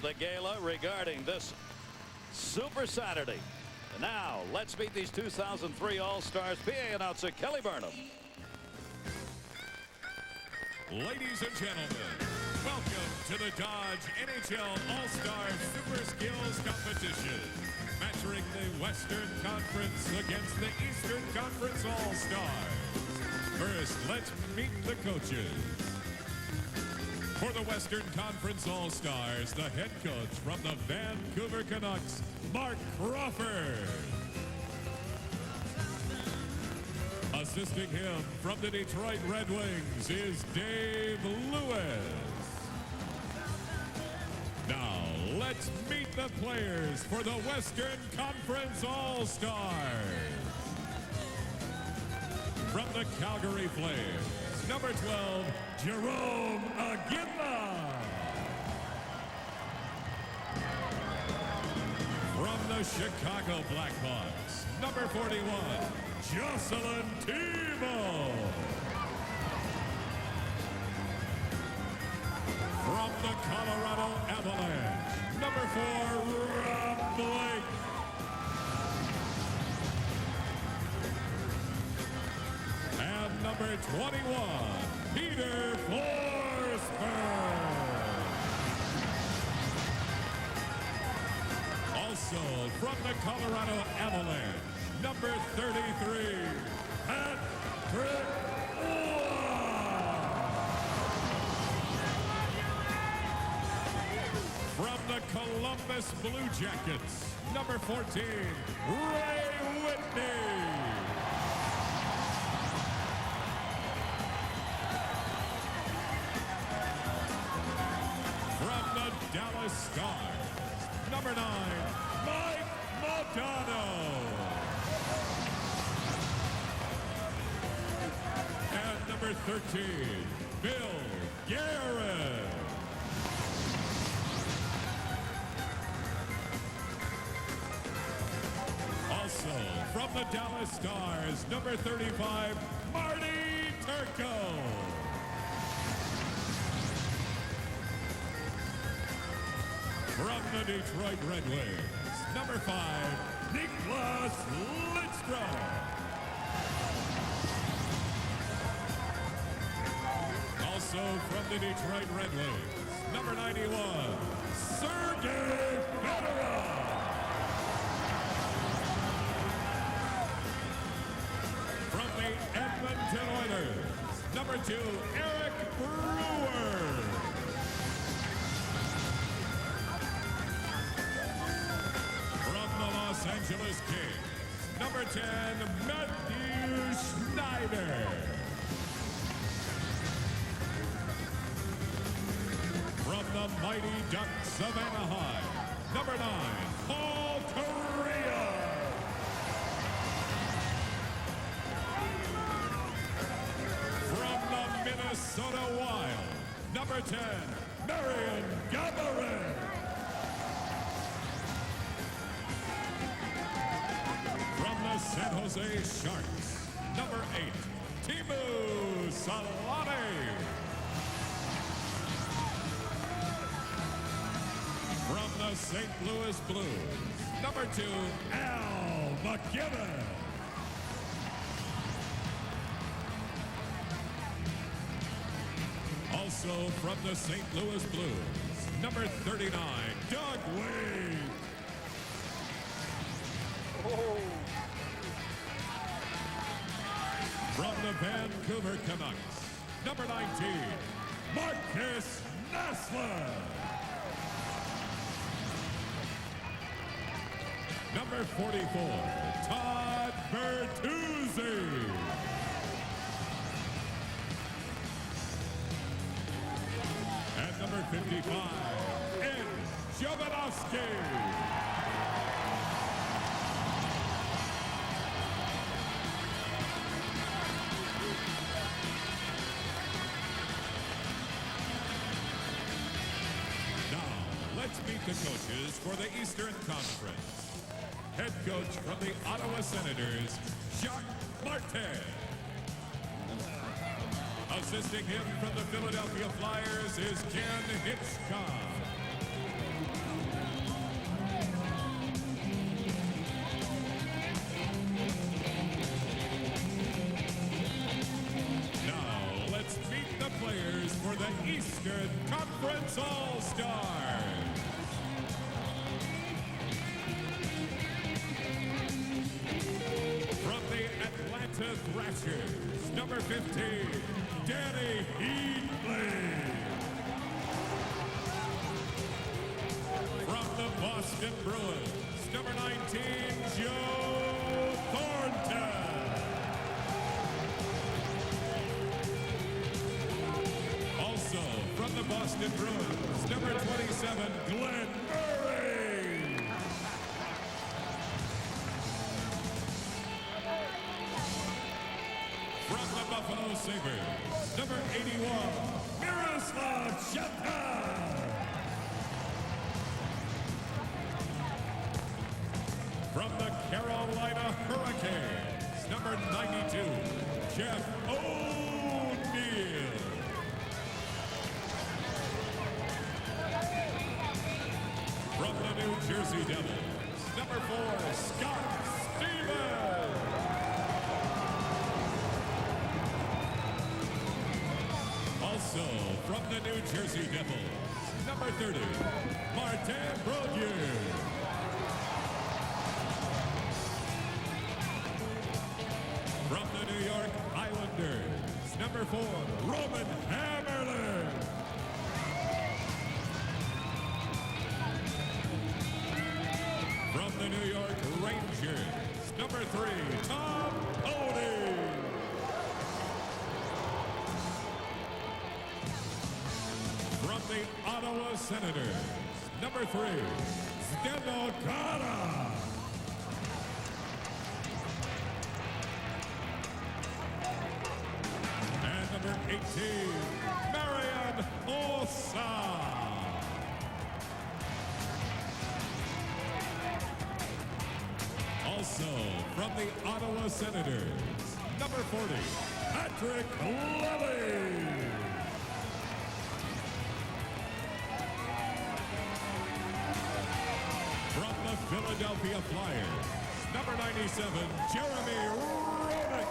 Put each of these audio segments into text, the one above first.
The gala regarding this Super Saturday. And now, let's meet these 2003 All-Stars. PA announcer Kelly Burnham. Ladies and gentlemen, welcome to the Dodge NHL All-Star Super Skills Competition, featuring the Western Conference against the Eastern Conference All-Stars. First, let's meet the coaches. For the Western Conference All-Stars, the head coach from the Vancouver Canucks, Mark Crawford. Assisting him from the Detroit Red Wings is Dave Lewis. Now, let's meet the players for the Western Conference All-Stars. From the Calgary Flames, number 12, Jerome Aguila. From the Chicago Blackhawks, number 41, Jocelyn Tebow. From the Colorado Avalanche, number 4, Rob Blake. And number 21, Peter Forsberg. Also from the Colorado Avalanche, number 33, Patrick Waugh. From the Columbus Blue Jackets, number 14, Ray Whitney. From the Dallas Stars, number 9, Mike Modano. And number 13, Bill Guerin. Also from the Dallas Stars, number 35, Marty Turco. From the Detroit Red Wings, number 5, Niklas Lidstrom. Also from the Detroit Red Wings, number 91, Sergei Fedorov. From the Edmonton Oilers, number 2, Eric Brewer. Los Angeles Kings, number 10, Matthew Schneider. From the Mighty Ducks of Anaheim, number 9, Paul Correa. From the Minnesota Wild, number 10, Marian Gaborik. San Jose Sharks, number 8, Teemu Salami. From the St. Louis Blues, number 2, Al McKibben. Also from the St. Louis Blues, number 39, Doug Weight. From the Vancouver Canucks, number 19, Marcus Nassler. Number 44, Todd Bertuzzi. And number 55, Ed Jovanovski. Let's meet the coaches for the Eastern Conference. Head coach from the Ottawa Senators, Jacques Martin. Assisting him from the Philadelphia Flyers is Ken Hitchcock. Conference All-Stars. From the Atlanta Thrashers, number 15, Danny Heatley. From the Boston Bruins, number 19, Joe Thornton. Also from the Boston Bruins, number 27, Glenn Murray. From the Buffalo Sabres, number 81, Miroslav Shepard. From the Carolina Hurricanes, number 92, Jeff O'Neill. From the New Jersey Devils, number 4, Scott Stevens. Also from the New Jersey Devils, number 30, Martin Brodeur. From the New York Islanders, number 4, Roman Hammerlin. From the New York Rangers, number 3, Tom Cody. From the Ottawa Senators, number 3, Zdeno Chara. And number 18, Marian Hossa. Also from the Ottawa Senators, number 40, Patrick Levy. From the Philadelphia Flyers, number 97, Jeremy Roenick.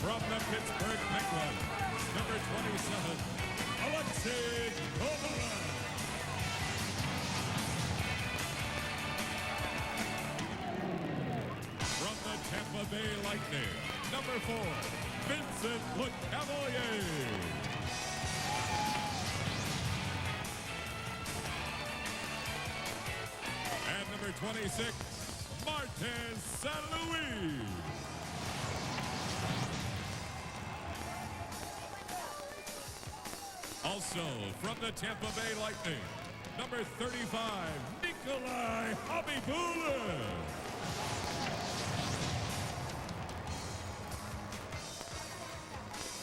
From the Pittsburgh Penguins, number 27, Alexei Kovalev. From the Tampa Bay Lightning, number 4, Vincent LeCavalier. And number 26, Martin St. Louis. Also from the Tampa Bay Lightning, number 35, Nikolai Habibulin.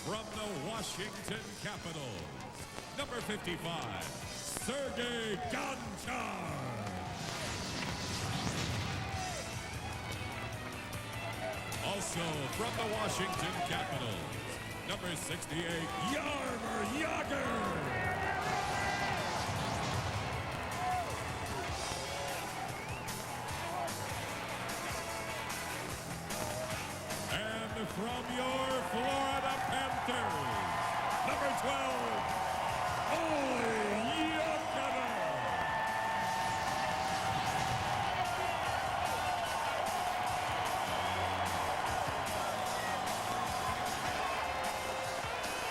From the Washington Capitals, number 55, Sergei Gonchar. Also from the Washington Capitals, number 68, Jaromir Jagr. And from your Florida Panthers, number 12, Olli Jokinen.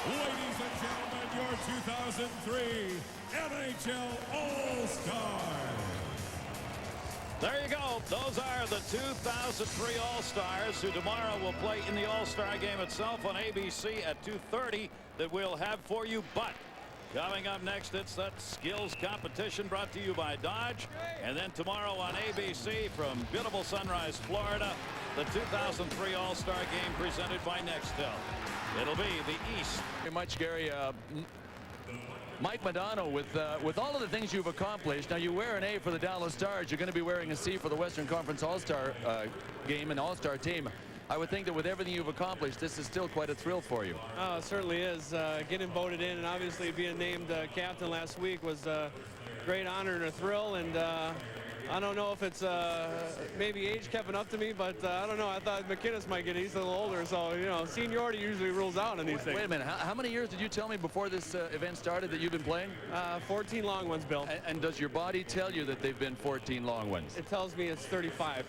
Ladies and gentlemen, your 2003 NHL All-Stars. There you go. Those are the 2003 All-Stars who tomorrow will play in the All-Star Game itself on ABC at 2:30 that we'll have for you. But coming up next, it's that skills competition brought to you by Dodge. And then tomorrow on ABC from beautiful Sunrise, Florida, the 2003 All-Star Game presented by Nextel. It'll be the East. Very much, Gary. Mike Modano, with all of the things you've accomplished, now you wear an A for the Dallas Stars, you're going to be wearing a C for the Western Conference All-Star Game and All-Star team. I would think that with everything you've accomplished, this is still quite a thrill for you. Oh, it certainly is. Getting voted in and obviously being named captain last week was a great honor and a thrill. And I don't know if it's maybe age catching up to me, but I don't know. I thought McInnes might get it. He's a little older, so, you know, seniority usually rules out on these things. Wait a minute. How many years did you tell me before this event started that you've been playing? 14 long ones, Bill. And does your body tell you that they've been 14 long ones? It tells me it's 35.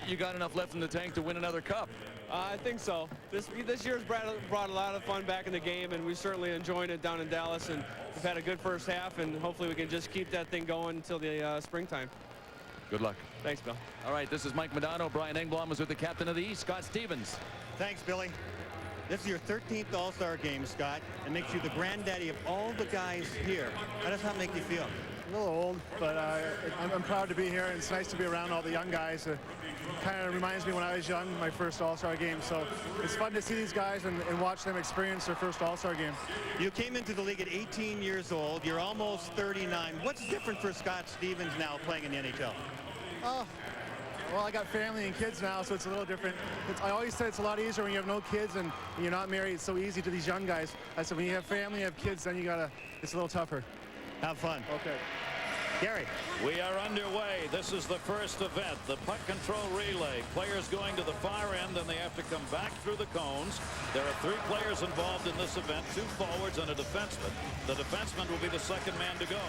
You got enough left in the tank to win another cup. I think so. This year's brought a lot of fun back in the game, and we certainly enjoyed it down in Dallas, and we've had a good first half, and hopefully we can just keep that thing going until the springtime. Good luck. Thanks, Bill. All right, this is Mike Modano. Brian Engblom is with the captain of the East, Scott Stevens. Thanks, Billy. This is your 13th All-Star game, Scott. It makes you the granddaddy of all the guys here. How does that make you feel? A little old, but I'm proud to be here, and it's nice to be around all the young guys. It kind of reminds me when I was young, my first All-Star game. So it's fun to see these guys and watch them experience their first All-Star game. You came into the league at 18 years old. You're almost 39. What's different for Scott Stevens now playing in the NHL? Well, I got family and kids now, so it's a little different. I always said it's a lot easier when you have no kids and you're not married. It's so easy to these young guys. I said when you have family, you have kids, then it's a little tougher. Have fun. Okay. Gary. We are underway. This is the first event, the puck control relay. Players going to the far end, and they have to come back through the cones. There are 3 players involved in this event, 2 forwards and a defenseman. The defenseman will be the second man to go.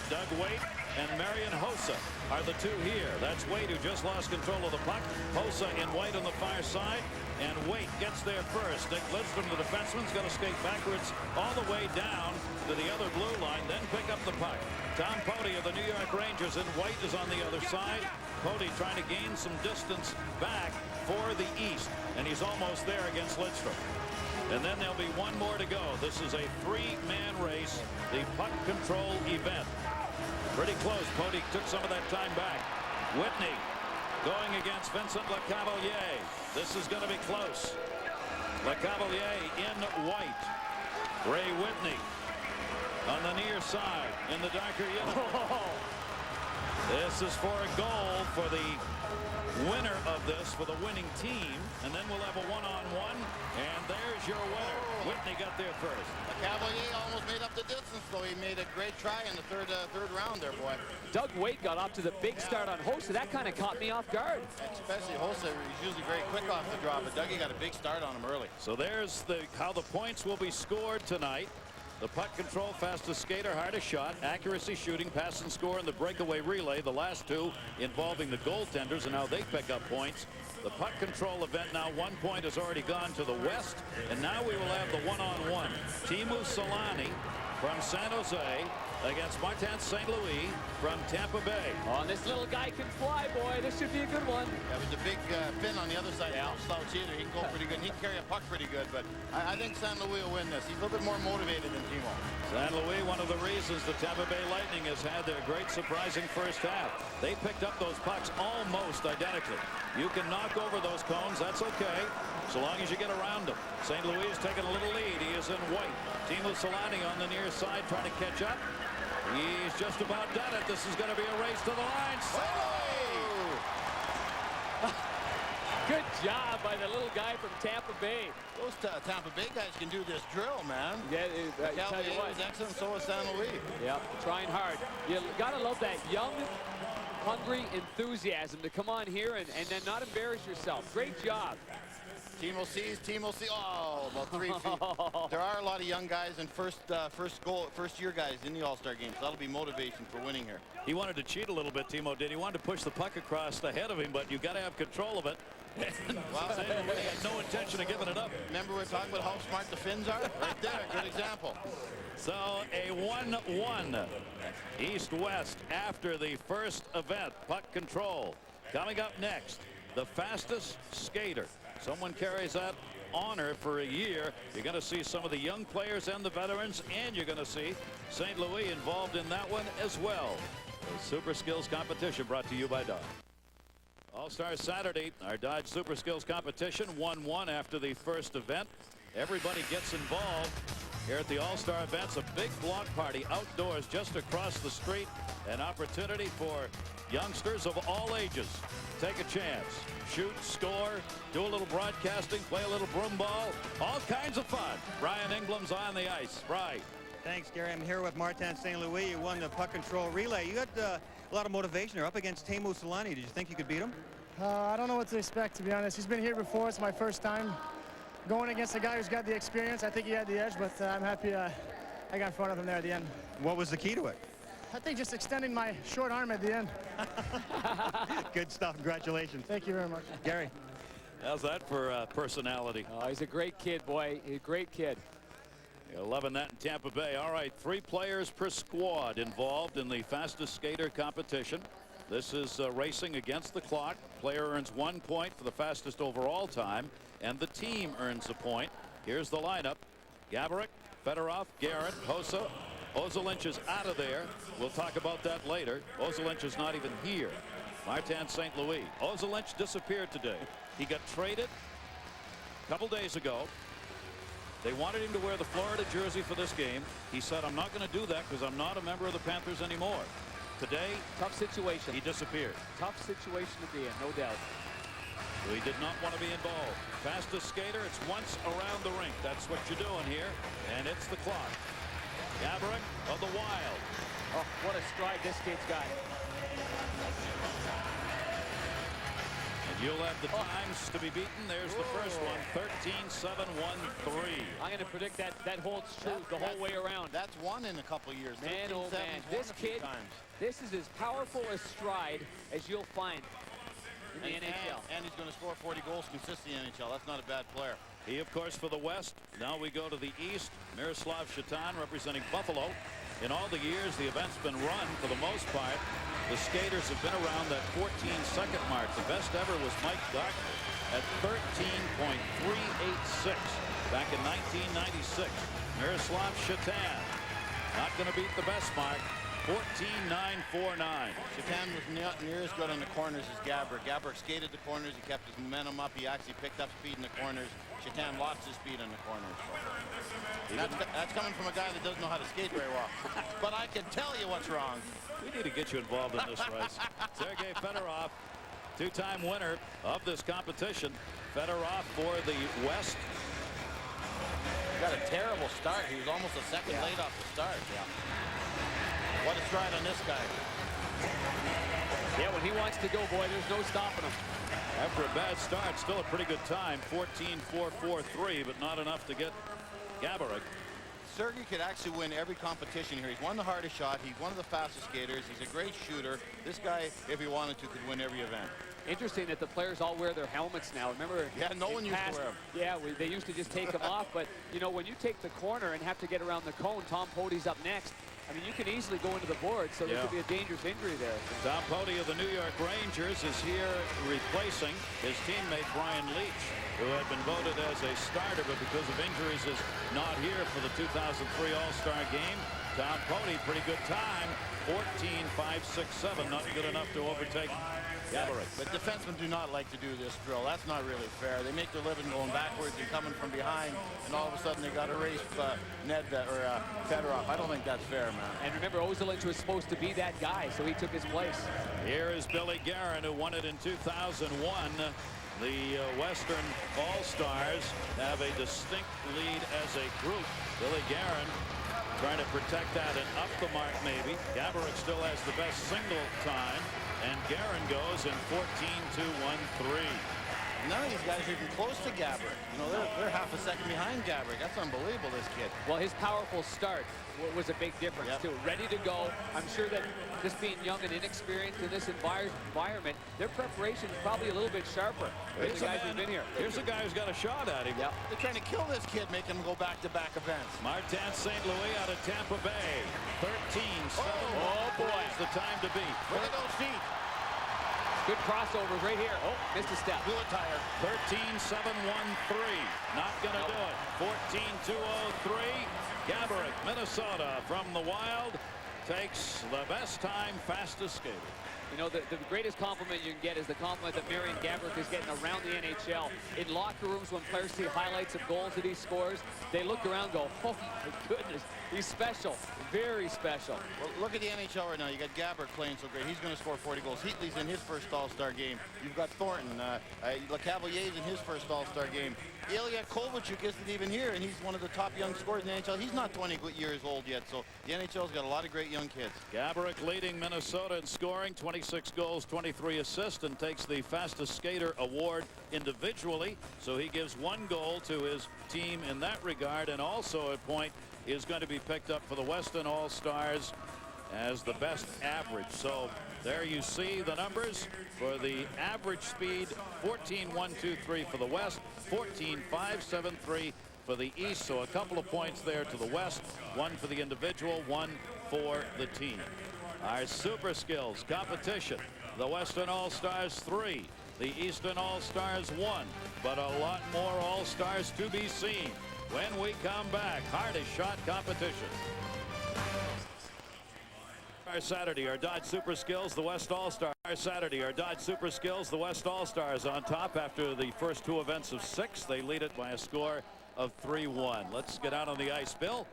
Doug Waite and Marian Hossa are the 2 here. That's Waite, who just lost control of the puck. Hossa in white on the far side, and Waite gets there first. Nick Lidstrom, the defenseman, is going to skate backwards all the way down to the other blue line, then pick up the puck. Tom Poti of the New York Rangers in white is on the other side. Poti trying to gain some distance back for the East, and he's almost there against Lidstrom. And then there'll be 1 more to go. This is a 3-man race, the puck control event. Pretty close. Poti took some of that time back. Whitney going against Vincent Lecavalier. This is going to be close. Lecavalier in white. Ray Whitney on the near side in the darker yellow. This is for a goal for the winner of this, for the winning team, and then we'll have a one-on-one, and there's your winner. Whitney got there first. Cavalier almost made up the distance, though. He made a great try in the third round there, boy. Doug Waite got off to the big start on Hossa. That kind of caught me off guard. Especially Hossa, he's usually very quick off the draw, but Dougie got a big start on him early. So there's how the points will be scored tonight. The puck control, fastest skater, hardest shot, accuracy, shooting, pass and score, and the breakaway relay. The last 2 involving the goaltenders, and how they pick up points. The puck control event now, 1 point has already gone to the west, and now we will have the one-on-one. Teemu Selanne from San Jose against Martin St. Louis from Tampa Bay. Oh, this little guy can fly, boy. This should be a good one. Yeah, with the big fin on the other side, yeah. Slouch either. He can go pretty good. He can carry a puck pretty good, but I think San Luis will win this. He's a little bit more motivated than Timo. San Luis, one of the reasons the Tampa Bay Lightning has had their great surprising first half. They picked up those pucks almost identically. You can knock over those cones, that's okay, so long as you get around them. St. Louis is taking a little lead. He is in white. Teemu Selanne on the near side trying to catch up. He's just about done it. This is going to be a race to the line. St. Louis! Good job by the little guy from Tampa Bay. Those Tampa Bay guys can do this drill, man. Yeah, tell you what. Was excellent, so was San Luis. Yep, trying hard. You got to love that young, hungry enthusiasm to come on here and then not embarrass yourself. Great job. Timo sees. Oh, about 3 feet. There are a lot of young guys and first-year guys in the All-Star game, so that'll be motivation for winning here. He wanted to cheat a little bit, Timo did. He wanted to push the puck across ahead of him, but you got to have control of it. Well, St. Louis had no intention of giving it up. Remember we were talking about how smart the Finns are? Right there, good example. So a 1-1 east-west after the first event, puck control. Coming up next, the fastest skater. Someone carries that honor for a year. You're going to see some of the young players and the veterans, and you're going to see St. Louis involved in that one as well. The Super Skills competition brought to you by Dodge. All-Star Saturday, our Dodge Super Skills competition, 1-1 after the first event. Everybody gets involved here at the All-Star events. A big block party outdoors just across the street. An opportunity for youngsters of all ages. Take a chance. shoot, score, do a little broadcasting, play a little broom ball, all kinds of fun. Brian Inglam's on the ice. Right. Thanks, Gary. I'm here with Martin St. Louis. You won the puck control relay. You got a lot of motivation. You're up against Teemu Selanne. Did you think you could beat him? I don't know what to expect, to be honest. He's been here before. It's my first time going against a guy who's got the experience. I think he had the edge, but I'm happy I got in front of him there at the end. What was the key to it? I think just extending my short arm at the end. Good stuff. Congratulations. Thank you very much. Gary. How's that for personality? Oh, he's a great kid, boy. He's a great kid. You're loving that in Tampa Bay. All right, 3 players per squad involved in the fastest skater competition. This is racing against the clock. Player earns 1 point for the fastest overall time, and the team earns a point. Here's the lineup. Gaborik, Fedorov, Guerin, Hossa. Ozolinsh is out of there. We'll talk about that later. Ozolinsh is not even here. Martin St. Louis. Ozolinsh disappeared today. He got traded a couple days ago. They wanted him to wear the Florida jersey for this game. He said, I'm not going to do that because I'm not a member of the Panthers anymore. Today, tough situation. He disappeared. Tough situation to be in, no doubt. He did not want to be involved. Fastest skater, it's once around the rink. That's what you're doing here. And it's the clock. Gaborik of the Wild. Oh, what a stride this kid's got. And you'll have the times to be beaten. There's the first one, 13-7-1-3. I'm going to predict that holds true the whole way around. That's one in a couple years. Man, oh man, this kid, this is as powerful a stride as you'll find in the NHL. And he's going to score 40 goals consistently in the NHL. That's not a bad player. He, of course, for the West. Now we go to the East. Miroslav Shatan representing Buffalo. In all the years the event's been run, for the most part, the skaters have been around that 14-second mark. The best ever was Mike Docker at 13.386 back in 1996. Miroslav Shatan not going to beat the best mark. 14.949. Shatan was not near as good on the corners as Gaborik. Gaborik skated the corners. He kept his momentum up. He actually picked up speed in the corners. Shatan lost his speed on the corners. That's coming from a guy that doesn't know how to skate very well. But I can tell you what's wrong. We need to get you involved in this race. Sergei Fedorov, 2-time winner of this competition. Fedorov for the West. He got a terrible start. He was almost a second late off the start. Yeah. What a stride on this guy. Yeah, when he wants to go, boy, there's no stopping him. After a bad start, still a pretty good time. 14.443, but not enough to get Gaborik. Sergei could actually win every competition here. He's won the hardest shot. He's one of the fastest skaters. He's a great shooter. This guy, if he wanted to, could win every event. Interesting that the players all wear their helmets now. Remember? Yeah, no one used to wear them. Yeah, they used to just take them off. But, you know, when you take the corner and have to get around the cone, Tom Pody's up next. I mean, you can easily go into the board, so there could be a dangerous injury there. Tom Pody of the New York Rangers is here replacing his teammate Brian Leach, who had been voted as a starter, but because of injuries is not here for the 2003 All-Star Game. Tom Pody, pretty good time, 14.567, not good enough to overtake Gaborik. But defensemen do not like to do this drill. That's not really fair. They make their living going backwards and coming from behind, and all of a sudden they got to race Fedorov. I don't think that's fair, man. And remember, Ozolinsh was supposed to be that guy, so he took his place. Here is Billy Guerin, who won it in 2001. The Western All-Stars have a distinct lead as a group. Billy Guerin trying to protect that and up the mark, maybe. Gaborik still has the best single time, and Guerin goes in 14.213. None of these guys are even close to Gaborik. You know, they're half a second behind Gaborik. That's unbelievable, this kid. Well, his powerful start was a big difference, too. Ready to go. I'm sure that just being young and inexperienced in this environment, their preparation is probably a little bit sharper than the guys who've been here. Here's a guy who's got a shot at him. Yep. They're trying to kill this kid, making him go back-to-back events. Martin St. Louis out of Tampa Bay. 13-7. Oh, boy. Is the time to beat. Look at those feet. Good crossovers right here. Oh, missed a step. Blew a tire. 13-7-1-3. Not going to do it. 14-2-0-3. Gaborik, Minnesota from the Wild, takes the best time fastest skater. You know, the greatest compliment you can get is the compliment that Marian Gaborik is getting around the NHL. In locker rooms, when players see highlights of goals that he scores, they look around and go, oh my goodness, he's special, very special. Well, look at the NHL right now. You got Gaborik playing so great. He's going to score 40 goals. Heatley's in his first All-Star game. You've got Thornton. LeCavalier's in his first All-Star game. Ilya Kovalchuk isn't even here, and he's one of the top young scorers in the NHL. He's not 20 years old yet, so the NHL's got a lot of great young kids. Gaborik leading Minnesota in scoring, 26 goals, 23 assists, and takes the fastest skater award individually. So he gives 1 goal to his team in that regard, and also a point is going to be picked up for the Weston All-Stars as the best average. So there you see the numbers for the average speed: 14.123 for the West, 14.573 for the East. So a couple of points there to the West, 1 for the individual, 1 for the team. Our super skills competition: the Western All-Stars 3, the Eastern All-Stars 1, but a lot more All-Stars to be seen when we come back. Hardest shot competition. Our Saturday, our Dodge Super Skills, the West All-Star. Our Saturday, our Dodge Super Skills, the West All-Stars on top after the first 2 events of 6. They lead it by a score of 3-1. Let's get out on the ice. Bill?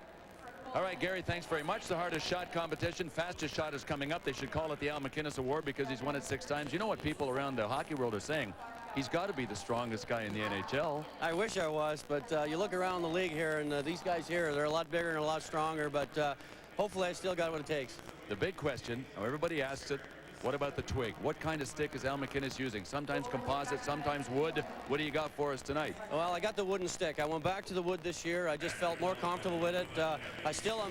All right, Gary, thanks very much. The hardest shot competition. Fastest shot is coming up. They should call it the Al MacInnis Award because he's won it 6 times. You know what people around the hockey world are saying? He's got to be the strongest guy in the NHL. I wish I was, but you look around the league here, and these guys here, they're a lot bigger and a lot stronger, but hopefully I still got what it takes. The big question, everybody asks it, what about the twig? What kind of stick is Al MacInnis using? Sometimes composite, sometimes wood. What do you got for us tonight? Well, I got the wooden stick. I went back to the wood this year. I just felt more comfortable with it. I still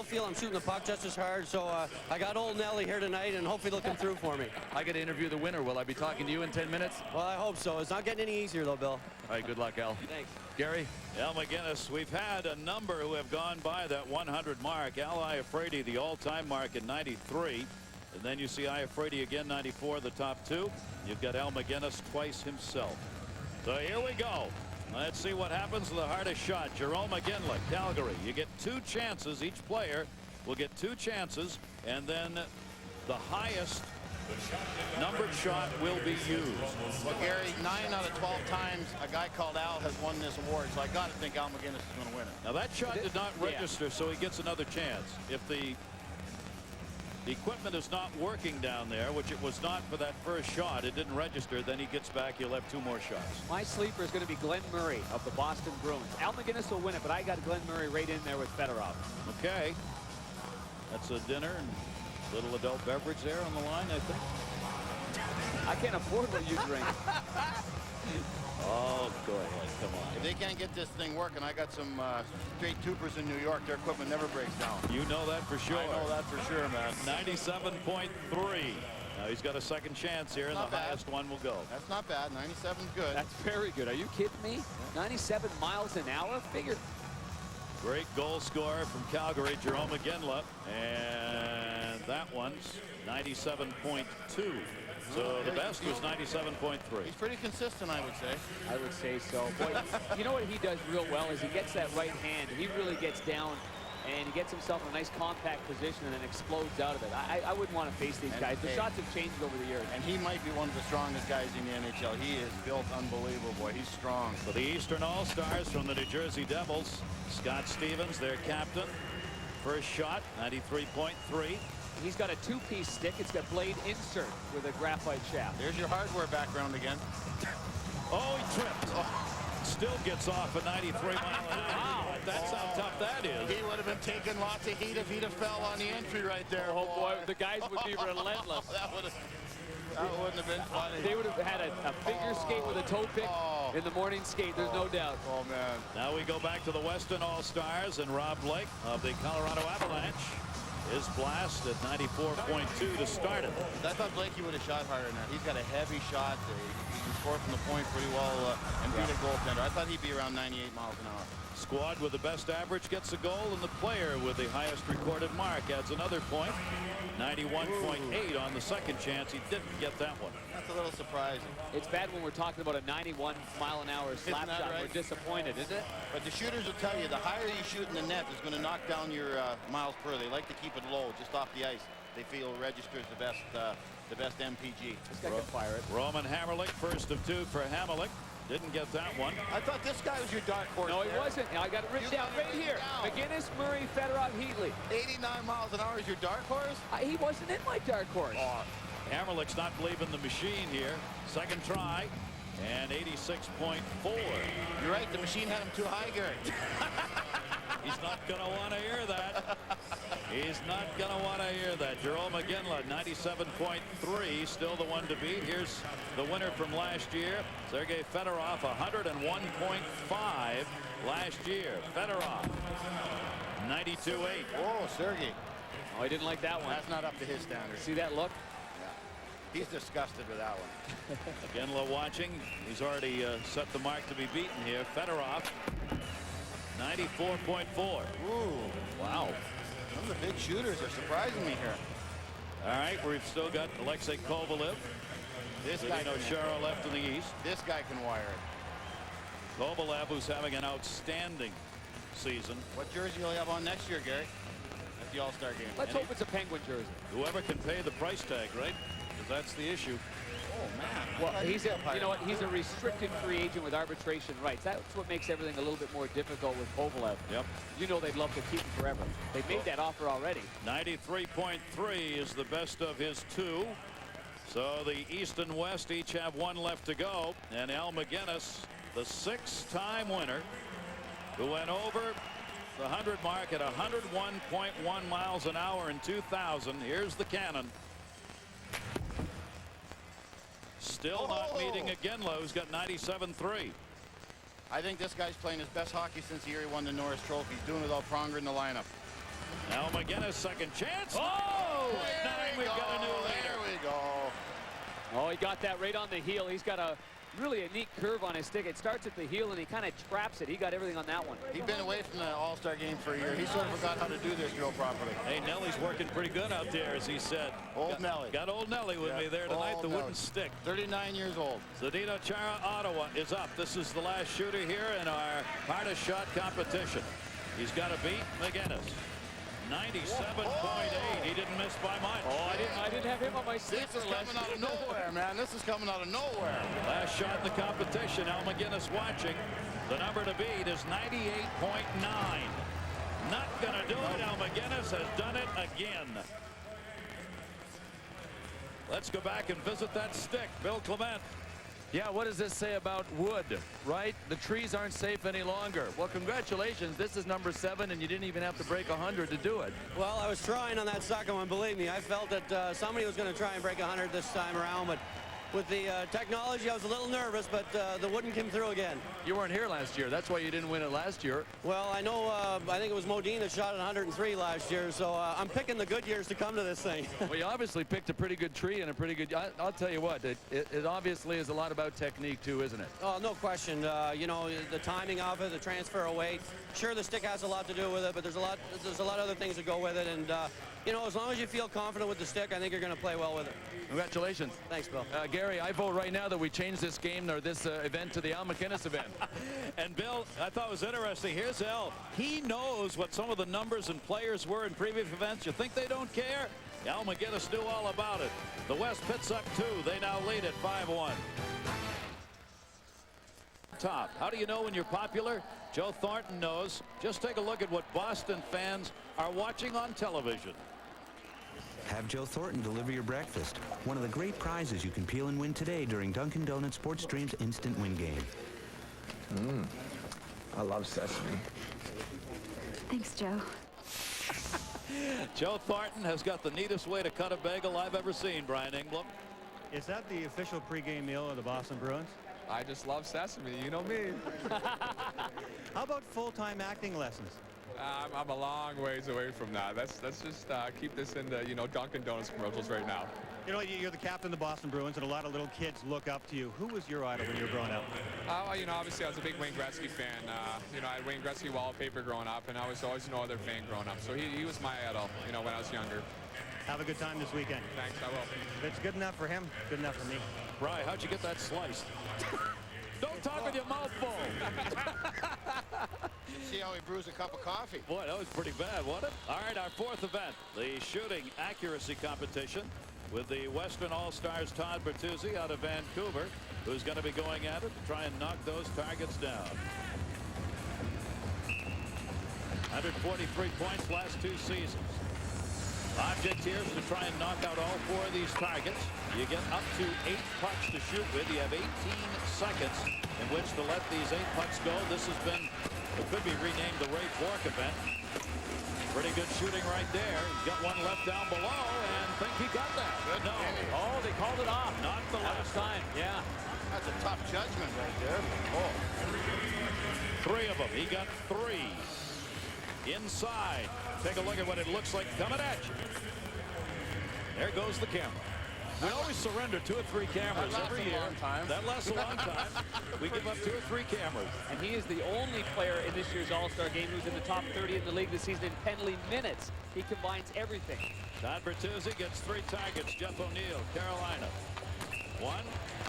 feel I'm shooting the puck just as hard, so I got old Nelly here tonight, and hopefully they'll come through for me. I got to interview the winner. Will I be talking to you in 10 minutes? Well, I hope so. It's not getting any easier, though, Bill. All right, good luck, Al. Thanks. Gary? Al MacInnis, we've had a number who have gone by that 100 mark. Al Iafrate, the all-time mark in 93. And then you see Iafrate again, 94, the top 2. You've got Al MacInnis twice himself. So here we go. Let's see what happens to the hardest shot. Jerome McGinley, Calgary. You get 2 chances. Each player will get 2 chances, and then the highest numbered shot will be used. Well, Gary, 9 out of 12 times a guy called Al has won this award, so I got to think Al MacInnis is going to win it. Now that shot did not register, so he gets another chance. If the equipment is not working down there, which it was not for that first shot, it didn't register, then he gets back, he'll have 2 more shots. My sleeper is going to be Glenn Murray of the Boston Bruins. Al MacInnis will win it, but I got Glenn Murray right in there with Fedorov. Okay. That's a dinner and little adult beverage there on the line, I think. I can't afford what you drink. Oh, go ahead. Come on. If they can't get this thing working, I got some straight tubers in New York. Their equipment never breaks down. You know that for sure. I know that for sure, man. 97.3. Now he's got a second chance here, and the highest one will go. That's not bad. 97's good. That's very good. Are you kidding me? 97 miles an hour? Figured. Great goal scorer from Calgary, Jerome McGinley. And that one's 97.2. So the best was 97.3. He's pretty consistent, I would say. I would say so. Boy, you know what he does real well is he gets that right hand. He really gets down and he gets himself in a nice compact position and then explodes out of it. I wouldn't want to face these guys. The shots have changed over the years. And he might be one of the strongest guys in the NHL. He is built unbelievable, boy. He's strong. For the Eastern All-Stars from the New Jersey Devils, Scott Stevens, their captain. First shot, 93.3. He's got a 2-piece stick. It's got blade insert with a graphite shaft. There's your hardware background again. Oh, he tripped. Oh, still gets off a 93 mile an hour. Wow. That's how tough that is. He would have been taking lots of heat if he'd have fell on the entry right there. Oh, boy, the guys would be relentless. That wouldn't have been funny. They would have had a figure skate with a toe pick in the morning skate. There's no doubt. Oh, man. Now we go back to the Western All-Stars, and Rob Blake of the Colorado Avalanche. His blast at 94.2 to start it. I thought Blakey would have shot harder than that. He's got a heavy shot. He can score from the point pretty well and beat a goaltender. I thought he'd be around 98 miles an hour. Squad with the best average gets a goal, and the player with the highest recorded mark adds another point. 91.8 on the second chance. He didn't get that one. That's a little surprising. It's bad when we're talking about a 91 mile an hour slap shot. Right? We're disappointed, isn't it? But the shooters will tell you the higher you shoot in the net is going to knock down your miles per. They like to keep it low, just off the ice. they feel registers the best MPG. This guy can fire it. Roman Hamrlik, first of 2 for Hamrlik. Didn't get that one. I thought this guy was your dark horse. No, he there. wasn't. I got it written down right here. McGinnis, Murray, Fedorov, Heatley. 89 miles an hour is your dark horse? He wasn't in my dark horse. Oh, Hamrlik's not believing the machine here. Second try, and 86.4. You're right, the machine had him too high, Gary. He's not going to want to hear that. He's not going to want to hear that. Jerome McGinley, 97.3, still the one to beat. Here's the winner from last year, Sergei Fedorov, 101.5 last year. Fedorov, 92.8. Oh, Sergei. Oh, he didn't like that one. That's not up to his standards. See that look? Yeah. He's disgusted with that one. McGinley watching. He's already set the mark to be beaten here. Fedorov, 94.4. Ooh. Wow. Some of the big shooters are surprising me here. All right, we've still got Alexei Kovalev. This guy Zdeno Chara left in the east. This guy can wire it. Kovalev, who's having an outstanding season. What jersey will he have on next year, Gary? At the All-Star game. Let's hope it's a Penguin jersey. Whoever can pay the price tag, right? Because that's the issue. Oh, man. Well, you know what? He's a restricted free agent with arbitration rights. That's what makes everything a little bit more difficult with Kovalev. Yep. You know they'd love to keep him forever. They've made that offer already. 93.3 is the best of his 2. So the East and West each have 1 left to go. And Al McGinnis, the 6-time winner, who went over the 100 mark at 101.1 miles an hour in 2000. Here's the cannon. Still not meeting Iginla, who's got 97.3. I think this guy's playing his best hockey since the year he won the Norris Trophy. He's doing it without Pronger in the lineup. Now McGinnis, second chance. Oh! We've got a new leader. There we go. Oh, he got that right on the heel. He's got a really a neat curve on his stick. It starts at the heel and he kind of traps it. He got everything on that one. He'd been away from the All-Star game for a year. He sort of forgot how to do this drill properly. Hey, Nelly's working pretty good out there, as he said. Nelly. Got old Nelly with me there tonight, the wooden stick. 39 years old. Zdeno Chara, Ottawa, is up. This is the last shooter here in our hardest shot competition. He's got to beat McGinnis. 97.8. He didn't miss by much. Oh, I didn't have him on my stick. This is coming out of nowhere, man. This is coming out of nowhere. Last shot in the competition. Al McGinnis watching. The number to beat is 98.9. Not going to do it. Al McGinnis has done it again. Let's go back and visit that stick. Bill Clement. Yeah, what does this say about wood, right? The trees aren't safe any longer. Well, congratulations. This is number 7, and you didn't even have to break 100 to do it. Well, I was trying on that second one, believe me. I felt that somebody was going to try and break 100 this time around, but with the technology, I was a little nervous, but the wooden came through again. You weren't here last year. That's why you didn't win it last year. Well, I know, I think it was Modine that shot at 103 last year, so I'm picking the good years to come to this thing. Well, you obviously picked a pretty good tree and a pretty good... I'll tell you what, it obviously is a lot about technique, too, isn't it? Oh, no question. You know, the timing of it, the transfer of weight. Sure, the stick has a lot to do with it, but there's a lot of other things that go with it, and you know, as long as you feel confident with the stick, I think you're going to play well with it. Congratulations. Thanks, Bill. Gary, I vote right now that we change this game or this event to the Al McGinnis event. And Bill, I thought it was interesting. Here's Al. He knows what some of the numbers and players were in previous events. You think they don't care? Al McGinnis knew all about it. The West pits up 2. They now lead at 5-1. Top. How do you know when you're popular? Joe Thornton knows. Just take a look at what Boston fans are watching on television. Have Joe Thornton deliver your breakfast. One of the great prizes you can peel and win today during Dunkin' Donuts Sports Stream's Instant Win Game. I love sesame. Thanks, Joe. Joe Thornton has got the neatest way to cut a bagel I've ever seen, Brian Engblom. Is that the official pregame meal of the Boston Bruins? I just love sesame. You know me. How about full-time acting lessons? I'm a long ways away from that. Let's just keep this in the, you know, Dunkin' Donuts commercials right now. You know, you're the captain of the Boston Bruins, and a lot of little kids look up to you. Who was your idol when you were growing up? You know, obviously I was a big Wayne Gretzky fan. You know, I had Wayne Gretzky wallpaper growing up, and I was always no other fan growing up. So he was my idol, you know, when I was younger. Have a good time this weekend. Thanks, I will. If it's good enough for him, good enough for me. Brian, how'd you get that sliced? Don't talk with your mouth full. See how he brews a cup of coffee. Boy, that was pretty bad, wasn't it? All right, our fourth event, the shooting accuracy competition with the Western All-Stars Todd Bertuzzi out of Vancouver, who's going to be going at it to try and knock those targets down. 143 points last 2 seasons. Object here is to try and knock out all 4 of these targets. You get up to 8 pucks to shoot with. You have 18 seconds in which to let these 8 pucks go. This has been, it could be renamed the Ray Bourque event. Pretty good shooting right there. He's got one left down below and think he got that. Good. No. Oh, they called it off. Not the last time. Yeah. That's a tough judgment right there. Oh. 3 of them. He got 3. Inside. Take a look at what it looks like coming at you. There goes the camera. We always surrender 2 or 3 cameras every year. That lasts a long time. We give up 2 or 3 cameras. And he is the only player in this year's All-Star game who's in the top 30 in the league this season in penalty minutes. He combines everything. Todd Bertuzzi gets 3 targets. Jeff O'Neill, Carolina. 1,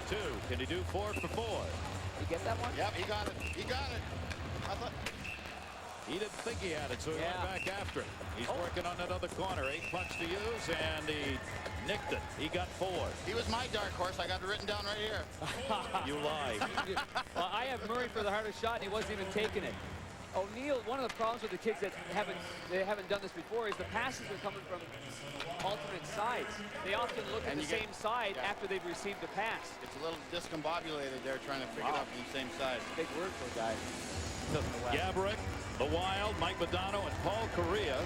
2. Can he do 4 for 4? You get that one? Yep, he got it. He got it. I thought. He didn't think he had it, so he went back after it. He's working on that other corner. 8 pucks to use, and he nicked it. He got 4. He was my dark horse. I got it written down right here. You lied. Well, I have Murray for the hardest shot, and he wasn't even taking it. O'Neill, one of the problems with the kids that haven't done this before is the passes are coming from alternate sides. They often look at the same side after they've received a pass. It's a little discombobulated there trying to figure it out from the same side. Big word for a guy. Gaborik, the Wild, Mike Modano, and Paul Correa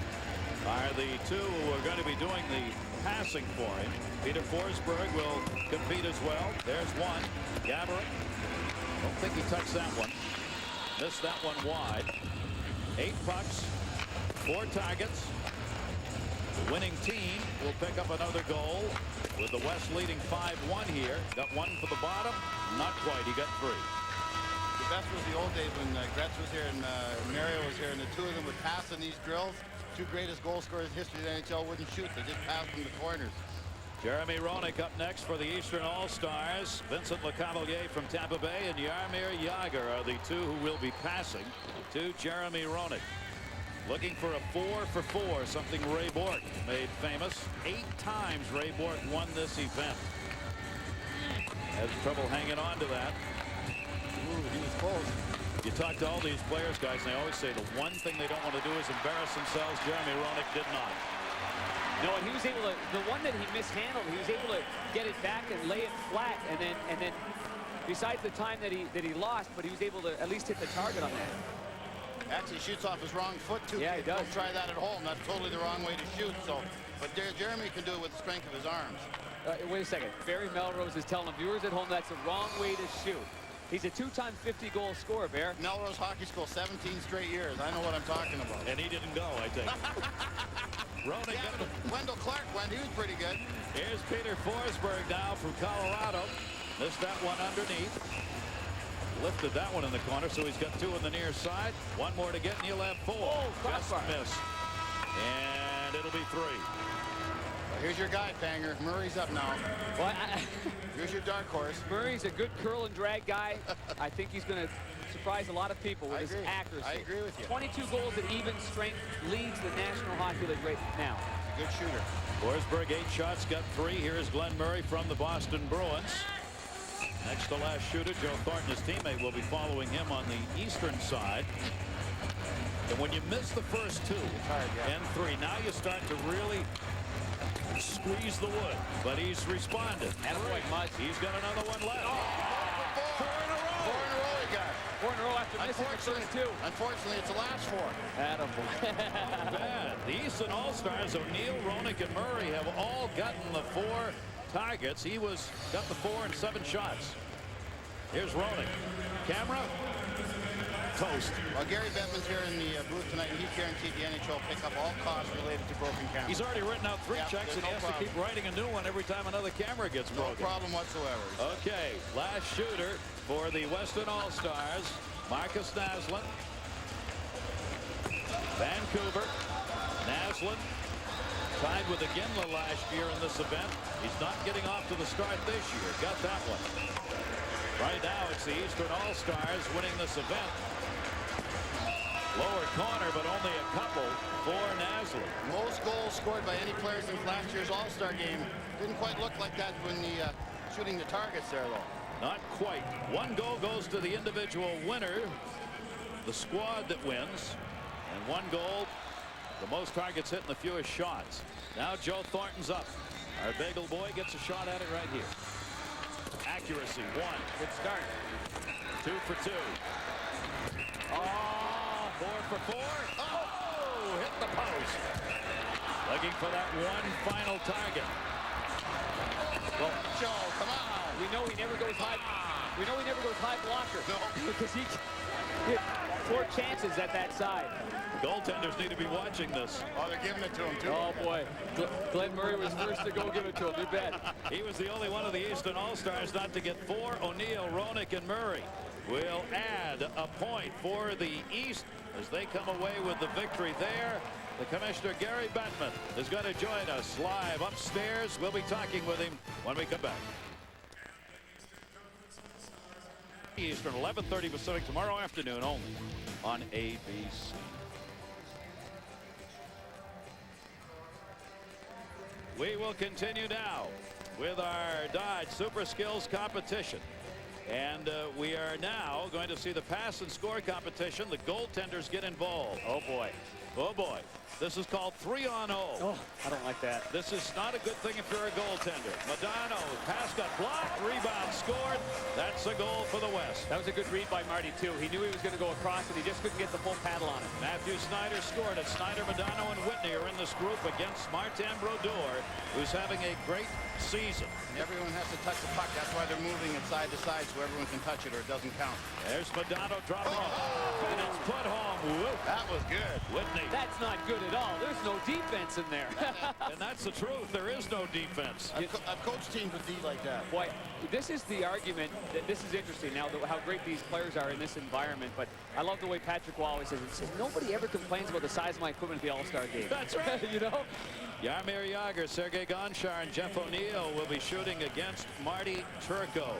are the 2 who are going to be doing the passing for him. Peter Forsberg will compete as well. There's 1. Gaborik. Don't think he touched that one. Missed that one wide. 8 pucks, 4 targets. The winning team will pick up another goal with the West leading 5-1 here. Got 1 for the bottom. Not quite. He got 3. The best was the old days when Gretz was here and Mario was here, and the 2 of them would pass in these drills. 2 greatest goal scorers in history of the NHL wouldn't shoot. They just passed from the corners. Jeremy Roenick up next for the Eastern All-Stars. Vincent Lecavalier from Tampa Bay and Jaromir Jagr are the 2 who will be passing to Jeremy Roenick. Looking for a 4 for 4, something Ray Bourque made famous. 8 times Ray Bourque won this event. Has trouble hanging on to that. Ooh, he was close. You talk to all these players, guys, and they always say the one thing they don't want to do is embarrass themselves. Jeremy Roenick did not. No, and he was able to, the one that he mishandled, he was able to get it back and lay it flat, and then besides the time that he lost, but he was able to at least hit the target on that. Actually shoots off his wrong foot too. Yeah, he does. Don't try that at home. That's totally the wrong way to shoot. So, but Jeremy can do it with the strength of his arms. Wait a second. Barry Melrose is telling the viewers at home that's the wrong way to shoot. He's a 2-time 50-goal scorer, Bear. Melrose Hockey School, 17 straight years. I know what I'm talking about. And he didn't go, I think. Roenick. Yeah, Wendell Clark went. He was pretty good. Here's Peter Forsberg now from Colorado. Missed that one underneath. Lifted that one in the corner, so he's got 2 on the near side. 1 more to get, and he'll have 4. Just miss. And it'll be 3. Here's your guy, Panger. Murray's up now. Well, Here's your dark horse. Murray's a good curl and drag guy. I think he's going to surprise a lot of people with his accuracy. I agree with you. 22 goals at even strength, leads the National Hockey League right now. Good shooter. Forsberg 8 shots, got 3. Here's Glenn Murray from the Boston Bruins. Next to last shooter, Joe Thornton, his teammate, will be following him on the eastern side. And when you miss the first 2 and 3, now you start to really squeeze the wood. But he's responded. He's got another one left. 4 in a row. 4 in a row he got. 4 in a row after missing the first 2. Unfortunately, it's the last 4. Bad. The Eastern All-Stars, O'Neill, Roenick, and Murray have all gotten the 4 targets. He got the 4 and 7 shots. Here's Roenick. Camera. Toast. Well, Gary Bettman's here in the booth tonight, and he's guaranteed the NHL pick up all costs related to broken cameras. He's already written out 3 checks, and he has to keep writing a new one every time another camera gets broken. No problem whatsoever. Okay, last shooter for the Western All-Stars, Marcus Naslund. Vancouver. Naslund tied with Iginla last year in this event. He's not getting off to the start this year. Got that one. Right now, it's the Eastern All-Stars winning this event. Lower corner, but only a couple for Naslund. Most goals scored by any players in last year's All-Star game. Didn't quite look like that when the shooting the targets there, though. Not quite. One goal goes to the individual winner, the squad that wins, and one goal, the most targets hit and the fewest shots. Now Joe Thornton's up. Our bagel boy gets a shot at it right here. Accuracy, one. Good start. 2 for 2. Oh, 4 for 4. Oh, hit the post. Looking for that one final target. Well, Joe, come on. We know he never goes high. We know he never goes high blocker. No. Because he had 4 chances at that side. Goaltenders need to be watching this. Oh, they're giving it to him, too. Oh, boy. Glenn Murray was first to go give it to him. You bet. He was the only one of the Eastern All-Stars not to get 4. O'Neill, Roenick, and Murray will add a point for the East as they come away with the victory there. The Commissioner, Gary Bettman, is going to join us live upstairs. We'll be talking with him when we come back. Eastern, 11:30 Pacific, tomorrow afternoon only on ABC. We will continue now with our Dodge Super Skills competition. And we are now going to see the pass and score competition. The goaltenders get involved. Oh, boy. Oh, boy. This is called 3-on-0. Oh, I don't like that. This is not a good thing if you're a goaltender. Madonna, pass got blocked, rebound scored. That's a goal for the West. That was a good read by Marty, too. He knew he was going to go across, and he just couldn't get the full paddle on it. Matthew Snyder scored it. Snyder, Madonna, and Whitney are in this group against Martin Brodeur, who's having a great season. Everyone has to touch the puck. That's why they're moving it side to side so everyone can touch it or it doesn't count. There's Madonna dropping off, and it's put home. Whoop. That was good. Whitney. That's not good at all. There's no defense in there. And that's the truth. There is no defense. I've coached teams with D like that. Boy, this is the argument. This is interesting now, how great these players are in this environment. But I love the way Patrick always says, nobody ever complains about the size of my equipment at the All-Star game. That's right. You know? Jaromir Jagr, Sergei Gonchar, and Jeff O'Neill will be shooting against Marty Turco.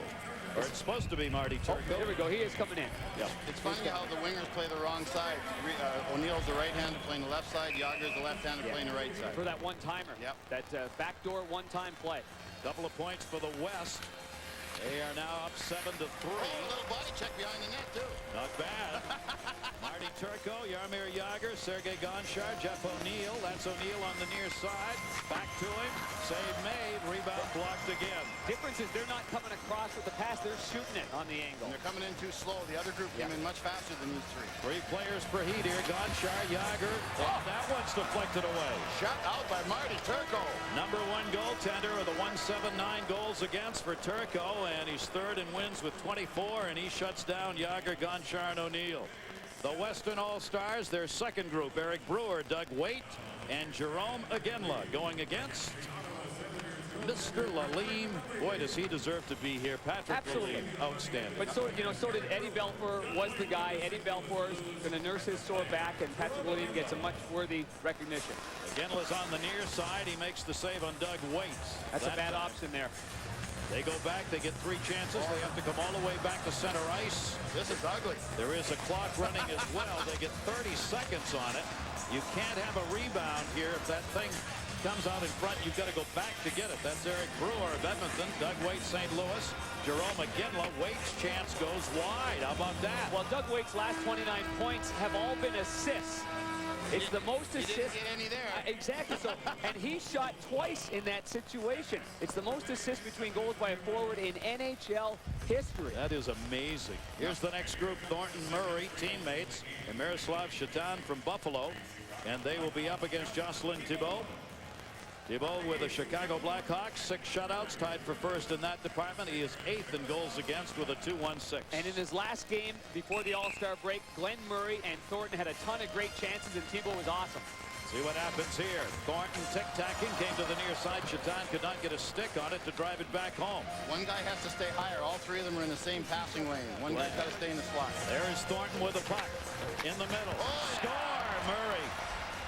Or it's supposed to be Marty Turco. Oh, here we go. He is coming in. Yep. It's funny how the wingers play the wrong side. O'Neill's the right-hander playing the left side. Jagr's the left-hander playing the right side. For that one-timer. Yep. That backdoor one-time play. Couple of points for the West. They are now up 7-3. Oh, a little body check behind the net, too. Not bad. Marty Turco, Jaromir Jagr, Sergei Gonchar, Jeff O'Neill. That's O'Neill on the near side. Back to him. Save made. Rebound blocked again. Difference is they're not coming across with the pass. They're shooting it on the angle. And they're coming in too slow. The other group came in much faster than these three. 3 players per heat here. Gonchar, Jagr. And that one's deflected away. Shut out by Marty Turco. Number 1 goaltender of the 179 goals against for Turco. And he's third in wins with 24. And he shuts down Jagr, Gonchar, and O'Neill. The Western All-Stars, their second group, Eric Brewer, Doug Waite, and Jerome Aginla going against Mr. Lalim. Boy, does he deserve to be here. Patrick Absolutely. Lalim, outstanding. But so did Eddie Belfour, was the guy. Eddie Belfour is going to nurse his sore back, and Patrick Lalim gets a much worthy recognition. Aginla's on the near side. He makes the save on Doug Waite. That's a bad option there. They go back. They get 3 chances. They have to come all the way back to center ice. This is ugly. There is a clock running as well. They get 30 seconds on it. You can't have a rebound here. If that thing comes out in front, you've got to go back to get it. That's Eric Brewer of Edmonton. Doug Waite, St. Louis. Jerome Aginla. Waite's chance goes wide. How about that? Well, Doug Waite's last 29 points have all been assists. It's the most assists. He didn't get any there. Exactly. So, and he shot twice in that situation. It's the most assists between goals by a forward in NHL history. That is amazing. Here's the next group. Thornton, Murray, teammates, and Miroslav Shatan from Buffalo. And they will be up against Jocelyn Thibault. Thibault with the Chicago Blackhawks, 6 shutouts, tied for first in that department. He is 8th in goals against with a 2.16. And in his last game before the All-Star break, Glenn Murray and Thornton had a ton of great chances, and Thibault was awesome. See what happens here. Thornton tic-tacking, came to the near side. Shatan could not get a stick on it to drive it back home. One guy has to stay higher. All 3 of them are in the same passing lane. One guy's got to stay in the slot. There is Thornton with the puck in the middle. Score, Murray.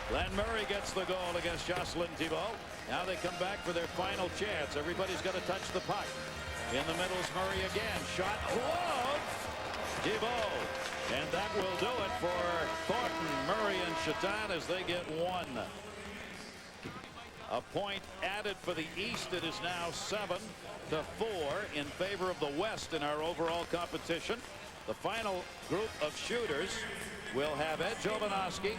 Glenn Murray gets the goal against Jocelyn Thibault. Now they come back for their final chance. Everybody's got to touch the puck. In the middle is Murray again. Shot glove. Deveau. And that will do it for Thornton, Murray, and Chetan as they get one. A point added for the East. It is now 7-4 in favor of the West in our overall competition. The final group of shooters will have Ed Jovanovski,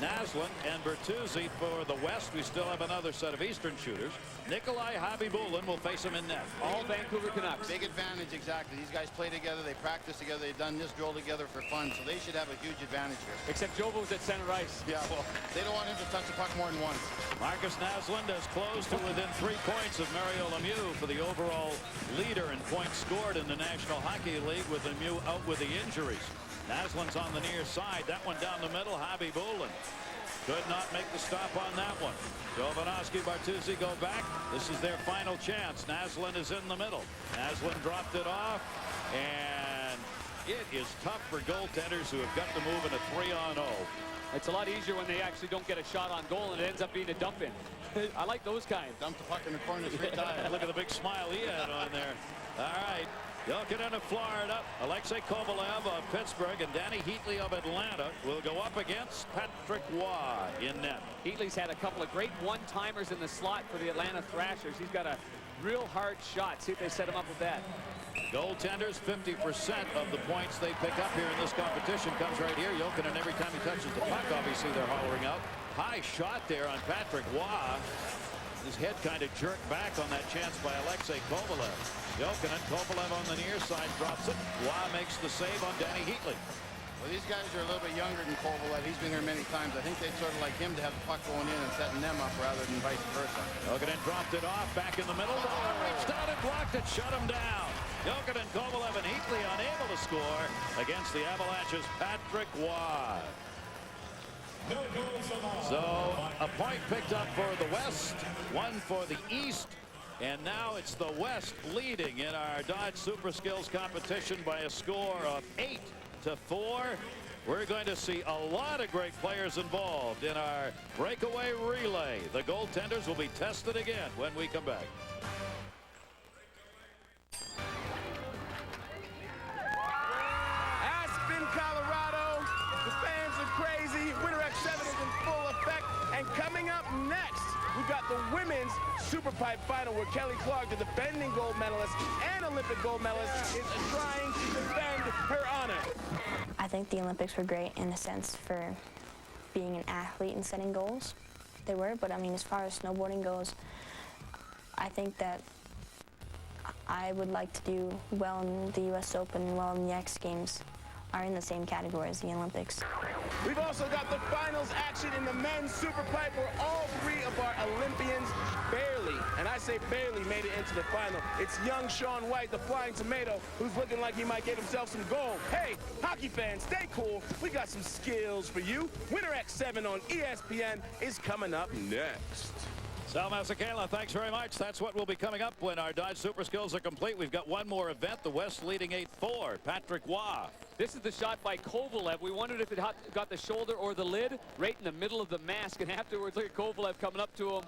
Naslund, and Bertuzzi for the West. We still have another set of Eastern shooters. Nikolai Habibulin will face him in net. All Vancouver Canucks. Big advantage, exactly. These guys play together. They practice together. They've done this drill together for fun, so they should have a huge advantage here. Except Jovo was at center ice. Yeah, well, they don't want him to touch the puck more than once. Marcus Naslund has closed to within 3 points of Mario Lemieux for the overall leader in points scored in the National Hockey League, with Lemieux out with the injuries. Naslund's on the near side. That one down the middle. Habibulin could not make the stop on that one. Jovanovski, Bertuzzi go back. This is their final chance. Naslund is in the middle. Naslund dropped it off, and it is tough for goaltenders who have got to move in a 3-on-0. It's a lot easier when they actually don't get a shot on goal and it ends up being a dump in. I like those kinds. Dump the puck in the corner, straight dive. Look at the big smile he had on there. All right. Jokinen of Florida, Alexei Kovalev of Pittsburgh, and Danny Heatley of Atlanta will go up against Patrick Waugh in net. Heatley's had a couple of great one-timers in the slot for the Atlanta Thrashers. He's got a real hard shot. See if they set him up with that. Goaltenders, 50% of the points they pick up here in this competition comes right here. Jokinen, every time he touches the puck, obviously they're hollering out. High shot there on Patrick Waugh. His head kind of jerked back on that chance by Alexei Kovalev. Jokinen, Kovalev on the near side drops it. Waugh makes the save on Danny Heatley. Well, these guys are a little bit younger than Kovalev. He's been here many times. I think they'd sort of like him to have the puck going in and setting them up rather than vice versa. Jokinen dropped it off back in the middle. Waugh reached out and blocked it, shut him down. Jokinen, Kovalev, and Heatley unable to score against the Avalanche's Patrick Waugh. So a point picked up for the West, one for the East, and now it's the West leading in our Dodge Super Skills competition by a score of 8-4. We're going to see a lot of great players involved in our breakaway relay. The goaltenders will be tested again when we come back. Aspen, Colorado. The fans are crazy. Winter X7 is in full effect. And coming up next, we've got the women's Super Pipe Final where Kelly Clark, the defending gold medalist and Olympic gold medalist, is trying to defend her honor. I think the Olympics were great in a sense for being an athlete and setting goals. They were, but I mean, as far as snowboarding goes, I think that I would like to do well in the U.S. Open and well in the X Games are in the same category as the Olympics. We've also got the finals action in the men's Super Pipe where all 3 of our Olympians barely, and I say barely, made it into the final. It's young Sean White, the Flying Tomato, who's looking like he might get himself some gold. Hey, hockey fans, stay cool. We got some skills for you. Winter X7 on ESPN is coming up next. Sal Masekela, thanks very much. That's what will be coming up when our Dodge Super Skills are complete. We've got one more event, the West leading 8-4. Patrick Waugh. This is the shot by Kovalev. We wondered if it got the shoulder or the lid right in the middle of the mask. And afterwards, look at Kovalev coming up to him.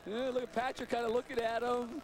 Look at Patrick kind of looking at him.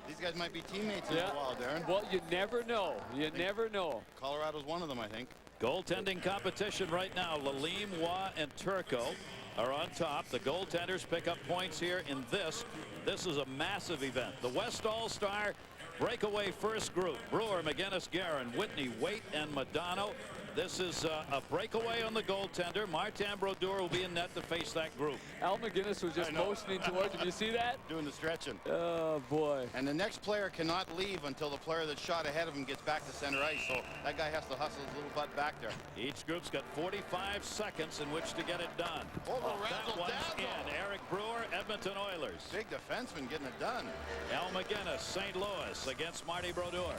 These guys might be teammates in a while, Darren. Well, you never know. You never know. Colorado's one of them, I think. Goaltending competition right now. Lalim, Waugh, and Turco are on top. The goaltenders pick up points here in this. This is a massive event. The West All-Star breakaway first group. Brewer, McGinnis, Guerin, Whitney, Waite, and Madonna. This is a breakaway on the goaltender. Martin Brodeur will be in net to face that group. Al McGinnis was just motioning towards him. You see that? Doing the stretching. Oh, boy. And the next player cannot leave until the player that shot ahead of him gets back to center ice. So that guy has to hustle his little butt back there. Each group's got 45 seconds in which to get it done. That one's in. Eric Brewer, Edmonton Oilers. Big defenseman getting it done. Al McGinnis, St. Louis against Marty Brodeur.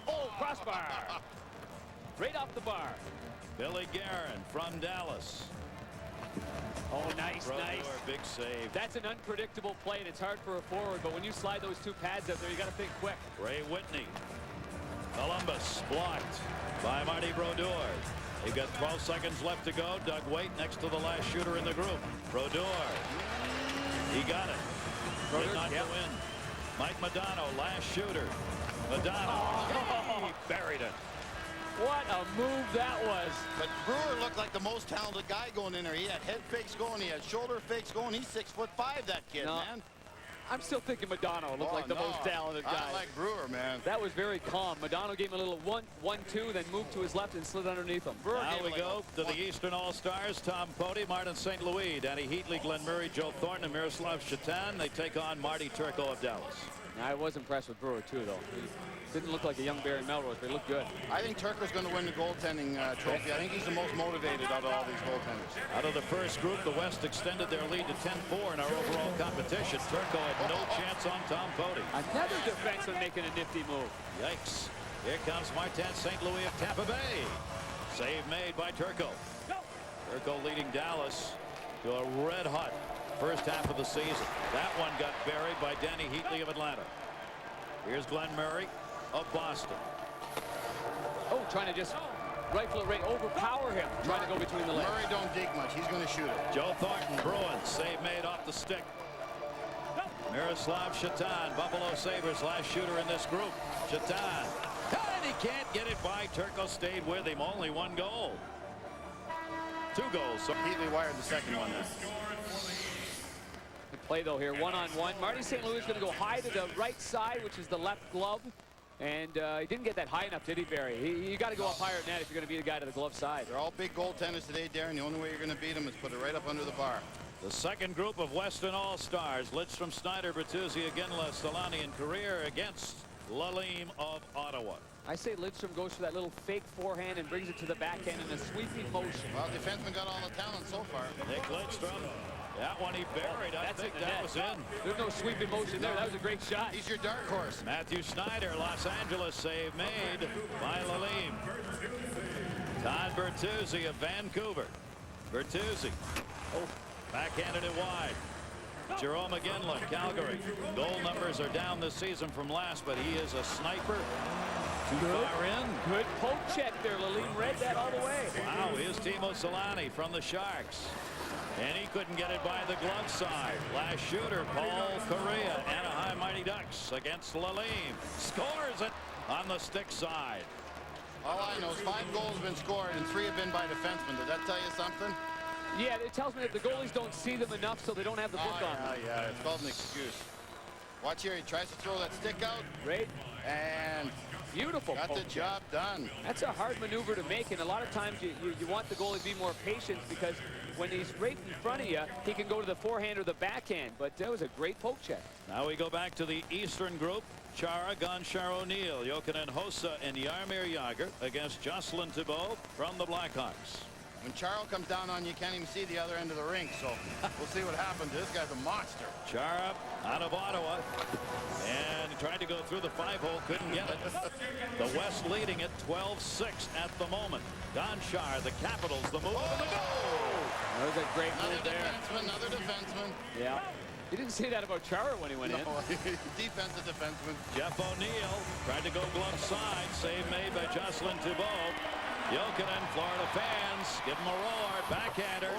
Oh, crossbar. Right off the bar. Billy Guerin from Dallas. Oh, nice, Brodeur, nice. Big save. That's an unpredictable play, and it's hard for a forward, but when you slide those 2 pads up there, you got to think quick. Ray Whitney. Columbus blocked by Marty Brodeur. They've got 12 seconds left to go. Doug Waite next to the last shooter in the group. Brodeur. He got it. Did not go in. Mike Modano, last shooter. Modano, he buried it. What a move that was. But Brewer looked like the most talented guy going in there. He had head fakes going, he had shoulder fakes going. He's 6'5", that kid, man. I'm still thinking Madonna looked like the most talented guy. I like Brewer, man. That was very calm. Madonna gave him a little 1-1-2, then moved to his left and slid underneath him. Brewer now we go to the Eastern All-Stars. Tom Poti, Martin St. Louis, Danny Heatley, Glenn Murray, Joe Thornton, and Miroslav Shatan. They take on Marty Turco of Dallas. I was impressed with Brewer, too, though. He didn't look like a young Barry Melrose, but he looked good. I think Turco's going to win the goaltending trophy. I think he's the most motivated out of all these goaltenders. Out of the first group, the West extended their lead to 10-4 in our overall competition. Turco had no chance on Tom Poti. Another defenseman making a nifty move. Yikes. Here comes Martin St. Louis of Tampa Bay. Save made by Turco. Turco leading Dallas to a red-hot first half of the season. That one got buried by Danny Heatley of Atlanta. Here's Glenn Murray of Boston. Oh, trying to just rifle it right, overpower him, trying to go between the legs. Murray don't dig much. He's going to shoot it. Joe Thornton, Bruins, save made off the stick. Miroslav Shatan, Buffalo Sabres last shooter in this group. Shatan, and he can't get it by. Turco stayed with him. Only one goal. 2 goals. So Heatley wired the second one there. Play though here, one-on-one. Marty St. Louis is going to go high to the right side, which is the left glove. And he didn't get that high enough, did he, Barry? You got to go up higher than that if you're going to beat a guy to the glove side. They're all big goaltenders today, Darren. The only way you're going to beat them is put it right up under the bar. The second group of Western All-Stars, Lidstrom, Snyder, Bertuzzi, Iginla, Solani, and Carrier against Lalime of Ottawa. I say Lidstrom goes for that little fake forehand and brings it to the backhand in a sweeping motion. Well, defenseman got all the talent so far. Nick Lidstrom. That one he buried. I think that was in. There's no sweeping motion there. That was a great shot. He's your dark horse. Matthew Snyder, Los Angeles, save made by Lalime. Todd Bertuzzi of Vancouver. Bertuzzi. Oh, backhanded it wide. Jerome Iginla, Calgary. Goal numbers are down this season from last, but he is a sniper. Too far in. Good poke check there. Lalime read that all the way. Wow, here's Timo Solani from the Sharks. And he couldn't get it by the glove side. Last shooter, Paul Correa, Anaheim Mighty Ducks against Lalime. Scores it on the stick side. All I know is 5 goals have been scored and 3 have been by defensemen. Does that tell you something? Yeah, it tells me that the goalies don't see them enough, so they don't have the book on them. Yeah, it's called an excuse. Watch here, he tries to throw that stick out. Right. And beautiful. Got the job done. That's a hard maneuver to make, and a lot of times you want the goalie to be more patient because when he's right in front of you, he can go to the forehand or the backhand, but that was a great poke check. Now we go back to the Eastern group. Chara, Gonchar O'Neill, Jokinen Hossa, and Jaromir Jagr against Jocelyn Thibault from the Blackhawks. When Chara comes down on you, you can't even see the other end of the rink, so we'll see what happens. This guy's a monster. Chara out of Ottawa, and he tried to go through the 5-hole, couldn't get it. The West leading it 12-6 at the moment. Gonchar, the Capitals, the move to the goal. That was a great move there. Another defenseman. Yeah. You didn't say that about Chara when he went in. Defensive defenseman. Jeff O'Neill tried to go glove side. Save made by Jocelyn Thibault. Jokinen, Florida fans, give him a roar. Backhander.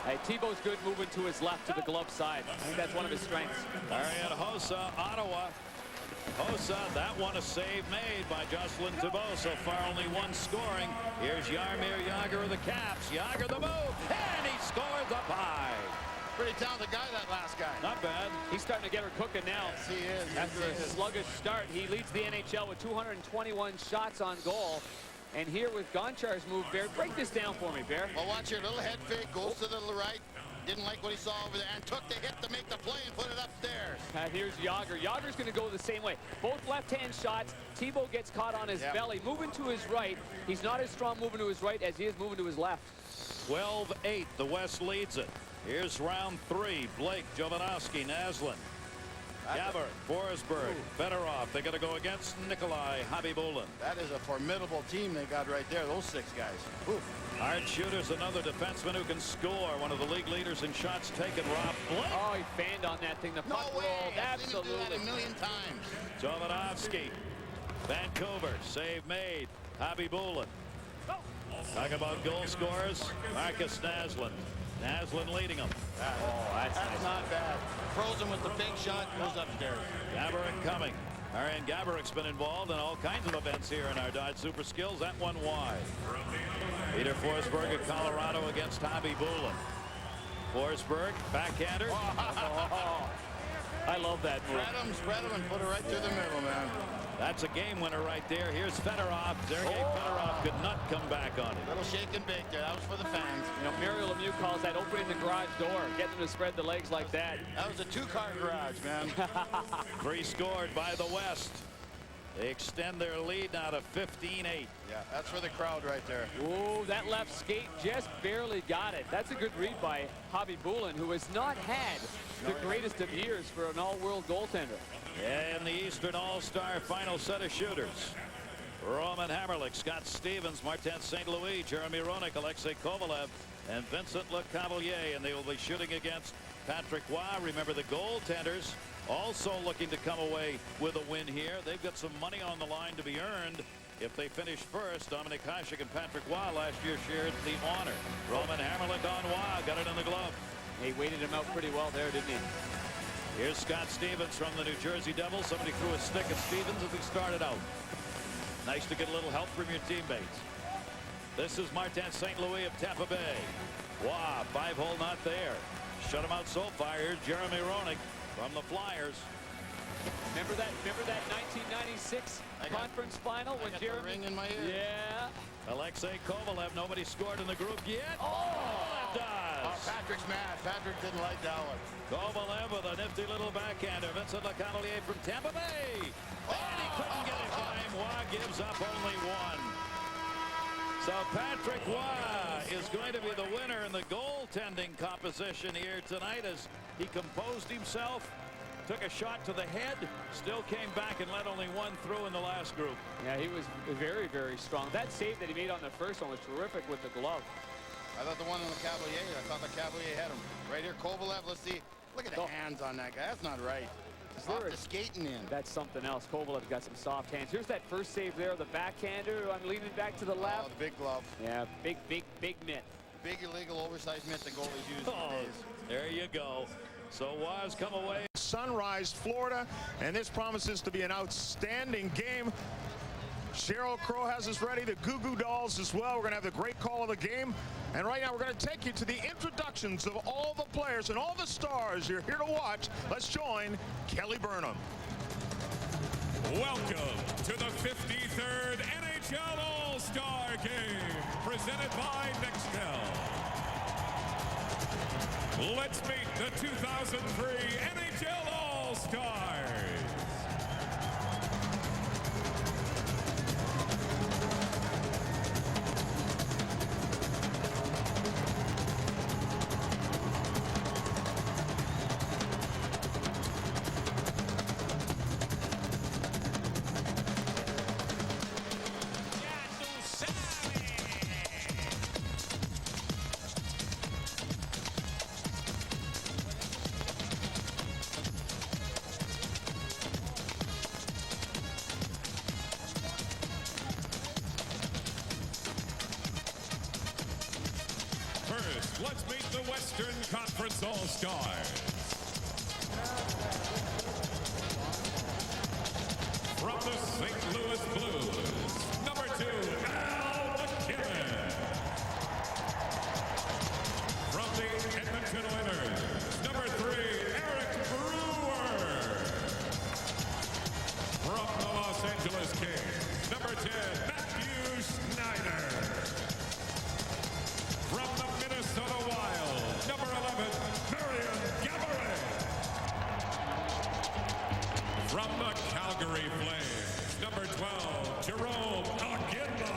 Hey, Thibault's good moving to his left to the glove side. I think that's one of his strengths. Arian Hossa, Ottawa. Hossa, that one a save made by Jocelyn Thibault. So far only one scoring. Here's Jaromir Jagr of the Caps. Jagr the move, and he scores up high. Pretty talented guy, that last guy. Not bad. He's starting to get her cooking now. Yes, he is. After a sluggish start, he leads the NHL with 221 shots on goal. And here with Gonchar's move, Bear, break this down for me, Bear. Well, watch your little head fake, goes to the right. Didn't like what he saw over there and took the hit to make the play and put it upstairs. Here's Jagr. Jagr's going to go the same way. Both left-hand shots. Thibault gets caught on his belly. Moving to his right. He's not as strong moving to his right as he is moving to his left. 12-8. The West leads it. Here's round 3. Blake, Jovanovski, Naslin, Gabbard, Forsberg, Fedorov. They're going to go against Nikolai Habibulin. That is a formidable team they got right there, those 6 guys. Ooh. Hard shooter's another defenseman who can score. One of the league leaders in shots taken, Rob Blake. Oh, he fanned on that thing. The puck rolled. Absolutely. I've seen him do that a million times. Jovanovski, Vancouver, save made. Habibulin. Talk about goal scorers. Marcus Naslin. Naslund leading them. That's nice. Not bad. Frozen with the big shot, goes upstairs. Gaborik coming. And Gaborik's been involved in all kinds of events here in our Dodge Super Skills. That one wide. Peter Forsberg of Colorado against Hobby Bulin. Forsberg, backhander. I love that move. Spread him, and put it right through the middle, man. That's a game winner right there. Here's Fedorov. Sergei Fedorov could not come back on it. Little shake and bake there. That was for the fans. You know, Mario Lemieux calls that opening the garage door, getting them to spread the legs like that. That was a two-car garage, man. 3 scored by the West. They extend their lead now to 15-8. Yeah, that's for the crowd right there. Oh, that left skate just barely got it. That's a good read by Hobby Bulin, who has not had the greatest of years for an all-world goaltender. And the Eastern All-Star final set of shooters. Roman Hammerlick, Scott Stevens, Martin St. Louis, Jeremy Roenick, Alexei Kovalev, and Vincent Lecavalier. And they will be shooting against Patrick Roy. Remember, the goaltenders also looking to come away with a win here. They've got some money on the line to be earned if they finish first. Dominic Hasek and Patrick Roy last year shared the honor. Roman Hammerlick on Roy, got it in the glove. He waited him out pretty well there, didn't he? Here's Scott Stevens from the New Jersey Devils. Somebody threw a stick at Stevens as he started out. Nice to get a little help from your teammates. This is Martin St. Louis of Tampa Bay. Wow, 5-hole not there. Shut him out so far. Here's Jeremy Roenick from the Flyers. Remember that 1996 conference final when Jeremy ring in my ear. Yeah. Alexei Kovalev. Nobody scored in the group yet. Kovalev does. Oh, Patrick's mad. Patrick didn't like that one. Kovalev with a nifty little backhander. Vincent Lecavalier from Tampa Bay. And he couldn't get it by him. Roy gives up only one. So Patrick Roy is going to be the winner in the goaltending composition here tonight as he composed himself, took a shot to the head, still came back and let only one through in the last group. Yeah, he was very, very strong. That save that he made on the first one was terrific with the glove. I thought the one on the Cavalier, I thought the Cavalier had him. Right here, Kovalev, let's see. Look at the hands on that guy. That's not right. Off the skating in. That's something else. Kovalev's got some soft hands. Here's that first save there, the backhander. I'm leaning back to the left. Oh, the big glove. Yeah, big mitt. Big illegal oversized mitt the goalies use nowadays. There you go. So Roy's come away. Sunrise, Florida, and this promises to be an outstanding game. Cheryl Crow has us ready, the Goo Goo Dolls as well. We're going to have the great call of the game. And right now we're going to take you to the introductions of all the players and all the stars you're here to watch. Let's join Kelly Burnham. Welcome to the 53rd NHL All-Star Game, presented by Nextel. Let's meet the 2003 NHL All-Stars. First, let's meet the Western Conference All-Stars. From the St. Louis Blues, number 2, Al McKinnon. From the Edmonton Oilers, number 3, Eric Brewer. From the Los Angeles Kings, number 10, Matthew Schneider. From the Minnesota Wild, number 11, Marian Gaborik. From the Calgary Flames, number 12, Jerome Aginla.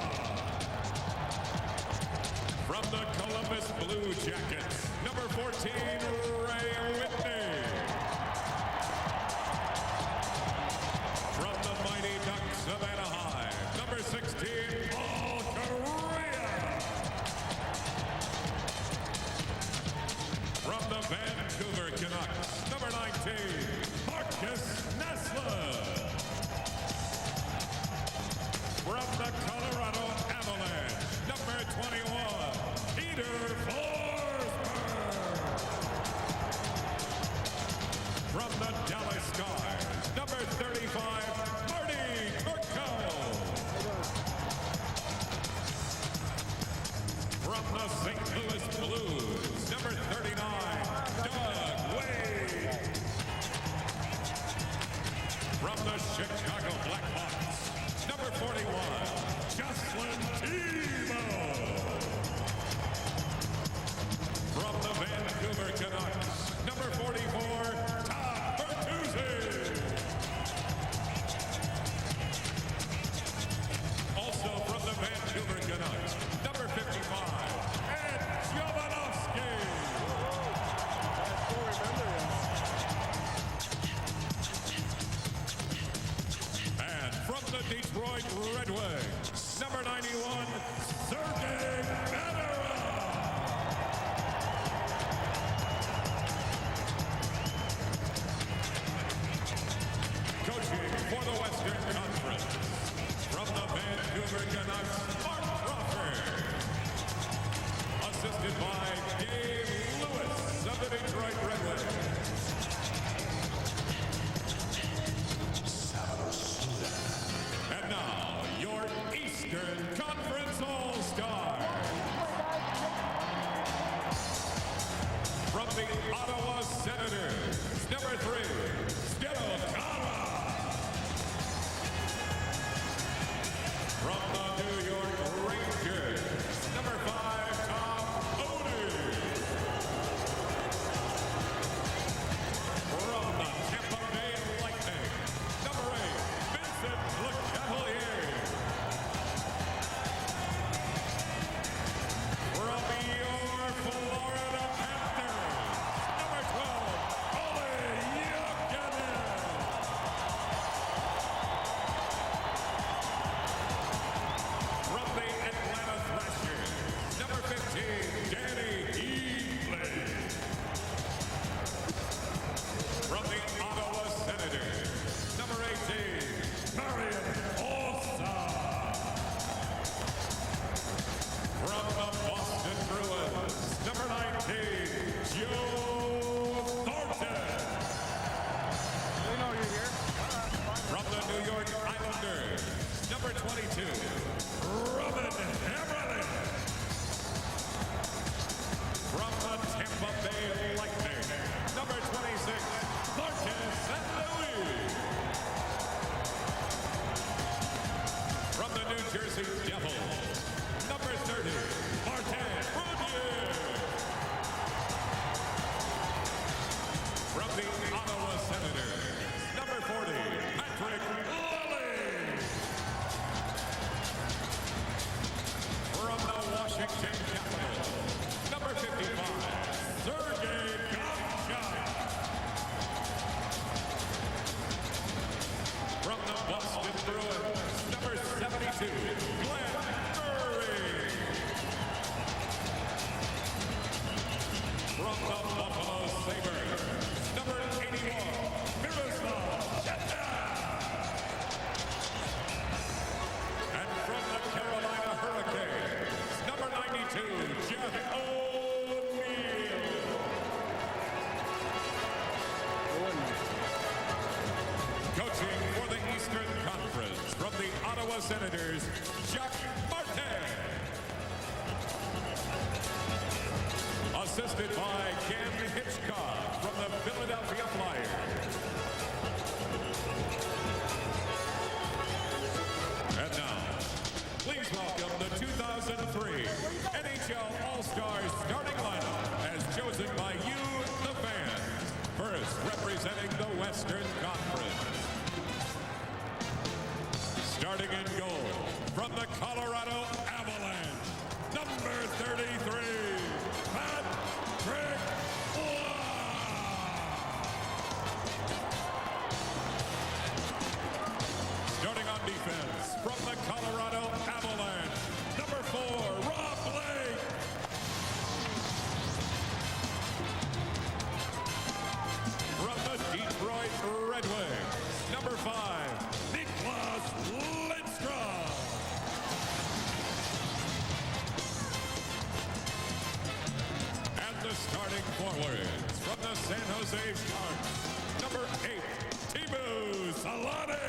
From the Columbus Blue Jackets, number 14, Ray Whitney. From the Mighty Ducks of Anaheim, number 16, Paul Correa. From the Vancouver Canucks, number 19, Marcus Naslund. From the Colorado Avalanche, number 21, Peter Forsberg. Detroit Red Wings, number 91, Sergei Fedorov. Coaching for the Western Conference, from the Vancouver Canucks, Mark Crawford. Assisted by Dave Lewis of the Detroit Red Wings. And now, your Eastern Conference All-Star. From the Ottawa Senators, number 3, Skittle Kara. From the New York Rangers, number 5, Tom Oden. From the Tampa Bay Lightning, number 8, Vincent LeCavalier. From your Florida Panthers, number 12, Ole Jokinen. From the Atlanta Thrashers, number 15, Danny Easley. From the Ottawa Senators, number 18, Marian Hossa. From the Boston Bruins, number 19, Joe Thornton. We know you're here. From the New York Islanders, number 22, Robin Hammerling. From the Tampa Bay Lightning, number 26, Marcus St. Louis. From the New Jersey Devils, number 30, Martin Brouillard. From the Ottawa Senators, number 40, Patrick Lilly. From the Washington Capitals, number 55, Sergei Gonchar. From the Boston Bruins, number 72, Glenn Murray. From the Buffalo Sabres, number 81, Miroslav Cheta. And from the Carolina Hurricanes, number 92, Jeff O'Neill. Coaching for the Eastern Conference, from the Ottawa Senators, Jacques Martin. Assisted by Ken Hitchcock from the Philadelphia Flyers. And now, please welcome the 2003 NHL All-Star starting lineup as chosen by you, the fans. First, representing the Western Conference. Starting in goal, from the Colorado Avalanche, number 33, Patrick Waugh. Starting on defense, from the Colorado Avalanche, number 4, Rob Blake. From the Detroit Red Wings, number 5, Niklas Lidstrom. And the starting forwards, from the San Jose Sharks, number 8, Teemu Salane.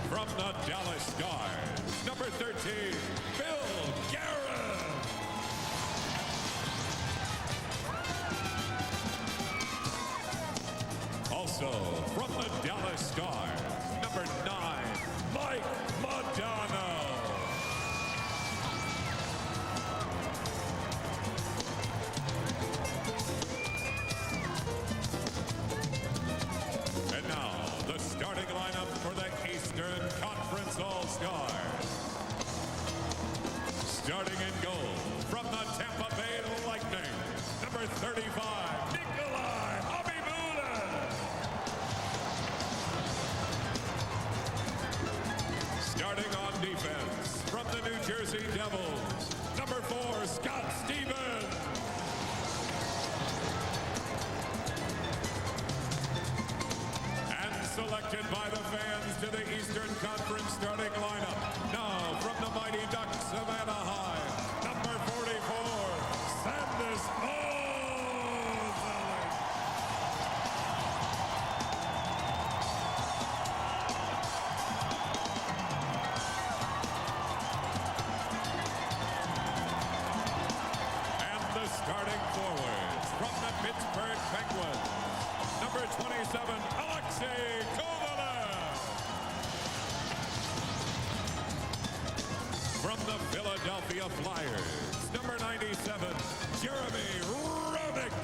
From the Dallas Stars, number 13, Bill Guerin. Also, from the Dallas Stars, number 9, Mike Modano. And now, the starting lineup for the Eastern Conference All-Stars. Scott Stevens. And selected by the fans to the Eastern Conference starting lineup. Now from the Mighty Ducks of Anaheim, number 44, Sandis Ozelic. And the starting forwards from the Pittsburgh Penguins, number 27, Alexei Kovalev. From the Philadelphia Flyers, number 97, Jeremy Roenick.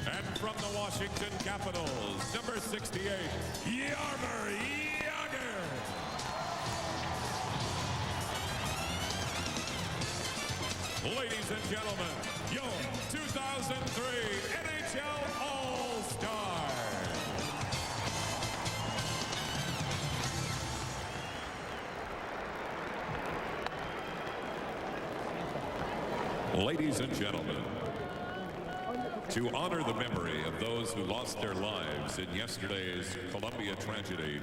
And from the Washington Capitals, number 68, Jaromir Jagr. Ladies and gentlemen, your 2003 NHL All-Star. Ladies and gentlemen, to honor the memory of those who lost their lives in yesterday's Columbia tragedy,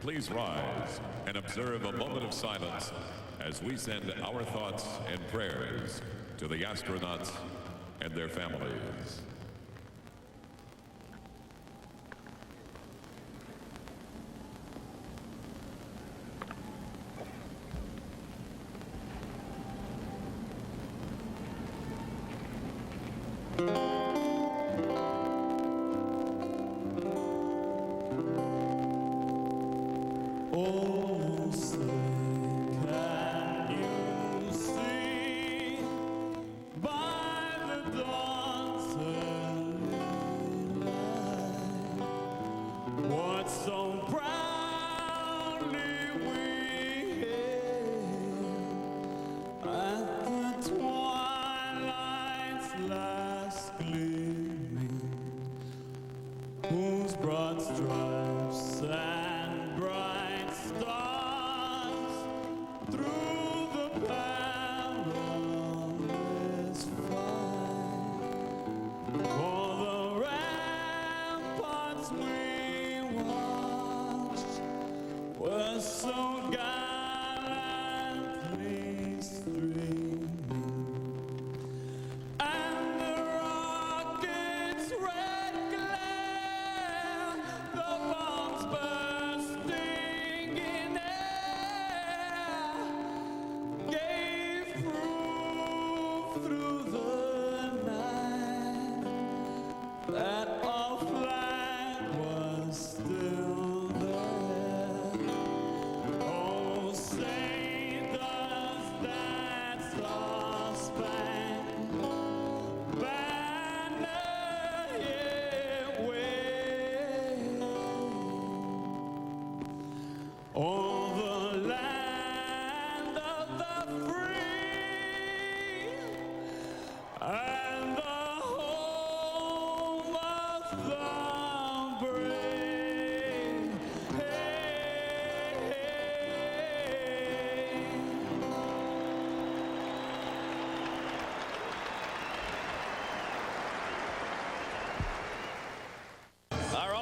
please rise and observe a moment of silence as we send our thoughts and prayers to the astronauts and their families.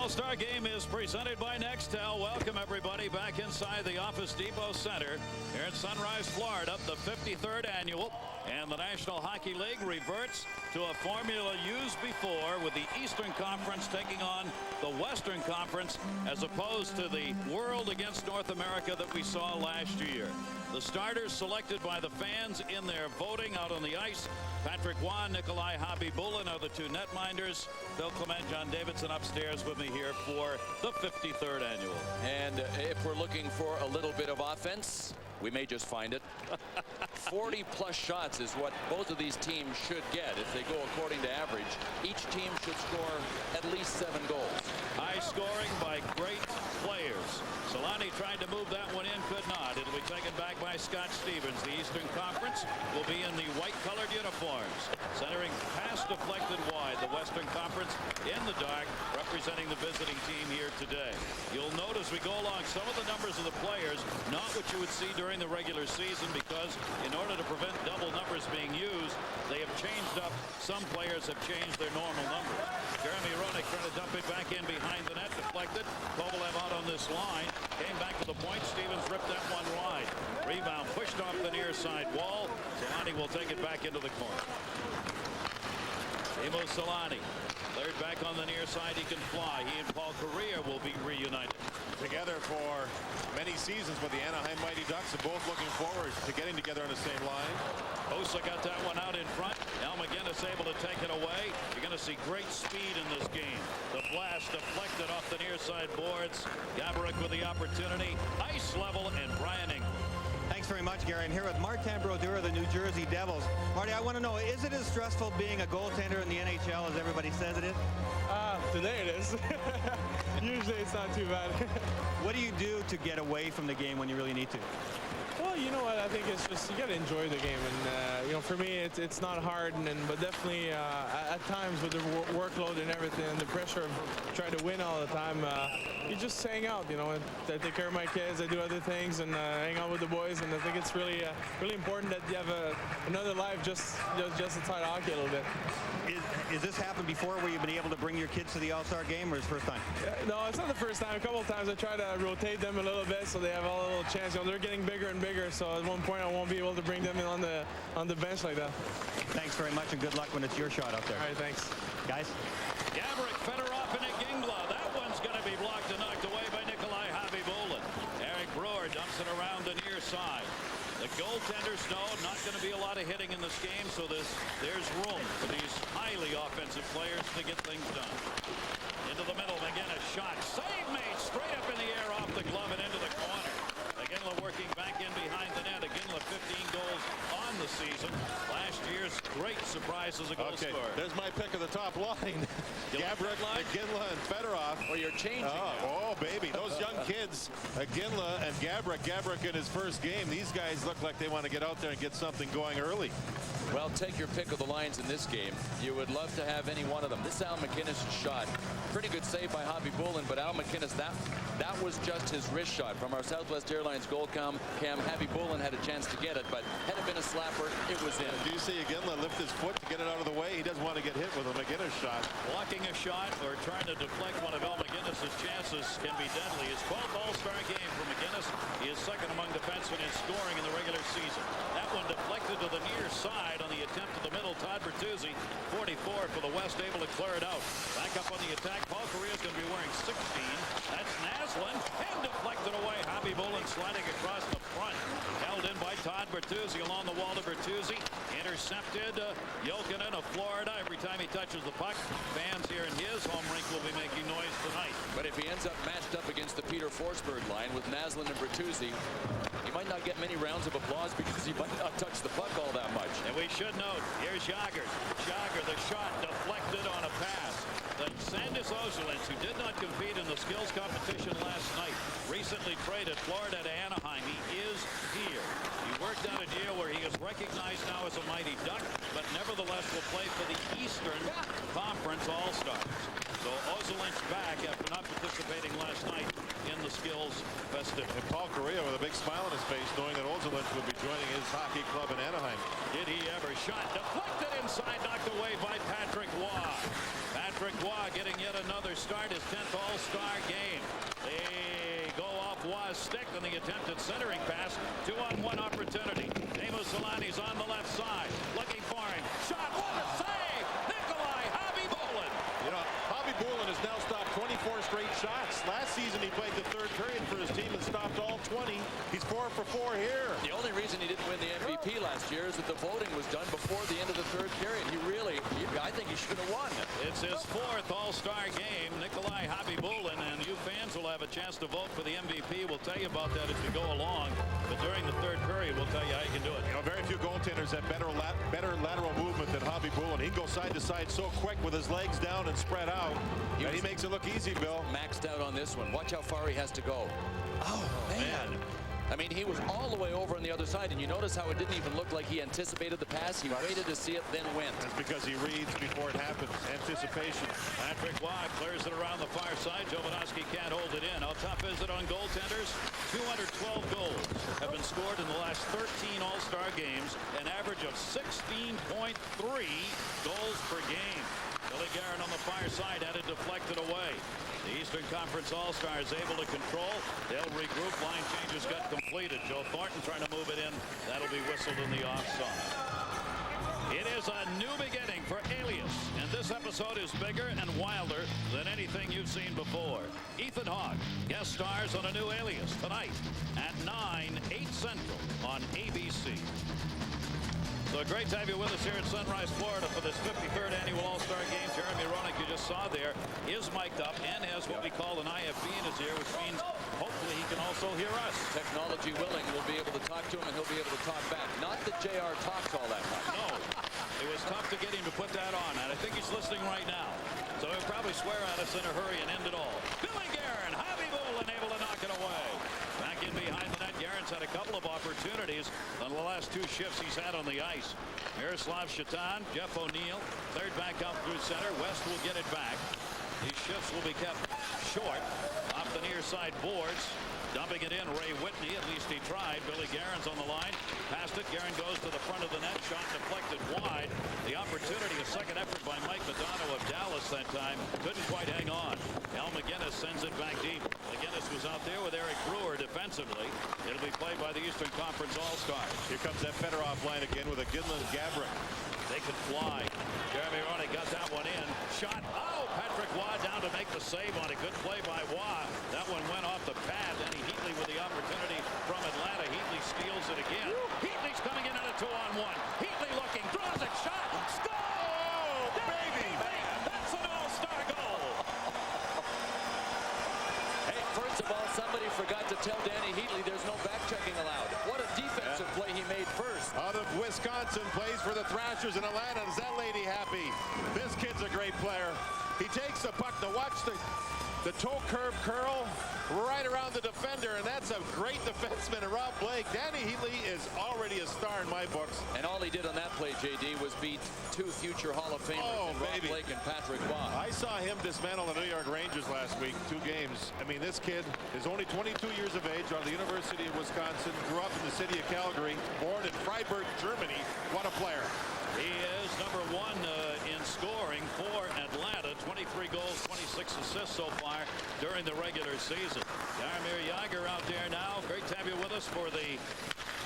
All-Star Game is presented by Nextel. Welcome, everybody, back inside the Office Depot Center here in Sunrise, Florida, the 53rd annual. And the National Hockey League reverts to a formula used before, with the Eastern Conference taking on the Western Conference, as opposed to the World against North America that we saw last year. The starters selected by the fans in their voting out on the ice. Patrick Waugh, Nikolai Habibulin are the two netminders. Bill Clement, John Davidson upstairs with me here for the 53rd annual. And if we're looking for a little bit of offense, we may just find it. 40-plus shots is what both of these teams should get if they go according to average. Each team should score at least 7 goals. High scoring by great players. Amos Solani tried to move that one in, could not. It'll be taken back by Scott Stevens. The Eastern Conference will be in the white-colored uniforms. Centering pass deflected wide. The Western Conference in the dark, representing the visiting team here today. You'll notice we go along some of the numbers of the players, not what you would see during the regular season, because in order to prevent double numbers being used, they have changed up. Some players have changed their normal numbers. Jeremy Roenick trying to dump it back in behind the net, deflected. Kovalev out on this line. Came back to the point. Stevens ripped that one wide. Rebound pushed off the near side wall. Solani will take it back into the corner. Amos Solani, third back on the near side. He can fly. He and Paul Correa will be reunited. Together for many seasons with the Anaheim Mighty Ducks, and both looking forward to getting together on the same line. Osa got that one out in front. Al McGinnis able to take it away. You're going to see great speed in this game. The blast deflected off the near side boards. Gaborik with the opportunity. Ice level, and Brian England. Thanks very much, Gary. I'm here with Martin Brodeur of the New Jersey Devils. Marty, I want to know, is it as stressful being a goaltender in the NHL as everybody says it is? Today it is. Usually it's not too bad. What do you do to get away from the game when you really need to? Well, you know what, I think it's just you got to enjoy the game, and you know, for me it's not hard, but definitely at times with the workload and everything and the pressure of trying to win all the time, you just hang out, you know, and I take care of my kids, I do other things, and hang out with the boys, and I think it's really really important that you have another life just inside hockey a little bit. Is this happened before where you've been able to bring your kids to the All-Star game, or is it the first time? No, it's not the first time. A couple of times I try to rotate them a little bit so they have all a little chance. You know, they're getting bigger and bigger, so at one point I won't be able to bring them in on the bench like that. Thanks very much, and good luck when it's your shot out there. All right, thanks. Guys? Gaborik, Fedorov, and Igingla. That one's going to be blocked and knocked away by Nikolai Khabibulin. Eric Brewer dumps it around the near side. The goaltenders know not going to be a lot of hitting in this game, so there's room for these highly offensive players to get things done. Into the middle, again a shot. Save made straight up in the air off the glove and into the corner. Iginla working back in behind the net. Iginla 15 goals on the season. Last year's great surprise as a goal scorer. There's my pick of the top line. Gaborik, Iginla, and Fedorov. Oh, you're changing. Oh, baby. Those young kids, Iginla and Gaborik. Gaborik in his first game. These guys look like they want to get out there and get something going early. Well, take your pick of the lines in this game. You would love to have any one of them. This Al McInnes shot. Pretty good save by Khabibulin, but Al McInnes, that was just his wrist shot from our Southwest Airlines goal cam. Khabibulin had a chance to get it, but had it been a slapper, it was in. Do you see Iginla lift his foot to get it out of the way? He doesn't want to get hit with a McInnes shot. Blocking a shot or trying to deflect one of Al McInnes' chances can be deadly. His 12th All-Star game for McInnes. He is second among defensemen in scoring in the regular season. That one deflected to the near side on the attempt to the middle. Todd Bertuzzi, 44 for the West, able to clear it out. Back up on the attack. Paul Correa is going to be wearing 16. That's Naslund, and deflected away. Khabibulin sliding across the front. Held in by Todd Bertuzzi along the wall to Bertuzzi. Intercepted Jokinen of Florida. Every time he touches the puck, fans here in his home rink will be making noise tonight. But if he ends up matched up against the Peter Forsberg line with Naslund and Bertuzzi, he might not get many rounds of applause because he might not touch the puck all that much. And we should note, here's Jagr. Jagr, the shot deflected on a pass. Then Sandis Ozolins, who did not compete in the skills competition last night, recently traded Florida to Anaheim. He is here. He worked out a deal where he is recognized now as a Mighty Duck, but nevertheless will play for the Eastern Conference All-Stars. So Ozolins back after not participating last night in the skills festivity. And Paul Correa with a big smile on his face, knowing that Ozolins would be joining his hockey club in Anaheim. Did he ever? Shot deflected inside, knocked away by Patrick Waugh. Patrick Waugh getting yet another start, his 10th All-Star game. They go off Waugh's stick on the attempted centering pass. 2-on-1 opportunity. Amos Solani's on the left side. Looking for him. Shot. What a save! Nikolai Khabibulin. You know, Khabibulin has now stopped 24 straight shots. Last season he played the third period for his team and stopped all 20. He's 4 for 4 here. The only reason he didn't win the MVP last year is that the voting was done before the end of the third period. I think he should have won. It's his 4th All-Star game. Nikolai Khabibulin, and you fans will have a a chance to vote for the MVP. We'll tell you about that as we go along. But during the third period, we'll tell you how you can do it. You know, very few goaltenders have better lateral movement than Hobby Bullen. He can go side to side so quick with his legs down and spread out. And he makes it look easy, Bill. Maxed out on this one. Watch how far he has to go. Oh, man. I mean, he was all the way over on the other side, and you notice how it didn't even look like he anticipated the pass. He waited to see it, then went. That's because he reads before it happens. Anticipation. Patrick Waugh clears it around the far side. Jovanovski can't hold it in. How tough is it on goaltenders? 212 goals have been scored in the last 13 All-Star games, an average of 16.3 goals per game. Billy Guerin on the far side had it deflected away. The Eastern Conference All-Stars able to control. They'll regroup. Line changes got completed. Joe Thornton trying to move it in. That'll be whistled in the offside. It is a new beginning for Alias, and this episode is bigger and wilder than anything you've seen before. Ethan Hawke guest stars on a new Alias tonight at 9/8 Central on ABC. So great to have you with us here in Sunrise, Florida for this 53rd Annual All-Star Game. Jeremy Roenick, you just saw there, is mic'd up and has what we call an IFB in his ear, which means hopefully he can also hear us. Technology willing, we'll be able to talk to him and he'll be able to talk back. Not that JR talks all that much. No, it was tough to get him to put that on, and I think he's listening right now. So he'll probably swear at us in a hurry and end it all. Billy Guerin, Hobby Bullen able to knock it away. Back in behind the net, Guerin's had a couple of opportunities on the last two shifts he's had on the ice. Miroslav Shatan, Jeff O'Neill, cleared back out through center. West will get it back. These shifts will be kept short off the near side boards. Dumping it in, Ray Whitney, at least he tried. Billy Guerin's on the line. Past it, Guerin goes to the front of the net. Shot deflected wide. The opportunity, a second effort by Mike Madonna of Dallas that time. Couldn't quite hang on. Al McGinnis sends it back deep. McGinnis was out there with Eric Brewer defensively. It'll be played by the Eastern Conference All-Stars. Here comes that Fedorov line again with a Ginland Gabrick. They can fly. Jeremy Roenick got that one in. Shot. Oh, Patrick Waugh down to make the save on it. Good play by Waugh. That one went off the pad. Danny Heatley with the opportunity from Atlanta. Heatley steals it again. Heatley's coming in at a 2-on-1. Heatley looking, draws it, shot. Score! Oh, baby! That's an all-star goal. Hey, first of all, somebody forgot to tell Danny Heatley there's no back-checking allowed. What a defensive play he made first. Out of Wisconsin, plays for the Thrashers in Atlanta. Is that lady happy? This kid's a great player. He takes the puck to watch the toe curve curl right around the defender, and that's a great defenseman, and Rob Blake. Danny Heatley is already a star in my books. And all he did on that play, JD, was beat two future Hall of Famers, Rob Blake and Patrick Waugh. I saw him dismantle the New York Rangers last week, 2 games. I mean, this kid is only 22 years of age, out of the University of Wisconsin, grew up in the city of Calgary, born in Freiburg, Germany. What a player. He is number 1 in scoring for Atlanta. 23 goals, 26 assists so far during the regular season. Jaromir Jagr out there now. Great to have you with us for the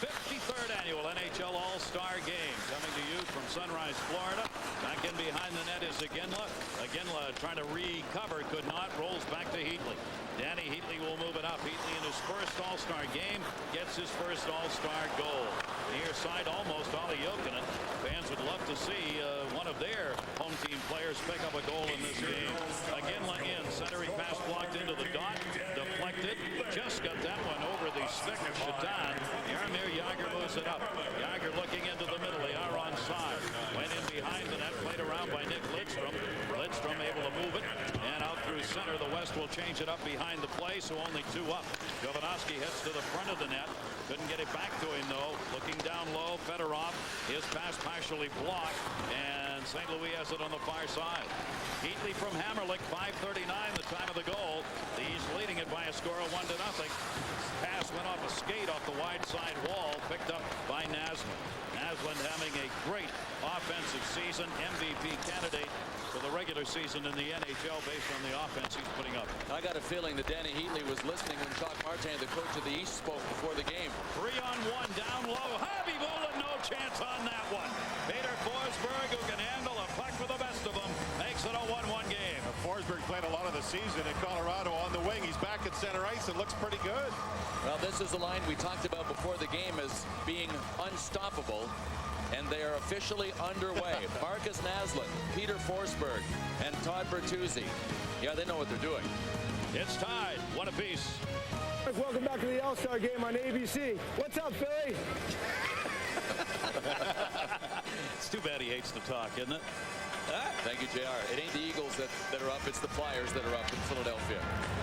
53rd Annual NHL All-Star Game. Coming to you from Sunrise, Florida. Back in behind the net is Iginla. Iginla trying to recover, could not. Rolls back to Heatley. Danny Heatley will move it up. Heatley in his first All-Star game gets his first All-Star goal. Near side, almost Olli Jokinen. Fans would love to see one of their home team players pick up a goal in this game. Iginla in. Centering pass blocked into the dot. Deflected. Just got that one over the stick of Shatan. Jaromir Jagr moves it up. Jagr looking into the middle. They are on side. Went in behind the net. Played around by Nick Lidstrom. Lidstrom able to move it. And out through center. The West will change it up behind the play. So only 2 up. Jovanovski heads to the front of the net. Couldn't get it back to him, though. Looking down low. Fedorov. His pass partially blocked. And St. Louis has it on the far side. Heatley from Hammerlick. 5:39 the time of the goal. He's leading it by a score of 1-0. Pass went off a skate off the wide side wall. Picked up by Naslund. Naslund having a great offensive season. MVP candidate for the regular season in the NHL based on the offense he's putting up. I got a feeling that Danny Heatley was listening when Jacques Martin, the coach of the East, spoke before the game. 3-on-1 down low. Hobby Bullen, no chance on that one. Peter Forsberg, who can handle a puck for the best of them, makes it a 1-1 game. Forsberg played a lot of the season in Colorado on the wing. He's back at center ice and looks pretty good. Well, this is the line we talked about before the game as being unstoppable. And they are officially underway. Marcus Naslund, Peter Forsberg, and Todd Bertuzzi. Yeah, they know what they're doing. It's tied, 1 apiece. Welcome back to the All-Star Game on ABC. What's up, Philly? It's too bad he hates to talk, isn't it? Thank you, JR. It ain't the Eagles that are up, it's the Flyers that are up in Philadelphia.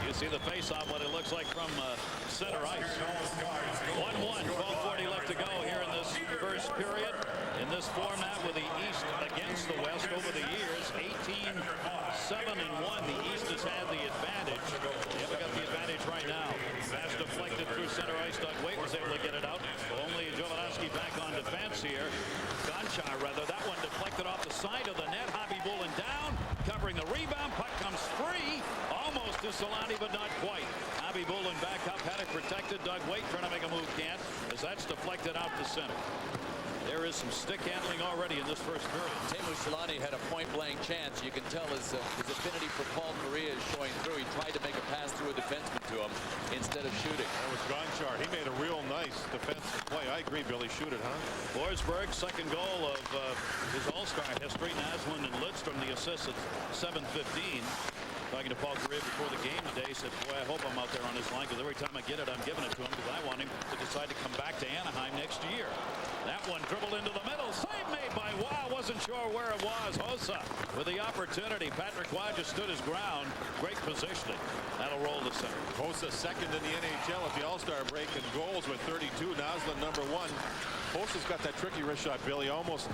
You see the face-off, what it looks like from center ice. 1-1, 12:40 left to go here in this first period. In this format with the East against the West over the years, 18-7-1. The East has had the advantage. They haven't got the advantage right now. Pass deflected through center ice. Doug Waite was able to get it out. Only Jovanovski back on defense here. Gonchar, rather. That one deflected off the side of the net. Hobby Bullen down, covering the rebound. Puck comes free. Almost to Solani, but not quite. Hobby Bullen back up. Had it protected. Doug Waite trying to make a move. Can't, as that's deflected out to center. There is some stick handling already in this first period. Teemu Solani had a point-blank chance. You can tell his affinity for Paul Maria is showing through. He tried to make a pass through a defenseman to him instead of shooting. That was Gonchar. He made a real nice defensive play. I agree, Billy. Shoot it, huh? Forsberg, second goal of his All-Star history. Naslund and Lidstrom, the assists at 7:15. Talking to Paul Correa before the game today, said, boy, I hope I'm out there on his line, because every time I get it, I'm giving it to him, because I want him to decide to come back to Anaheim next year. That one dribbled into the middle. Save made by Waugh. Wasn't sure where it was. Hossa with the opportunity. Patrick Waugh just stood his ground. Great positioning. That'll roll the center. Hossa second in the NHL at the All-Star break in goals with 32. Naslund number 1. Hossa's got that tricky wrist shot, Billy. Almost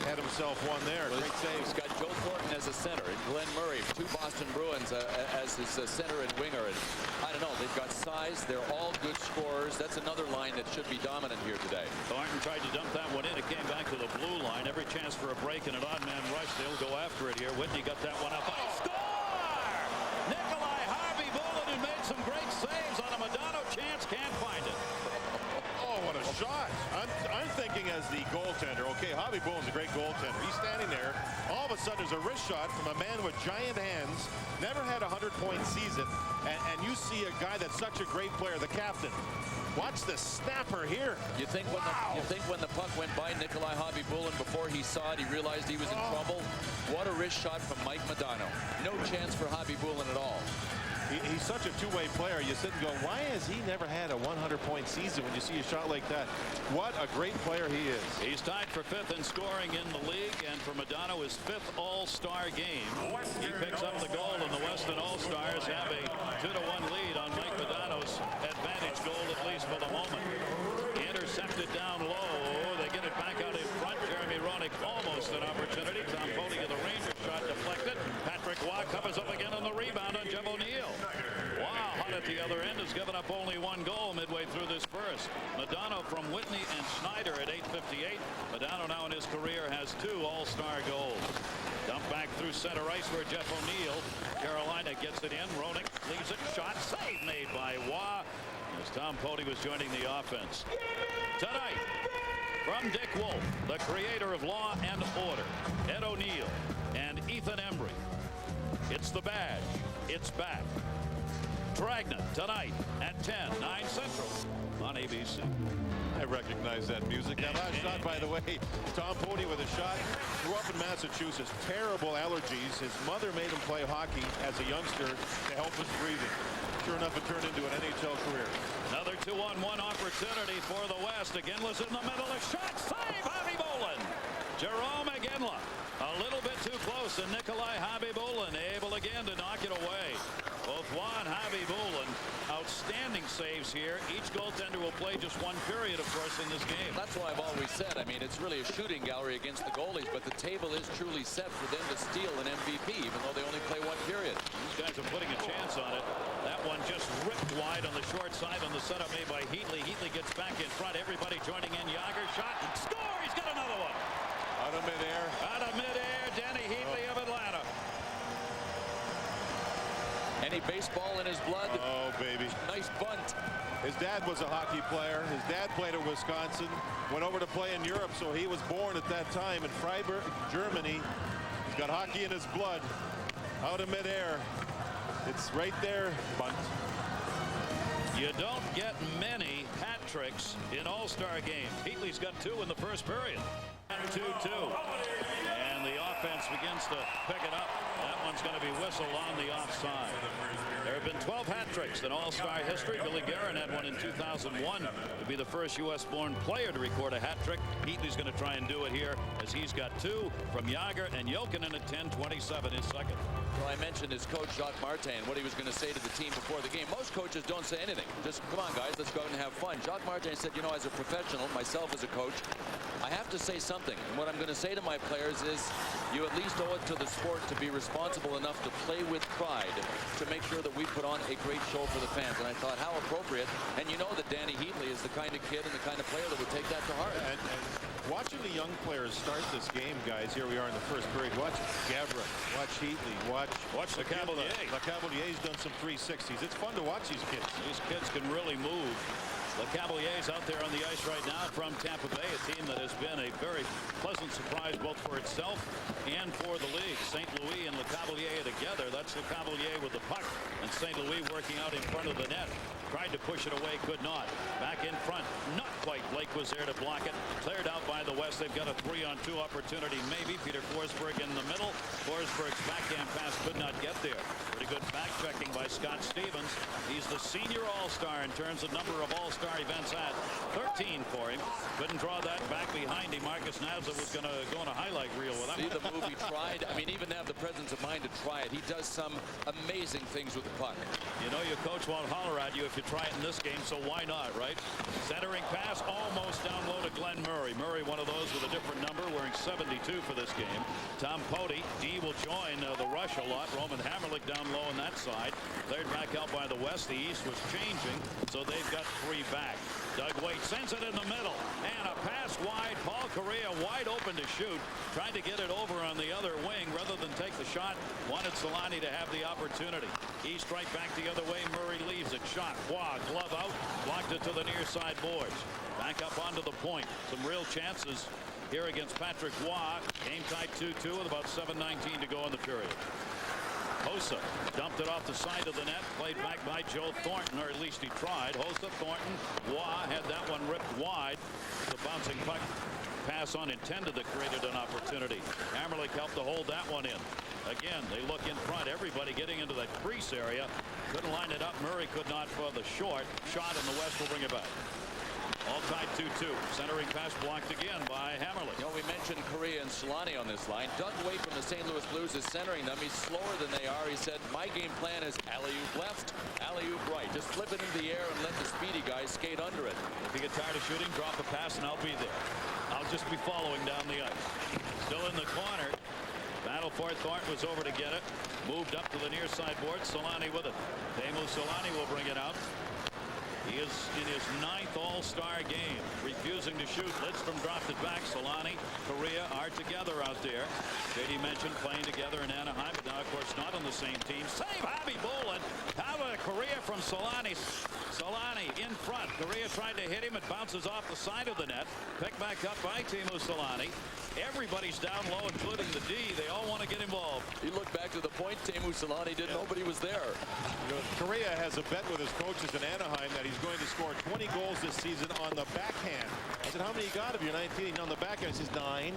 had himself one there. Great save. He's got Joe Thornton as a center and Glenn Murray, 2 Boston Bruins as his center and winger. And I don't know, they've got size. They're all good scorers. That's another line that should be dominant here today. Thornton tried to dump that one in. It came back to the blue line. Every chance for a break and an odd man rush. They'll go after it here. Whitney got that one up. Score! Nikolai Harvey Bullen, who made some great saves on a Modano chance, can't find it. Oh, what a shot. I'm thinking as the goaltender, okay, Hobby Bullen's a great goaltender. He's standing there. All of a sudden, there's a wrist shot from a man with giant hands, never had a 100-point season, and you see a guy that's such a great player, the captain. Watch the snapper here. You think when the puck went by Nikolai Hobby Bullen before he saw it, he realized he was in trouble? What a wrist shot from Mike Modano. No chance for Hobby Bullen at all. He's such a two-way player. You sit and go, why has he never had a 100-point season when you see a shot like that? What a great player he is. He's tied for 5th in scoring in the league, and for Modano, his 5th All-Star game. He picks up the goal, and the Weston All-Stars have a 2-1 lead on Mike Modano's advantage goal, at least for the moment. Intercepted down low. They get it back out in front. Jeremy Roenick almost an opportunity. Tom Foley of the Rangers shot deflected. Patrick Waugh covers up again on the rebound on Jeff O'Neill. Wow, hot at the other end, has given up only 1 goal midway through this first. Modano from Whitney and Schneider at 8:58. Modano now in his career has 2 All-Star goals. Dump back through center ice where Jeff O'Neill. Carolina gets it in. Roenick leaves it. Shot save made by Waugh as Tom Pody was joining the offense. Tonight, from Dick Wolf, the creator of Law and Order, Ed O'Neill and Ethan Embry. It's the badge. It's back. Dragnet tonight at 10, 9 Central on ABC. I recognize that music. That last shot, by the way, Tom Pody with a shot. Grew up in Massachusetts. Terrible allergies. His mother made him play hockey as a youngster to help his breathing. Sure enough, it turned into an NHL career. Another 2-on-1 opportunity for the West. Iginla's in the middle. A shot save. Hobby Bullen. Jerome Iginla. A little bit too close, and Nikolai Hobby Bullen able again to knock it away. Both Waugh and Hobby Bullen, outstanding saves here. Each goaltender will play just 1 period, of course, in this game. That's why I've always said, I mean, it's really a shooting gallery against the goalies, but the table is truly set for them to steal an MVP, even though they only play 1 period. These guys are putting a chance on it. That one just ripped wide on the short side on the setup made by Heatley. Heatley gets back in front. Everybody joining in. Yager shot. Score! He's got another one. Out of midair. Out of midair, Danny Heatley of Atlanta. Any baseball in his blood? Oh, baby. Nice bunt. His dad was a hockey player. His dad played in Wisconsin, went over to play in Europe, so he was born at that time in Freiburg, Germany. He's got hockey in his blood. Out of midair. It's right there, bunt. You don't get many hat tricks in All-Star games. Heatley's got 2 in the first period. 2-2. And the offense begins to pick it up. That one's going to be whistled on the offside. There have been 12 hat tricks in All-Star history. Billy Guerin had one in 2001 to be the first U.S.-born player to record a hat trick. Heatley's going to try and do it here as he's got 2 from Jagr, and Jokinen at 10:27 is second. Well, I mentioned his coach, Jacques Martin, what he was going to say to the team before the game. Most coaches don't say anything. Just, come on, guys, let's go out and have fun. Jacques Martin said, you know, as a professional, myself as a coach, I have to say something. And what I'm going to say to my players is you at least owe it to the sport to be responsible enough to play with pride to make sure that we put on a great show for the fans. And I thought, how appropriate. And you know that Danny Heatley is the kind of kid and the kind of player that would take that to heart. And watching the young players start this game, guys, here we are in the first period. Watch Gabrick, watch Heatley, watch LeCavalier. LeCavalier's done some 360s. It's fun to watch these kids. These kids can really move. LeCavalier's out there on the ice right now from Tampa Bay, a team that has been a very pleasant surprise both for itself and for the league. St. Louis and LeCavalier together. That's LeCavalier with the puck, and St. Louis working out in front of the net. Tried to push it away, could not. Back in front, not quite. Blake was there to block it. Cleared out by the West. They've got a 3-on-2 opportunity, maybe. Peter Forsberg in the middle. Forsberg's backhand pass could not get there. Pretty good back-checking by Scott Stevens. He's the senior All-Star in terms of number of All-Star events at 13 for him. Couldn't draw that back behind him. Marcus Nazza was going to go on a highlight reel with him. See the move he tried? I mean, even to have the presence of mind to try it. He does some amazing things with the puck. You know your coach won't holler at you if you try it in this game, so why not, right? Centering pass almost down low to Glenn Murray. Murray, one of those with a different number, wearing 72 for this game. Tom Poti, D will join the rush a lot. Roman Hammerlick down low on that side. Cleared back out by the West. The East was changing, so they've got 3 back. Doug Waite sends it in the middle, and a pass wide. Paul Correa wide open to shoot. Tried to get it over on the other wing rather than take the shot. Wanted Solani to have the opportunity. East right back the other way. Murray leaves it. Shot. Waugh, glove out. Blocked it to the near side boards. Back up onto the point. Some real chances here against Patrick Waugh. Game tied 2-2 with about 7:19 to go in the period. Hossa dumped it off the side of the net, played back by Joe Thornton, or at least he tried. Hossa, Thornton, Waugh had that one ripped wide. The bouncing puck pass unintended that created an opportunity. Hammerlick helped to hold that one in. Again, they look in front. Everybody getting into that crease area. Couldn't line it up. Murray could not for the short shot, and the West will bring it back. All tied 2-2. Centering pass blocked again by Hammerlick. You know, we mentioned Correa and Solani on this line. Doug Waite from the St. Louis Blues is centering them. He's slower than they are. He said, my game plan is alley-oop left, alley-oop right. Just flip it into the air and let the speedy guys skate under it. If you get tired of shooting, drop a pass and I'll be there. I'll just be following down the ice. Still in the corner. Battle for it. Thornton was over to get it. Moved up to the near side board. Solani with it. Teemu Solani will bring it out. He is in his 9th All-Star game. Refusing to shoot. Lidstrom dropped it back. Solani, Correa are together out there. JD mentioned playing together in Anaheim, but now, of course, not on the same team. Save Javi Bolin. How about a Correa from Solani? Solani in front. Correa tried to hit him. It bounces off the side of the net. Picked back up by Teemu Solani. Everybody's down low, including the D. They all want to get involved. He looked back to the point. Teemu Solani did. Nobody was there. You know, Correa has a bet with his coaches in Anaheim that he's going to score 20 goals this season on the backhand. I said, how many you got if you're 19? On the backhand, he says 9.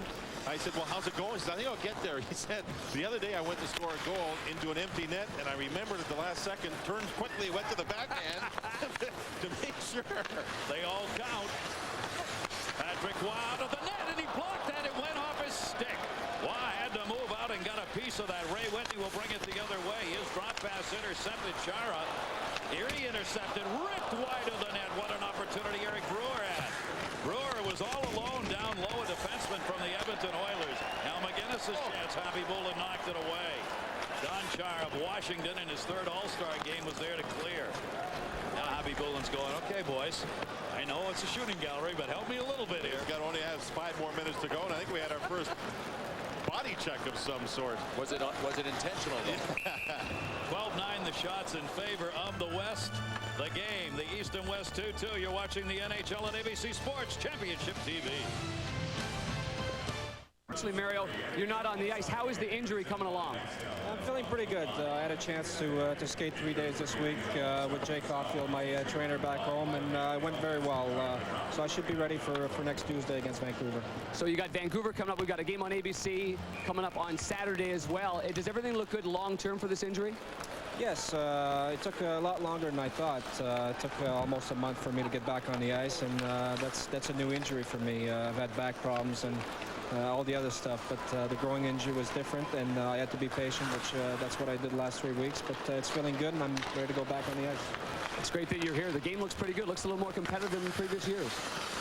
I said, well, how's it going? He said, I think I'll get there. He said, the other day I went to score a goal into an empty net, and I remembered at the last second, turned quickly, went to the backhand to make sure. They all count. Patrick Waugh out of the net, and he blocked that. It went off his stick. Waugh had to move out and got a piece of that. Ray Whitney will bring it the other way. His drop pass intercepted Chara. Erie intercepted, ripped wide of the net. What an opportunity Eric Brewer had. Brewer was all alone down low, a defenseman from the Edmonton Oilers. Now McGinnis's chance. Javi Bolin knocked it away. Don Chara of Washington in his 3rd All-Star game was there to clear. Now Javi Bolin's going, okay, boys. I know it's a shooting gallery, but help me a little bit here. Got only has 5 more minutes to go, and I think we had our first body check of some sort. Was it intentional, though? 12-9 the shots in favor of the West. The game, the East and West 2-2. You're watching the NHL on ABC Sports Championship TV. Actually, Mario, you're not on the ice. How is the injury coming along? I'm feeling pretty good. I had a chance to skate 3 days this week with Jake Caulfield, my trainer back home, and it went very well. So I should be ready for next Tuesday against Vancouver. So you got Vancouver coming up. We've got a game on ABC coming up on Saturday as well. Does everything look good long-term for this injury? Yes, it took a lot longer than I thought. It took almost a month for me to get back on the ice, and that's a new injury for me. I've had back problems and all the other stuff, but the growing injury was different, and I had to be patient, which that's what I did the last 3 weeks. But it's feeling good, and I'm ready to go back on the ice. It's great that you're here. The game looks pretty good. Looks a little more competitive than previous years.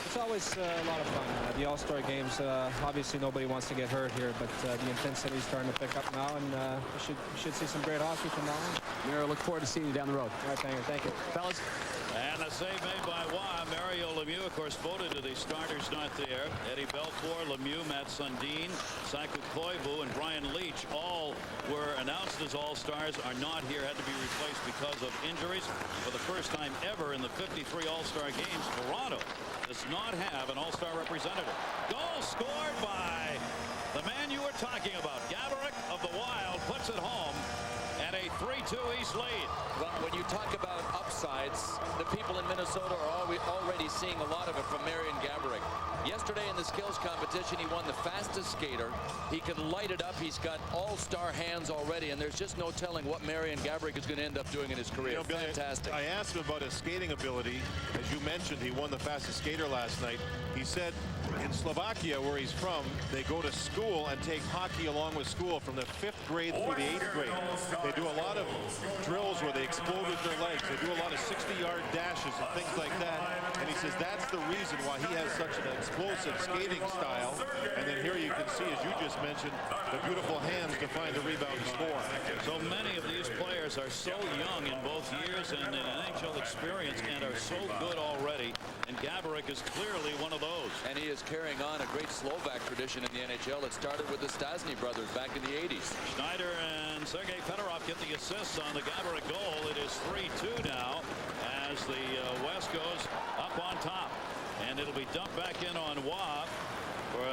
It's always a lot of fun. The All-Star games, obviously nobody wants to get hurt here, but the intensity is starting to pick up now, and we should see some great hockey from now on. Miro, look forward to seeing you down the road. All right, thank you. Fellas. And a save made by Waugh. Mario Lemieux, of course, voted to the starters not there. Eddie Belfour, Lemieux, Matt Sundin, Saku Koivu, and Brian Leach all were announced as All-Stars, are not here, had to be replaced because of injuries. For the first time ever in the 53 All-Star games, Toronto does not have an All-Star representative. Goal scored by the man you were talking about. Gaborik of the Wild puts it home. And a 3-2 East lead. Well, when you talk about upsides, the people in Minnesota are already seeing a lot of it from Marian Gaborik. Yesterday in the skills competition, he won the fastest skater. He can light it up. He's got all-star hands already, and there's just no telling what Marian Gaborik is going to end up doing in his career. Billy, fantastic. I asked him about his skating ability. As you mentioned, he won the fastest skater last night. He said in Slovakia, where he's from, they go to school and take hockey along with school from the 5th grade through the 8th grade. They do a lot of drills where they explode with their legs. They do a lot of 60-yard dashes and things like that. And he says that's the reason why he has such an explosive skating style. And then here you can see, as you just mentioned, the beautiful hands to find the rebound and score. So many of these players are so young in both years and in NHL experience and are so good already. And Gaborik is clearly one of those. And he is carrying on a great Slovak tradition in the NHL. It started with the Stasny brothers back in the 80s. Schneider and Sergei Fedorov get the assists on the Gaborik goal. It is 3-2 now as the West goes up on top. And it'll be dumped back in on Waugh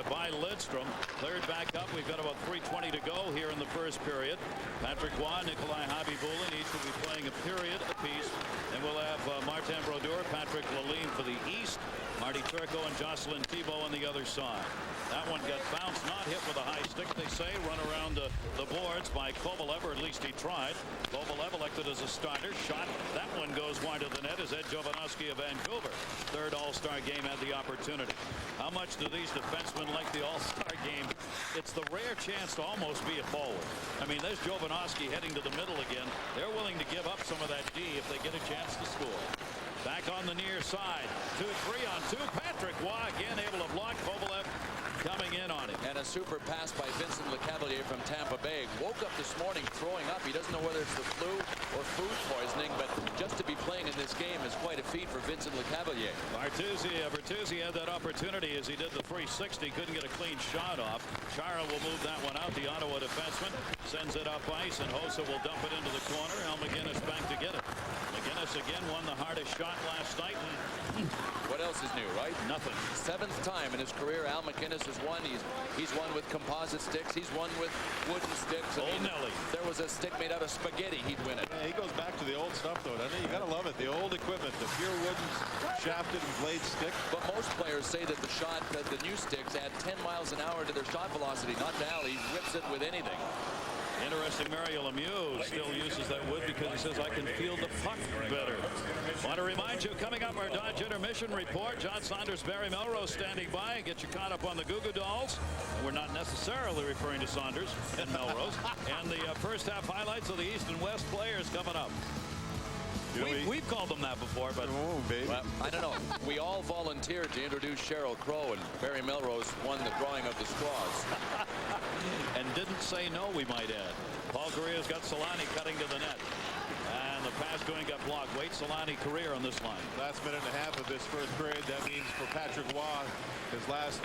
by Lidstrom. Cleared back up. We've got about 3:20 to go here in the first period. Patrick Waugh, Nikolai Khabibulin, each will be playing a period apiece. And we'll have Martin Brodeur, Patrick Lalime for the East, Marty Turco and Jocelyn Thibault on the other side. That one got bounced, not hit with a high stick, they say. Run around the boards by Kovalev, or at least he tried. Kovalev elected as a starter. Shot. That one goes wide of the net as Ed Jovanovski of Vancouver. Third All-Star game had the opportunity. How much do these defensemen like the All-Star game? It's the rare chance to almost be a forward. I mean, there's Jovanovski heading to the middle again. They're willing to give up some of that D if they get a chance to score. Back on the near side. 2-3 on 2. Patrick Waugh again able to block Kovalev coming in on him. And a super pass by Vincent Lecavalier from Tampa Bay. Woke up this morning throwing up. He doesn't know whether it's the flu or food poisoning, but just to be playing in this game is quite a feat for Vincent Lecavalier. Bertuzzi had that opportunity as he did the 360. Couldn't get a clean shot off. Chara will move that one out. The Ottawa defenseman sends it up ice, and Hossa will dump it into the corner. Al McGinnis back to get it. McGinnis again won the hardest shot last night. What else is new, right? Nothing. 7th time in his career Al McInnes has won. He's won with composite sticks. He's won with wooden sticks. Old Nelly. There was a stick made out of spaghetti. He'd win it. Yeah, he goes back to the old stuff, though, doesn't he? You got to love it. The old equipment, the pure wooden shafted and blade stick. But most players say that the new sticks add 10 miles an hour to their shot velocity. Not Al. He rips it with anything. Interesting, Mario Lemieux still uses that wood because he says, I can feel the puck better. Want to remind you, coming up, our Dodge Intermission Report. John Saunders, Barry Melrose standing by and get you caught up on the Goo Goo Dolls. And we're not necessarily referring to Saunders and Melrose. And the first half highlights of the East and West players coming up. We've called them that before, but well, I don't know. We all volunteered to introduce Sheryl Crow, and Barry Melrose won the drawing of the straws. And didn't say no, we might add. Paul Correa's got Solani cutting to the net. And the pass going got blocked. Wait, Solani career on this line. Last minute and a half of this first period. That means for Patrick Waugh, his last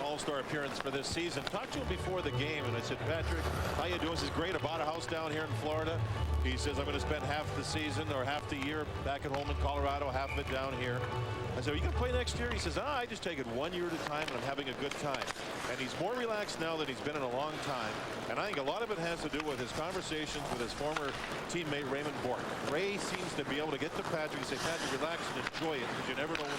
All-Star appearance for this season. Talked to him before the game, and I said, Patrick, how you doing? This is great. I bought a house down here in Florida. He says, I'm going to spend half the season or half the year back at home in Colorado, half of it down here. I said, are you going to play next year? He says, I just take it 1 year at a time, and I'm having a good time. And he's more relaxed now than he's been in a long time. And I think a lot of it has to do with his conversations with his former teammate, Raymond Bourque. Ray seems to be able to get to Patrick and say, Patrick, relax and enjoy it, because you never know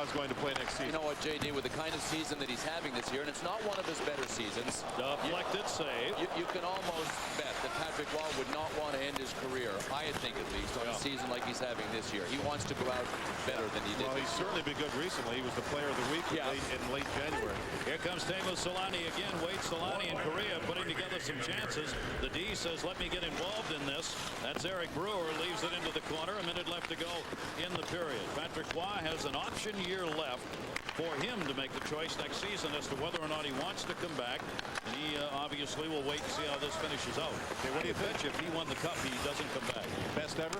is going to play next season. You know what, J.D., with the kind of season that he's having this year, and it's not one of his better seasons. Deflected save. You can almost bet that Patrick Waugh would not want to end his career, I think at least, on a season like he's having this year. He wants to go out better than he did. Well, he's certainly been good recently. He was the player of the week in late January. Here comes Teemu Selanne again. Wade Selanne in Korea putting together some chances. The D says, let me get involved in this. That's Eric Brewer, leaves it into the corner. A minute left to go in the period. Patrick Waugh has an option year left for him to make the choice next season as to whether or not he wants to come back. And he obviously will wait and see how this finishes out. Okay, what do you pitch if he won the cup, he doesn't come back? Best ever?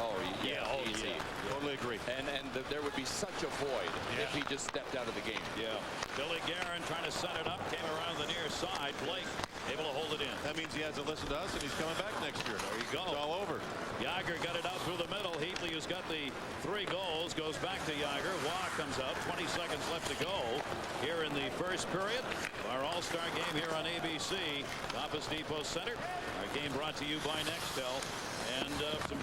Oh, yeah. Easy. Totally agree. And there would be such a void if he just stepped out of the game. Yeah. Billy Guerin trying to set it up, came around the near side. Blake able to hold it in. That means he hasn't listened to us, and he's coming back next year. There you go. It's all over. Yager got it out through the middle. Heatley, who's got the 3 goals, goes back to Yager. Waugh comes out. 20 seconds left to go here in the first period. Our All-Star game here on ABC, Office Depot Center. Our game brought to you by Nextel. And some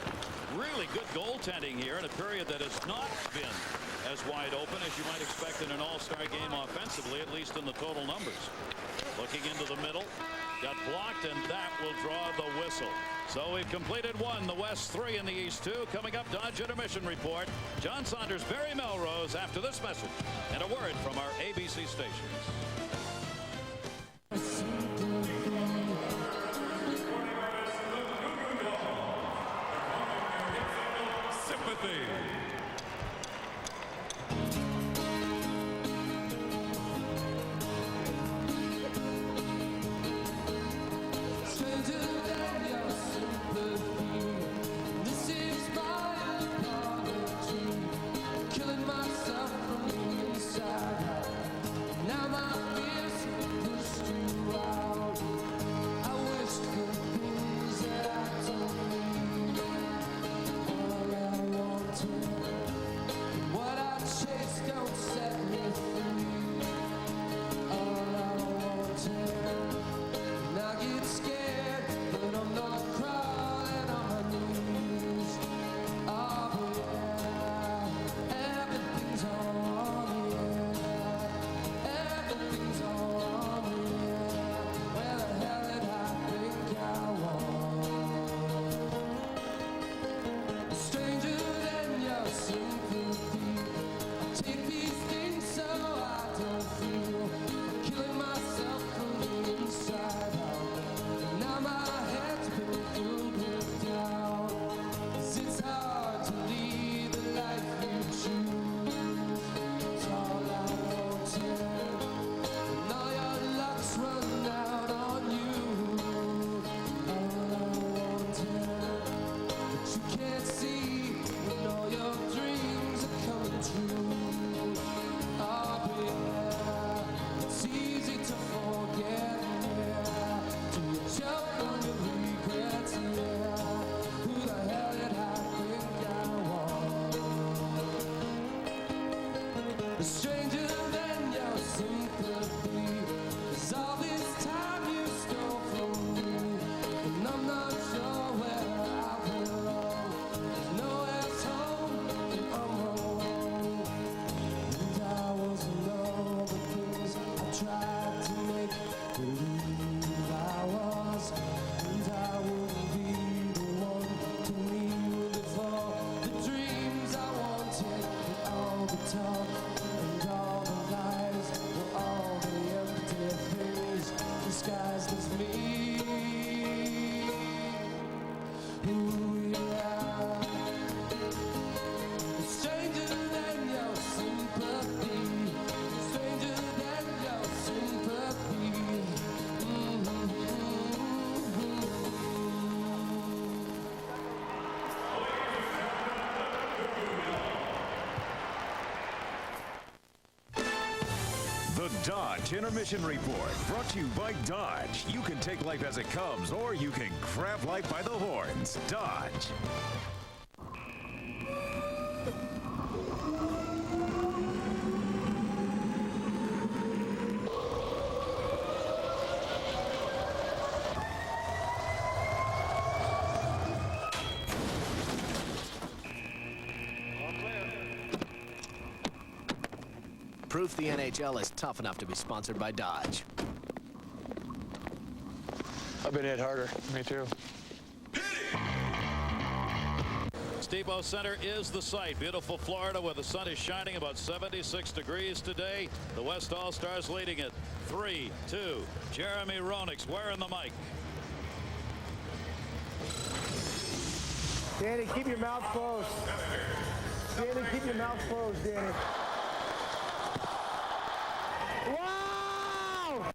really good goaltending here in a period that has not been as wide open as you might expect in an All-Star game offensively, at least in the total numbers. Looking into the middle, got blocked, and that will draw the whistle. So we've completed 1, the West 3, and the East 2. Coming up, Dodge Intermission Report. John Saunders, Barry Melrose, after this message and a word from our ABC stations. Sympathy. Dodge Intermission Report, brought to you by Dodge. You can take life as it comes, or you can grab life by the horns. Dodge. Proof the NHL is tough enough to be sponsored by Dodge. I've been hit harder. Me too. Steve-O Center is the site. Beautiful Florida where the sun is shining, about 76 degrees today. The West All-Stars leading it 3-2. Jeremy Roenick's wearing the mic. Danny, keep your mouth closed. Danny, keep your mouth closed, Danny. Wow!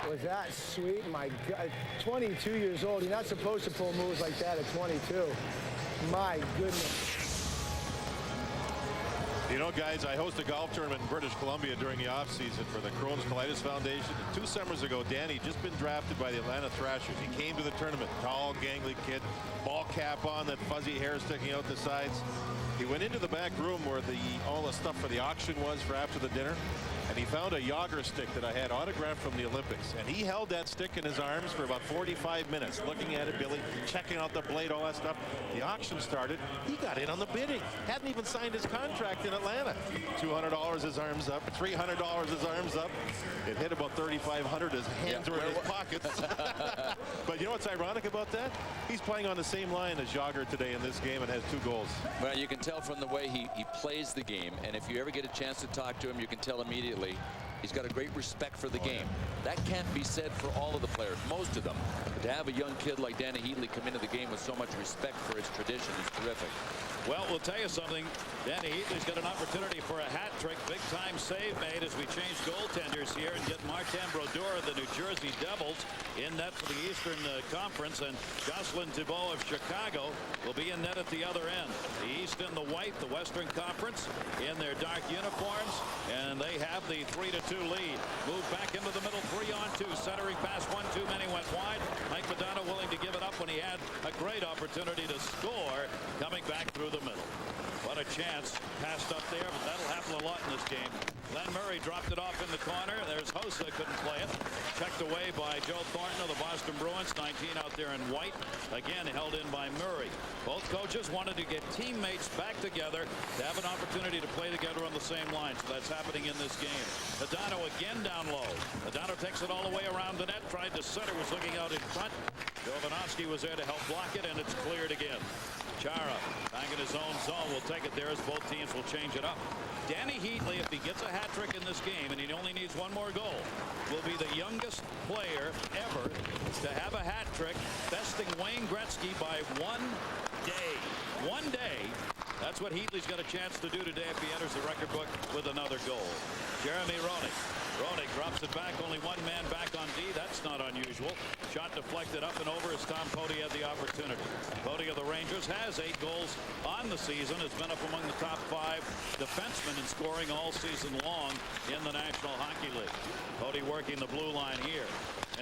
Was that sweet? My God, 22 years old. You're not supposed to pull moves like that at 22. My goodness. You know, guys, I host a golf tournament in British Columbia during the offseason for the Crohn's Colitis Foundation. And 2 summers ago, Danny just been drafted by the Atlanta Thrashers. He came to the tournament, tall, gangly kid, ball cap on, that fuzzy hair sticking out the sides. He went into the back room where all the stuff for the auction was for after the dinner, and he found a Yager stick that I had autographed from the Olympics. And he held that stick in his arms for about 45 minutes, looking at it, Billy, checking out the blade, all that stuff. The auction started. He got in on the bidding. Hadn't even signed his contract in Atlanta. $200 his arms up, $300 his arms up. It hit about $3,500. His hands were in his pockets. But you know what's ironic about that? He's playing on the same line as Yager today in this game and has 2 goals. Well, you can tell from the way he plays the game, and if you ever get a chance to talk to him, you can tell immediately he's got a great respect for the game. That can't be said for all of the players, most of them. But to have a young kid like Danny Heatley come into the game with so much respect for his tradition is terrific. Well, we'll tell you something. Danny Heatley's got an opportunity for a hat trick. Big time save made as we change goaltenders here and get Martin Brodeur of the New Jersey Devils in net for the Eastern Conference, and Jocelyn Thibault of Chicago will be in net at the other end. The East in the white, the Western Conference in their dark uniforms, and they have the 3-2 lead. Move back into the middle, 3-on-2. Centering pass, 1 too many went wide. Mike Modano willing to give it up when he had a great opportunity to score coming back through the middle. What a chance passed up there, but that'll happen a lot in this game. Glenn Murray dropped it off in the corner. There's Hossa, couldn't play it. Checked away by Joe Thornton of the Boston Bruins. 19 out there in white. Again held in by Murray. Both coaches wanted to get teammates back together to have an opportunity to play together on the same line. So that's happening in this game. Modano again down low. Modano takes it all the way around the net. Tried to center, was looking out in front. Jovanovski was there to help block it, and it's cleared again. Chara back in his own zone will take it there as both teams will change it up. Danny Heatley, if he gets a hat trick in this game and he only needs 1 more goal, will be the youngest player ever to have a hat trick, besting Wayne Gretzky by 1 day. 1 day. That's what Heatley's got a chance to do today if he enters the record book with another goal. Jeremy Roenick. Roenick drops it back, only 1 man back on D. That's not unusual. Shot deflected up and over as Tom Poti had the opportunity. Poti of the Rangers has 8 goals on the season. Has been up among the top 5 defensemen in scoring all season long in the National Hockey League. Poti working the blue line here.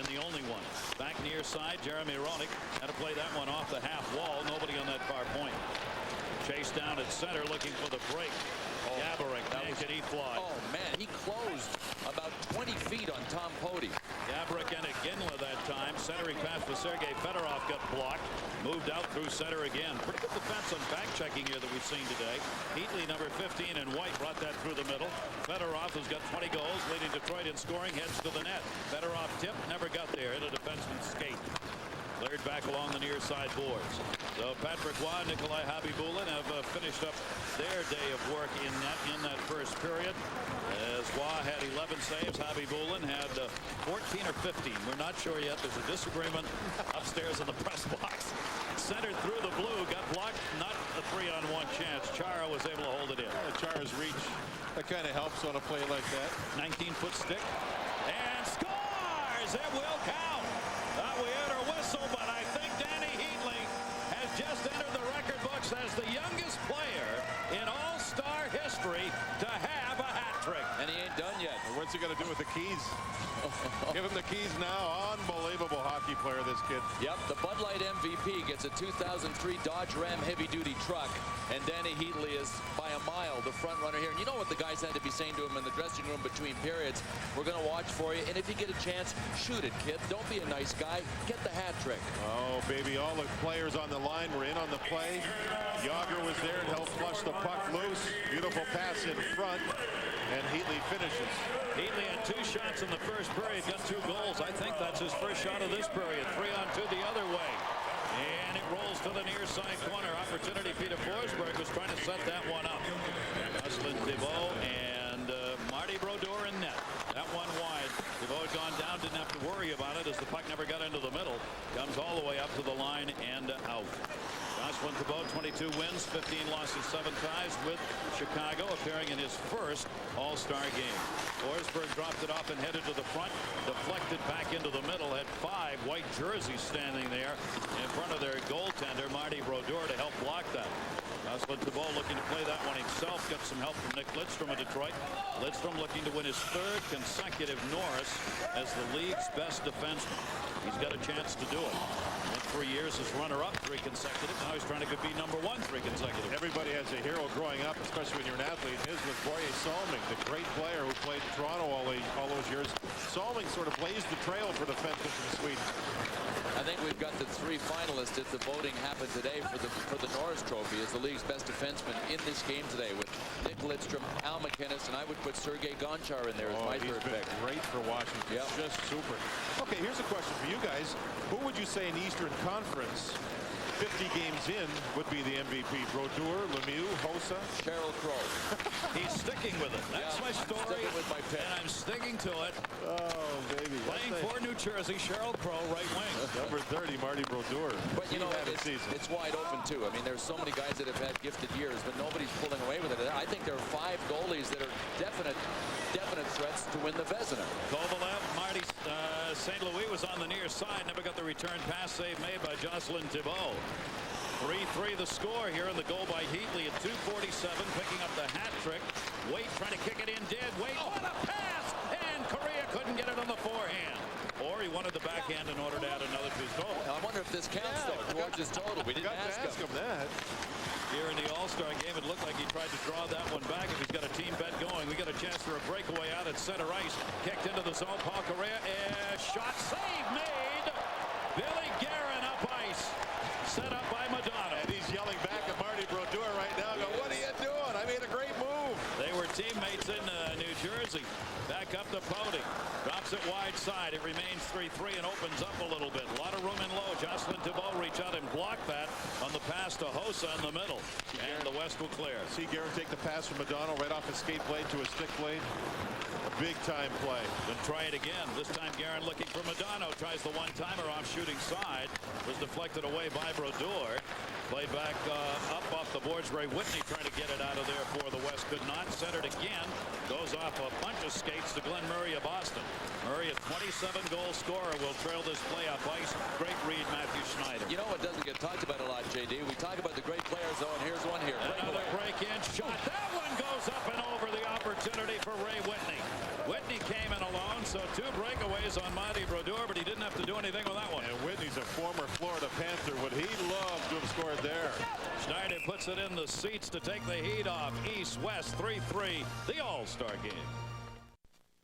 And the only one. Back near side, Jeremy Roenick had to play that one off the half wall. Nobody on that far point. Chase down at center looking for the break. Gaborik, man, can he fly? Oh, man, he closed about 20 feet on Tom Poti. Gaborik and Iginla that time. Centering pass for Sergei Fedorov got blocked. Moved out through center again. Pretty good defense on back checking here that we've seen today. Heatley, number 15 in white, brought that through the middle. Fedorov has got 20 goals, leading Detroit in scoring, heads to the net. Fedorov tipped, never got there. Hit a defenseman's skate. Cleared back along the near side boards. So Patrick Waugh, Nikolai Habibulin have finished up their day of work in that first period. As Waugh had 11 saves, Habibulin had 14 or 15. We're not sure yet. There's a disagreement upstairs in the press box. Centered through the blue, got blocked. Not a 3-on-1 chance. Chara was able to hold it in. Chara's reach, that kind of helps on a play like that. 19-foot stick. And scores! It will count. We heard a whistle, but I think Danny Heatley has just entered the record books as the youngest player in All-Star history to have a hat trick. And he ain't done yet. What's he going to do with the keys? Give him the keys now. Unbelievable. hockey player, this kid. Yep, the Bud Light MVP gets a 2003 Dodge Ram heavy-duty truck, and Danny Heatley is by a mile the front runner here. And you know what the guys had to be saying to him in the dressing room between periods? We're going to watch for you, and if you get a chance, shoot it, kid. Don't be a nice guy. Get the hat trick. Oh, baby, all the players on the line were in on the play. Yager was there and helped flush the puck loose. Beautiful pass in front, and Heatley finishes. Heatley had 2 shots in the first period, got 2 goals. I think that's his first shot of this period. 3-on-2 the other way. And it rolls to the near side corner. Opportunity. Peter Forsberg was trying to set that one up. Jocelyn Thibault and Marty Brodeur in net. That one wide. Thibault had gone down, didn't have to worry about it as the puck never got into the middle. Comes all the way up to the line and out. Jocelyn Thibault, 22 wins, 15 losses, 7 ties with Chicago, appearing in his first All-Star game. Forsberg dropped it off and headed to the front, deflected back into the middle, had 5 white jerseys standing there in front of their goaltender, Marty Brodeur, to help block that. Jocelyn Thibault looking to play that one himself, got some help from Nick Lidstrom of Detroit. Lidstrom looking to win his 3rd consecutive Norris as the league's best defenseman. He's got a chance to do it. Went 3 years as runner-up, 3 consecutive. Now he's trying to be number 1 3 consecutive. Everybody has a hero growing up, especially when you're an athlete. His was Borje Salming, the great player who played in Toronto all those years. Salming sort of blazed the trail for defensemen from Sweden. I think we've got the 3 finalists if the voting happened today for the Norris Trophy as the league's best defenseman in this game today with Nick Lidstrom, Al McInnes, and I would put Sergei Gonchar in there as my 3rd pick. Great for Washington. Yep. Just super. Okay, here's a question for you guys. Who would you say in the Eastern Conference, 50 games in, would be the MVP? Brodeur, Lemieux, Hossa? Sheryl Crow. He's sticking with it. That's my story. With my pick. And I'm sticking to it. Oh, baby. Playing for New Jersey, Sheryl Crow, right wing. Number 30, Marty Brodeur. But you know, it's wide open too. I mean, there's so many guys that have had gifted years, but nobody's pulling away with it. I think there are 5 goalies that are definite threats to win the Vezina. Kovalev, Marty St. Louis was on the near side, never got the return pass save made by Jocelyn Thibault. 3-3 the score here, in the goal by Heatley at 2:47, picking up the hat trick. Waite trying to kick it in, did. Waite, what a pass! And Correa couldn't get it on the forehand. Or he wanted the backhand in order to add another to his total. I wonder if this counts though towards his total. We didn't ask him that. Here in the All-Star game, it looked like he tried to draw that one back. If he's got a team bet going, we got a chance for a breakaway out at center ice. Kicked into the zone. Paul Correa, shot, save made. Billy Guerin up ice. Set up by Madonna. And he's yelling back at Marty Brodeur right now. Go, what are you doing? I made a great move. They were teammates in New Jersey. Back up to Pody. Drops it wide side. It remains 3-3 and opens up a little bit. A lot of room in low. Jocelyn Thibault reach out and block that on the pass to Hossa in the middle. And the West will clear. See Guerin take the pass from Madonna right off his skate blade to a stick blade. A big-time play. Then try it again. This time Guerin looking for Madonna. Tries the one-timer off shooting side. Was deflected away by Brodeur. Played back up off the boards. Ray Whitney trying to get it out of there for the West. Could not. Centered again. Goes off a bunch of skates to Glenn Murray of Boston. Murray, a 27-goal scorer, will trail this playoff ice. Great read, Matthew Schneider. You know what doesn't get talked about a lot, JD? We talk about the great players, though, and here's one here. Another break-in shot. That one goes up and over. The opportunity for Ray Whitney. Whitney came in alone, so 2 breakaways on Marty Brodeur, but he didn't have to do anything with that one. And Whitney's a former Florida Panther. Would he love to have scored there? Schneider puts it in the seats to take the heat off. East-West 3-3, the All-Star game.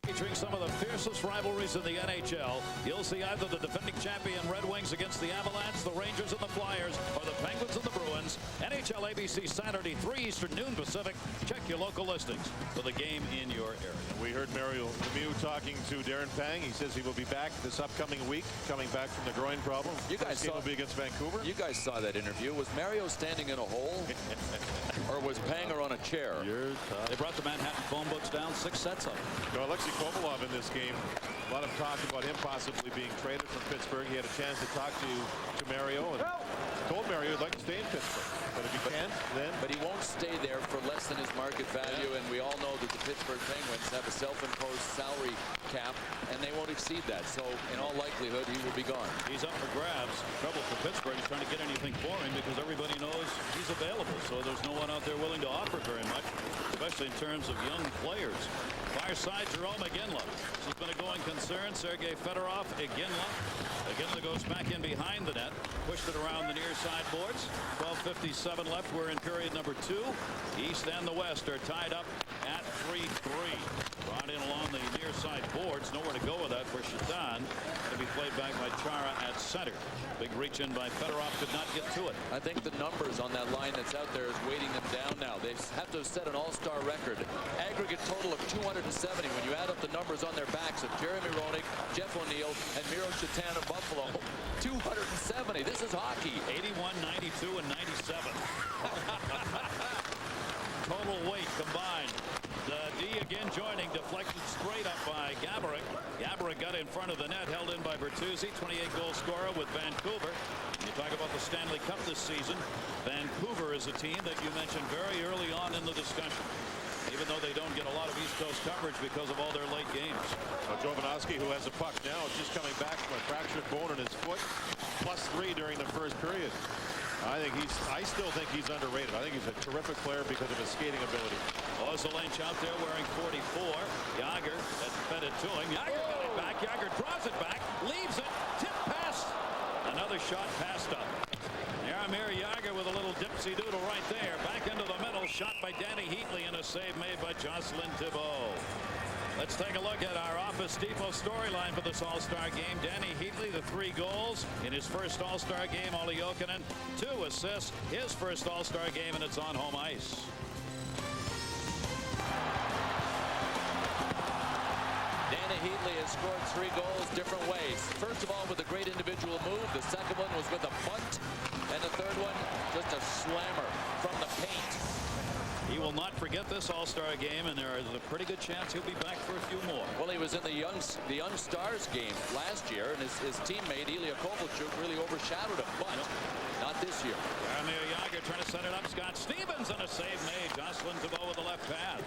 Featuring some of the fiercest rivalries in the NHL, you'll see either the defending champion Red Wings against the Avalanche, the Rangers and the Flyers, or the Penguins and the Bruins. NHL ABC Saturday, 3 Eastern, noon Pacific. Check your local listings for the game in your area. We heard Mario Lemieux talking to Darren Pang. He says he will be back this upcoming week, coming back from the groin problem. You guys saw, will be against Vancouver. You guys saw that interview. Was Mario standing in a hole, or was Panger on a chair? You're tough. They brought the Manhattan phone books down, 6 sets of them. So Alexei Kovalov in this game. A lot of talk about him possibly being traded from Pittsburgh. He had a chance to talk to Mario and told Mario he'd like to stay in Pittsburgh. But if he can't, then... But he won't stay there for less than his market value, and we all know that the Pittsburgh Penguins have a self-imposed salary cap, and they won't exceed that. So, in all likelihood, he will be gone. He's up for grabs. Trouble for Pittsburgh is trying to get anything for him because everybody knows he's available. So there's no one out there willing to offer very much. especially in terms of young players. Far side, Jerome Iginla. She's been a going concern. Sergei Fedorov, Iginla. Iginla goes back in behind the net. Pushed it around the near side boards. 12:57 left. We're in period number 2. East and the West are tied up at 3-3. Brought in along the near side boards. Nowhere to go with that for Shatan. To be played back by Chara at center. Big reach in by Fedorov. Could not get to it. I think the numbers on that line that's out there is weighting them down now. They have to have set an all-star record. Aggregate total of 270 when you add up the numbers on their backs of Jeremy Roenick, Jeff O'Neill, and Miro Shatan of Buffalo. 270. This is hockey. 81, 92, and 97. Total weight combined. The D again joining, deflected straight up by Gaborik. Gaborik got in front of the net, held in by Bertuzzi, 28-goal scorer with Vancouver. You talk about the Stanley Cup this season. Vancouver is a team that you mentioned very early on in the discussion, even though they don't get a lot of East Coast coverage because of all their late games. Jovanovski, who has a puck now, is just coming back from a fractured bone in his foot. +3 during the first period. I still think he's underrated. I think he's a terrific player because of his skating ability. Ozolinch out there wearing 44. Yager that fed it to him. Yager got it back. Yager draws it back, leaves it, tip pass. Another shot passed up. Jaromir Yager with a little dipsy doodle right there. Back into the middle, shot by Danny Heatley and a save made by Jocelyn Thibault. Let's take a look at our Office Depot storyline for this All-Star game. Danny Heatley, the 3 goals in his first All-Star game. Olli Jokinen, 2 assists. His first All-Star game, and it's on home ice. Danny Heatley has scored 3 goals different ways. First of all, with a great individual move. The second one was with a bunt. And the third one, just a slammer from the paint. He will not forget this All-Star game, and there is a pretty good chance he'll be back for a few more. Well, he was in the Young Stars game last year, and his teammate Ilya Kovalchuk really overshadowed him, but not this year. Jaromir Yager trying to set it up. Scott Stevens and a save made. Jocelyn Thibault with the left pad.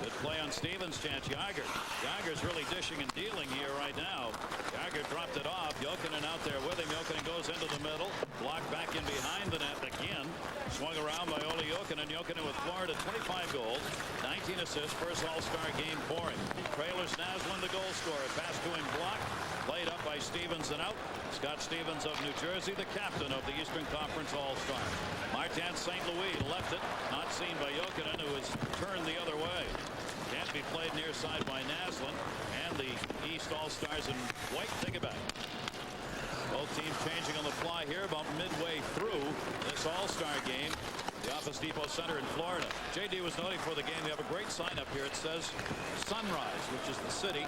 Good play on Stevens' chance. Yager's really dishing and dealing here right now. Yager dropped it off. Jokinen out there with him. Jokinen goes into the middle. Blocked back in behind the net again. Swung around by Olli Jokinen. Jokinen with Florida, 25 goals, 19 assists. First All-Star game for him. Trailers Naslund, the goal scorer. Pass to him blocked. Played up by Stevens and out. Scott Stevens of New Jersey, the captain of the Eastern Conference All-Star. Martin St. Louis left it. Not seen by Jokinen, who has turned the other way. Can't be played near side by Naslund. And the East All-Stars in white. Think about it. Both teams changing on the fly here about midway through this All-Star game. The Office Depot Center in Florida. JD was noting for the game. We have a great sign up here. It says Sunrise, which is the city.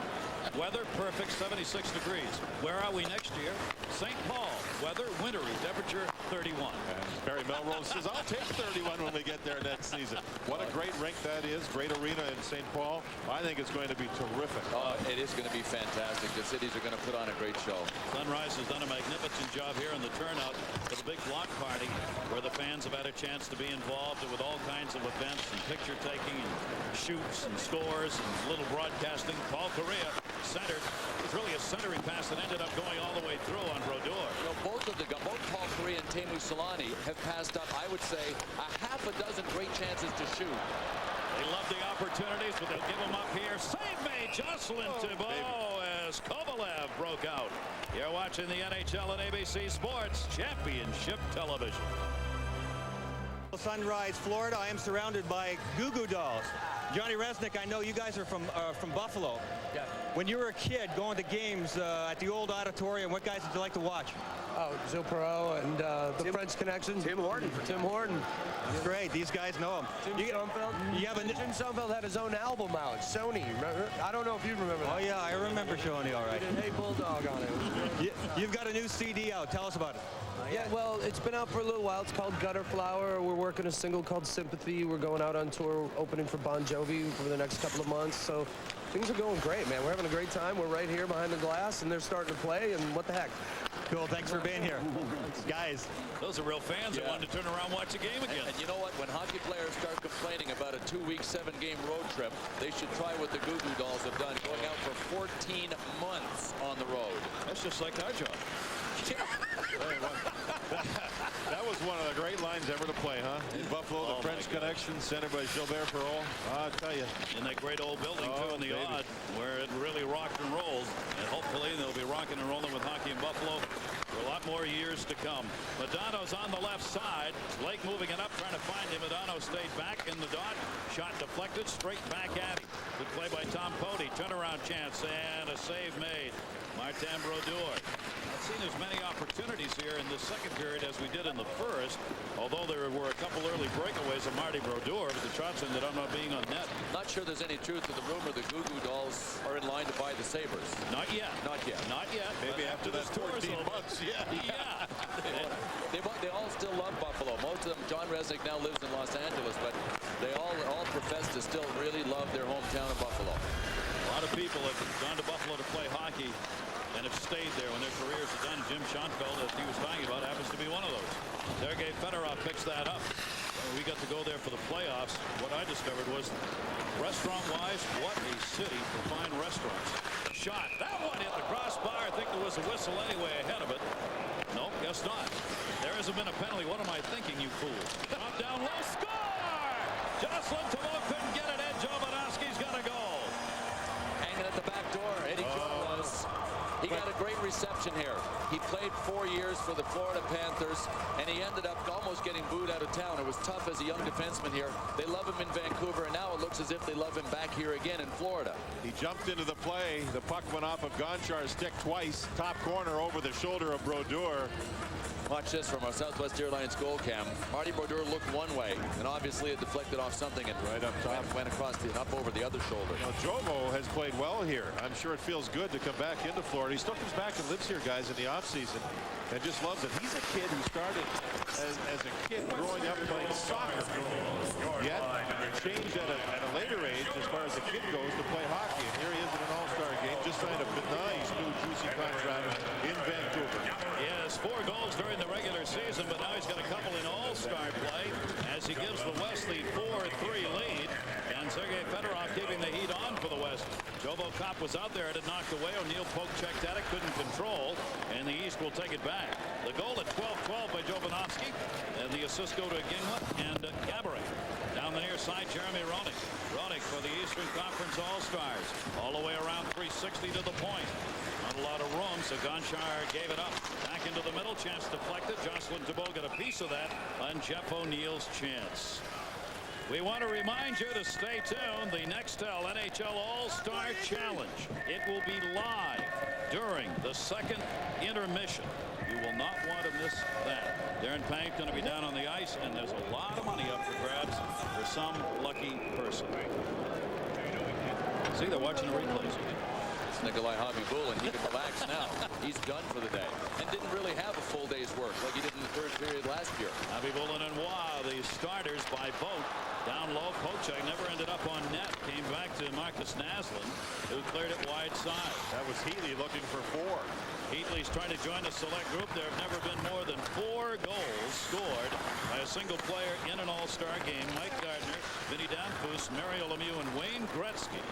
Weather perfect, 76 degrees. Where are we next year? St. Paul. Weather wintry, temperature 31. And Barry Melrose says, I'll take 31 when we get there next season. What a great rink that is. Great arena in St. Paul. I think it's going to be terrific. Oh, it is going to be fantastic. The cities are going to put on a great show. Sunrise has done a magnificent job here in the turnout for the big block party, where the fans have had a chance to be involved with all kinds of events and picture taking and shoots and scores and little broadcasting. Paul Correa centered. It was really a centering pass that ended up going all the way through on Brodeur. You know, both Paul Correa and Teemu Solani have passed up, I would say, a half a dozen great chances to shoot. They love the opportunities, but they'll give them up here. Save made, Jocelyn Thibault as Kovalev broke out. You're watching the NHL and ABC Sports Championship Television. Sunrise, Florida. I am surrounded by Goo Goo Dolls. Johnny Resnick, I know you guys are from Buffalo. Yeah. When you were a kid going to games at the old auditorium, what guys did you like to watch? Oh, Gilles Perreault and the French Connection. Tim Horton. Tim Horton. That's great. These guys know him. Jim Somfeld had his own album out, Sony. Remember? I don't know if you remember that. Oh, yeah, I remember Sony, all right. He did Hey Bulldog on it. You've got a new CD out. Tell us about it. Yeah, well, it's been out for a little while. It's called Gutter Flower. We're working a single called Sympathy. We're going out on tour, opening for Bon Jovi for the next couple of months. So things are going great, man. We're having a great time. We're right here behind the glass, and they're starting to play, and what the heck. Cool. Thanks for being here. Guys. Those are real fans that wanted to turn around and watch a game again. And you know what? When hockey players start complaining about a 2-week, 7-game road trip, they should try what the Goo Goo Dolls have done, going out for 14 months on the road. That's just like our job. That was one of the great lines ever to play, huh? In Buffalo, the French Connection, centered by Gilbert Perrault. I'll tell you. In that great old building, too, in the odd, where it really rocked and rolls. And hopefully they'll be rocking and rolling with hockey in Buffalo for a lot more years to come. Madonna's on the left side. Blake moving it up, trying to find him. Madonna stayed back in the dot. Shot deflected, straight back at him. Good play by Tom Pody. Turnaround chance and a save made. Martin Brodeur. Not seen as many opportunities here in the second period as we did in the first, although there were a couple early breakaways of Marty Brodeur, but the shots ended up not being on net. Not sure there's any truth to the rumor the Goo Goo Dolls are in line to buy the Sabres. Not yet. Not yet. Not yet. Maybe after that 14 months, yeah. Yeah. They all still love Buffalo. Most of them, John Resnick now lives in Los Angeles, but they all profess to still really love their hometown of Buffalo. A lot of people have gone to Buffalo to play hockey and have stayed there when their careers are done. Jim Schoenfeld, as he was talking about, happens to be one of those. Sergei Fedorov picks that up. We got to go there for the playoffs. What I discovered was, restaurant-wise, what a city for fine restaurants. Shot. That one hit the crossbar. I think there was a whistle anyway ahead of it. Nope, guess not. There hasn't been a penalty. What am I thinking, you fool? Drop down low. Score! Jocelyn Tamo couldn't get it. Ed Jovanovski's got a goal. Hanging at the back door, Eddie Joe was. He got a great reception here. He played 4 years for the Florida Panthers, and he ended up almost getting booed out of town. It was tough as a young defenseman here. They love him in Vancouver, and now it looks as if they love him back here again in Florida. He jumped into the play. The puck went off of Gonchar's stick twice. Top corner over the shoulder of Brodeur. Watch this from our Southwest Airlines goal cam. Marty Brodeur looked one way, and obviously it deflected off something and right up top. Went across up over the other shoulder. You know, Jovo has played well here. I'm sure it feels good to come back into Florida. He still comes back and lives here, guys, in the offseason, and just loves it. He's a kid who started as a kid growing up playing soccer, yet changed at a later age as far as the kid goes to play hockey. And here he is in an All-Star game, just signed a nice new juicy contract in Vancouver. He has 4 goals during the regular season, but now he's got a couple in All-Star play as he gives the West the 4-3 lead. And Sergei Fedorov keeping the heat on for the West. Jovo Kopp was out there, had it knocked away. O'Neill poke checked at it, couldn't control, and the East will take it back. The goal at 12-12 by Jovanovski, and the assists go to Ginglet and Gaborik. Down the near side, Jeremy Roenick. Roenick for the Eastern Conference All-Stars. All the way around 360 to the point. Not a lot of room, so Gonchar gave it up. Back into the middle, chance deflected. Jocelyn Thibault got a piece of that on Jeff O'Neill's chance. We want to remind you to stay tuned. The Nextel NHL All-Star Challenge. It will be live during the second intermission. You will not want to miss that. Darren Pank's going to be down on the ice, and there's a lot of money up for grabs for some lucky person. See, they're watching the replays. It's Nikolai Khabibulin. He can relax now. He's done for the day and didn't really have a full day's work like he did in the third period last year. Khabibulin and Waugh, the starters by boat. Down low, Pochek never ended up on net. Came back to Marcus Naslund, who cleared it wide side. That was Healy looking for 4. Heatley's trying to join a select group. There have never been more than 4 goals scored by a single player in an All-Star game. Mike Gardner, Vinny Danfus, Mario Lemieux, and Wayne Gretzky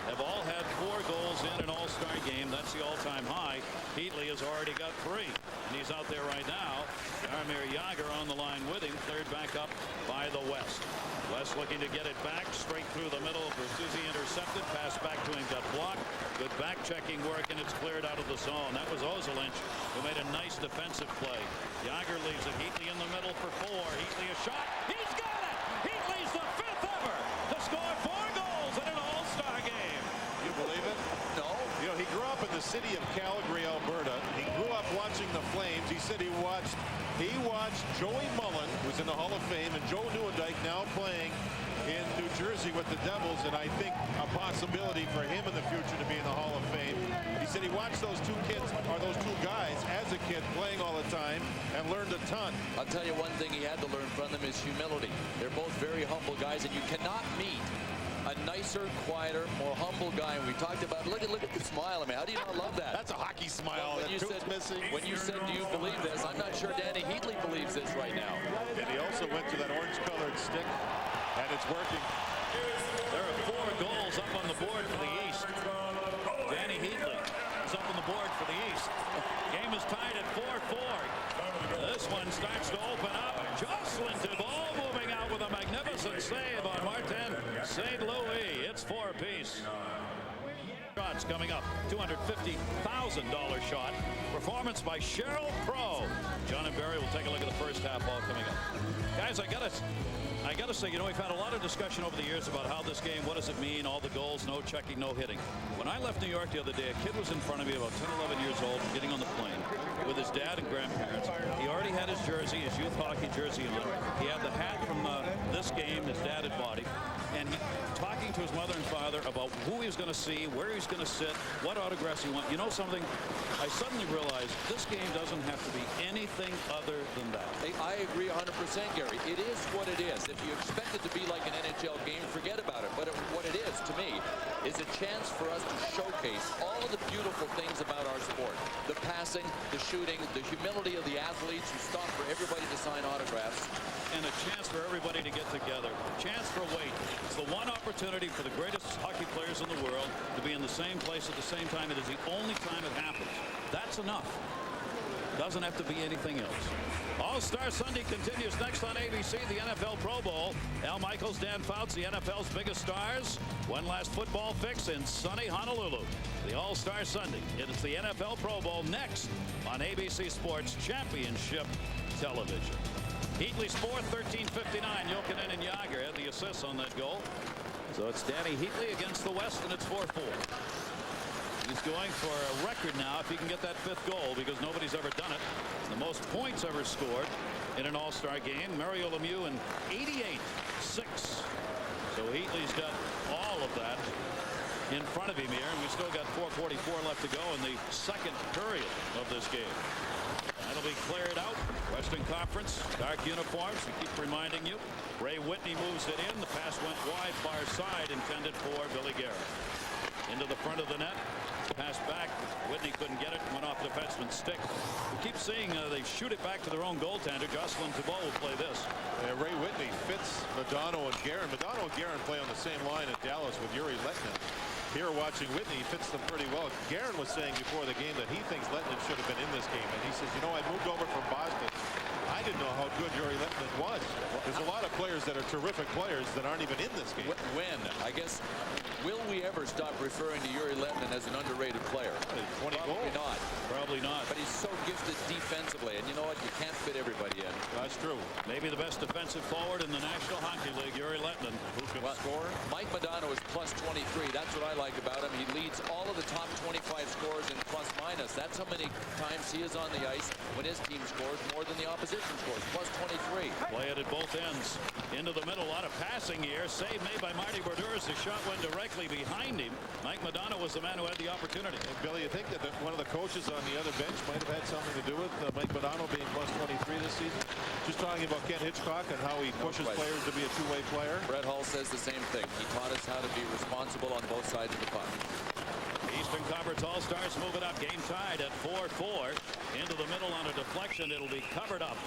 have all had 4 goals in an All-Star game. That's the all-time high. Heatley has already got 3, and he's out there right now. Jaromir Jagr on the line with him, cleared back up by the West. West looking to get it back straight through the middle. Bertuzzi intercepted, pass back to him, got blocked. Good back checking work, and it's cleared out of the zone. That was Ozelinch, who made a nice defensive play. Jagr leaves it. Heatley in the middle for 4. Heatley a shot. He's got it. Heatley's the 5th ever to score 4 goals in an All-Star game. You believe it? No. You know, he grew up in the city of Calgary, Alberta. He grew up watching the Flames. He said he watched Joey Mullen, who's in the Hall of Fame, and Joe Nieuwendyk now playing in New Jersey with the Devils, and I think a possibility for him in the future to be in the Hall of Fame. He said he watched those 2 kids, or those 2 guys, as a kid playing all the time and learned a ton. I'll tell you one thing he had to learn from them is humility. They're both very humble guys, and you cannot meet a nicer, quieter, more humble guy. And we talked about, look at the smile. I mean, how do you not love that? That's a hockey smile. When you said, do you believe this? I'm not sure Danny Heatley believes this right now. And he also went to that orange-colored stick, and it's working. There are 4 goals up on the board for the East. Danny Heatley is up on the board for the East. Game is tied at 4-4. This one starts to open up, Sports coming up. $250,000 shot. Performance by Sheryl Crow. John and Barry will take a look at the first half ball coming up. Guys, I gotta say, you know, we've had a lot of discussion over the years about how this game, what does it mean, all the goals, no checking, no hitting. When I left New York the other day, a kid was in front of me about 10, 11 years old, getting on the plane with his dad and grandparents. He already had his jersey, his youth hockey jersey on. He had the hat from this game his dad had bought him. And he talking to his mother and father about who he was going to see, where he was going to sit, what autographs he wanted. You know something? I suddenly realized this game doesn't have to be anything other than that. I agree 100%, Gary. It is what it is. If you expect it to be like an NHL game, forget about it. But what it is, to me, is a chance for us to showcase all of the beautiful things about our sport. The passing, the shooting, the humility of the athletes who stop for everybody to sign autographs. And a chance for everybody to get together. A chance for weight. It's the one opportunity for the greatest hockey players in the world to be in the same place at the same time. It is the only time it happens. That's enough. Doesn't have to be anything else. All-Star Sunday continues next on ABC, the NFL Pro Bowl. Al Michaels, Dan Fouts, the NFL's biggest stars. One last football fix in sunny Honolulu. The All-Star Sunday. It is the NFL Pro Bowl next on ABC Sports Championship Television. Heatley's fourth, 13:59. Jokinen and Yager had the assists on that goal. So it's Danny Heatley against the West, and it's 4-4. He's going for a record now if he can get that fifth goal, because nobody's ever done it. The most points ever scored in an All-Star game. Mario Lemieux in 88-6. So Heatley's got all of that in front of him here, and we still got 4:44 left to go in the second period of this game. That'll be cleared out. Western Conference, dark uniforms. We keep reminding you. Ray Whitney moves it in. The pass went wide, far side, intended for Billy Garrett. Into the front of the net. Pass back. Whitney couldn't get it. Went off defenseman's stick. We keep seeing they shoot it back to their own goaltender. Jocelyn Thibault will play this. Ray Whitney fits Modano and Guerin. Modano and Guerin play on the same line at Dallas with Yuri Letnin. Here watching Whitney, he fits them pretty well. Guerin was saying before the game that he thinks Letnin should have been in this game. And he says, you know, I moved over from Boston. I didn't know how good Yuri Letnin was. There's a lot of players that are terrific players that aren't even in this game. When? I guess, will we ever stop referring to Yuri Letnin as an underrated player? 20 Probably goals. not. Probably not. But he's so gifted defensively. And you know what? You can't fit everybody in. That's true. Maybe the best defensive forward in the National Hockey League, Yuri Letnin. Who can score? Mike Modano is plus 23. That's what I like about him. He leads all of the top 25 scorers in plus minus. That's how many times he is on the ice when his team scores more than the opposition scores. Plus 23. Play it at both ends. Into the middle. A lot of passing here. Save made by Marty Brodeurs. The shot went directly behind him. Mike Modano was the man who had the opportunity. And Billy, you think that one of the coaches on the other bench might have had something to do with Mike Modano being plus 23 this season? Just talking about Ken Hitchcock and how he pushes players to be a two-way player. Brett Hull says the same thing. He taught us how to be responsible on both sides of the puck. Eastern Conference All-Stars move it up. Game tied at 4-4. Into the middle on a deflection. It'll be covered up.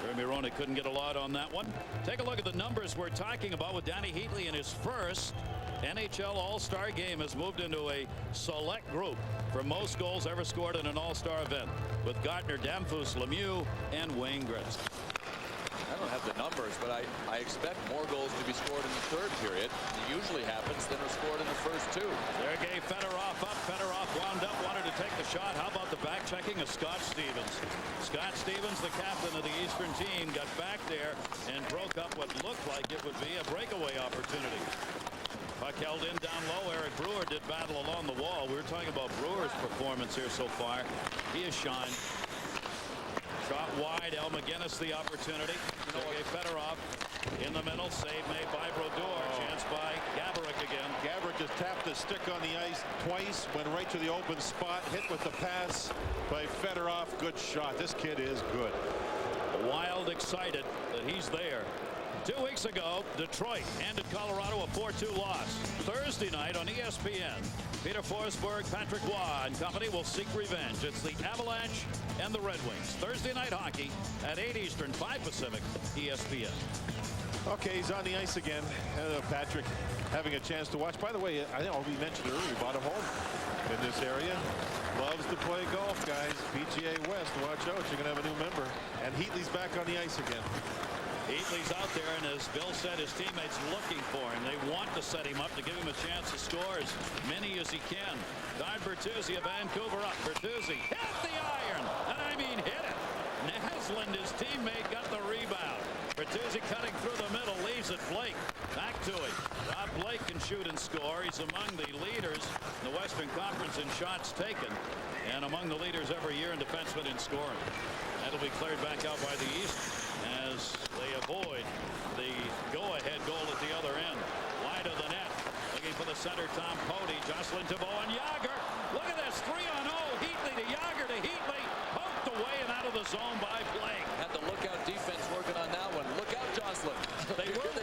Jeremy Roenick couldn't get a lot on that one. Take a look at the numbers we're talking about with Danny Heatley in his first NHL All-Star game. Has moved into a select group for most goals ever scored in an All-Star event, with Gartner, Damphus, Lemieux, and Wayne Gretzky. I don't have the numbers, but I expect more goals to be scored in the third period. It usually happens than are scored in the first two. Sergei Fedorov up. Fedorov wound up, wanted to take the shot. How about the back checking of Scott Stevens? Scott Stevens, the captain of the Eastern team, got back there and broke up what looked like it would be a breakaway opportunity. Puck held in down low. Eric Brewer did battle along the wall. We were talking about Brewer's performance here so far. He has shined. Shot wide. El McGinnis the opportunity. Sergei Fedorov in the middle. Save made by Brodeur. Chance by Gaborik again. Gaborik just tapped the stick on the ice twice. Went right to the open spot. Hit with the pass by Fedorov. Good shot. This kid is good. Wild excited that he's there. 2 weeks ago, Detroit handed Colorado a 4-2 loss. Thursday night on ESPN, Peter Forsberg, Patrick Waugh and company will seek revenge. It's the Avalanche and the Red Wings. Thursday night hockey at 8 Eastern, 5 Pacific, ESPN. Okay, he's on the ice again. Patrick having a chance to watch. By the way, I know we mentioned earlier, he bought a home in this area. Loves to play golf, guys. PGA West, watch out. You're going to have a new member. And Heatley's back on the ice again. Heatley's out there, and as Bill said, his teammates looking for him. They want to set him up to give him a chance to score as many as he can. Todd Bertuzzi of Vancouver up. Bertuzzi hit the iron, and I mean hit it. Naslund, his teammate, got the rebound. Bertuzzi cutting through the middle, leaves it. Blake back to him. Rob Blake can shoot and score. He's among the leaders in the Western Conference in shots taken, and among the leaders every year in defensemen in scoring. That'll be cleared back out by the East as they avoid the go-ahead goal at the other end. Wide of the net. Looking for the center, Tom Pody. Jocelyn Thibault and Yager. Look at this. 3-on-0. Heatley to Yager to Heatley. Poked away and out of the zone by Blake. Had the lookout defense working on that one. Look out, Jocelyn. They were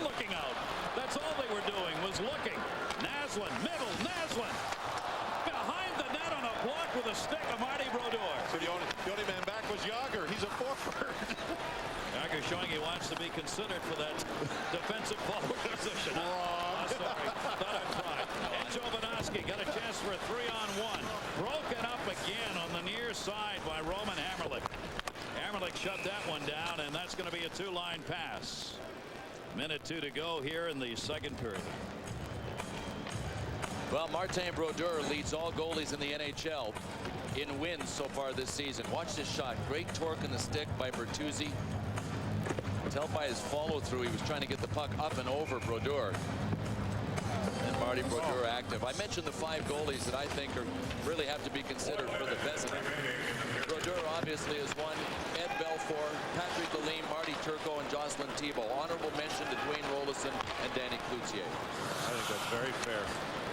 looking out. That's all they were doing was looking. Naslund, middle, Naslund. Behind the net on a block with a stick of Marty Brodeur. So the only man back was Yager. He's a forward. Yager showing he wants to be considered for that defensive forward position. Wrong. Sorry, thought I'd try. And Jovanovski got a chance for a 3-on-1. Broken up again on the near side by Roman Hamrlik. Hamrlik shut that one down, and that's going to be a two-line pass. Minute 2 to go here in the second period. Well, Martin Brodeur leads all goalies in the NHL in wins so far this season. Watch this shot. Great torque in the stick by Bertuzzi. Tell by his follow-through he was trying to get the puck up and over Brodeur. And Marty Brodeur active. I mentioned the 5 goalies that I think really have to be considered for the Vezina. Brodeur obviously is one. Ed Belfour, Patrick Deline, Marty Turco, and Jocelyn Thibault. Honorable mention to Dwayne Rolison and Danny Cloutier. I think that's very fair.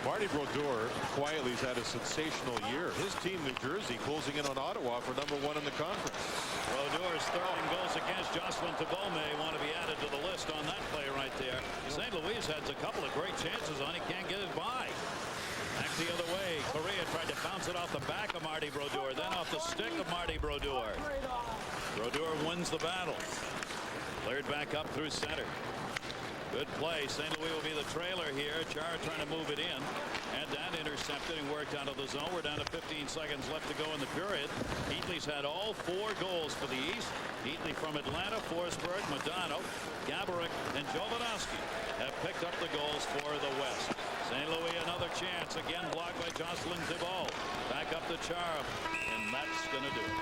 Marty Brodeur quietly has had a sensational year. His team, New Jersey, closing in on Ottawa for #1 in the conference. Brodeur's third in goals against. Jocelyn Thibault may want to be added to the list on that play right there. St. Louis has a couple of great chances on. He can't get it by. Back the other way. Correa tried to bounce it off the back of Marty Brodeur, then off the stick of Marty Brodeur. Brodeur wins the battle. Cleared back up through center. Good play. St. Louis will be the trailer here. Chara trying to move it in. And that intercepted and worked out of the zone. We're down to 15 seconds left to go in the period. Heatley's had all 4 goals for the East. Heatley from Atlanta, Forsberg, Modano, Gaborik, and Jovanovski have picked up the goals for the West. St. Louis another chance. Again blocked by Jocelyn Thibault. Back up to Chara. And that's going to do it.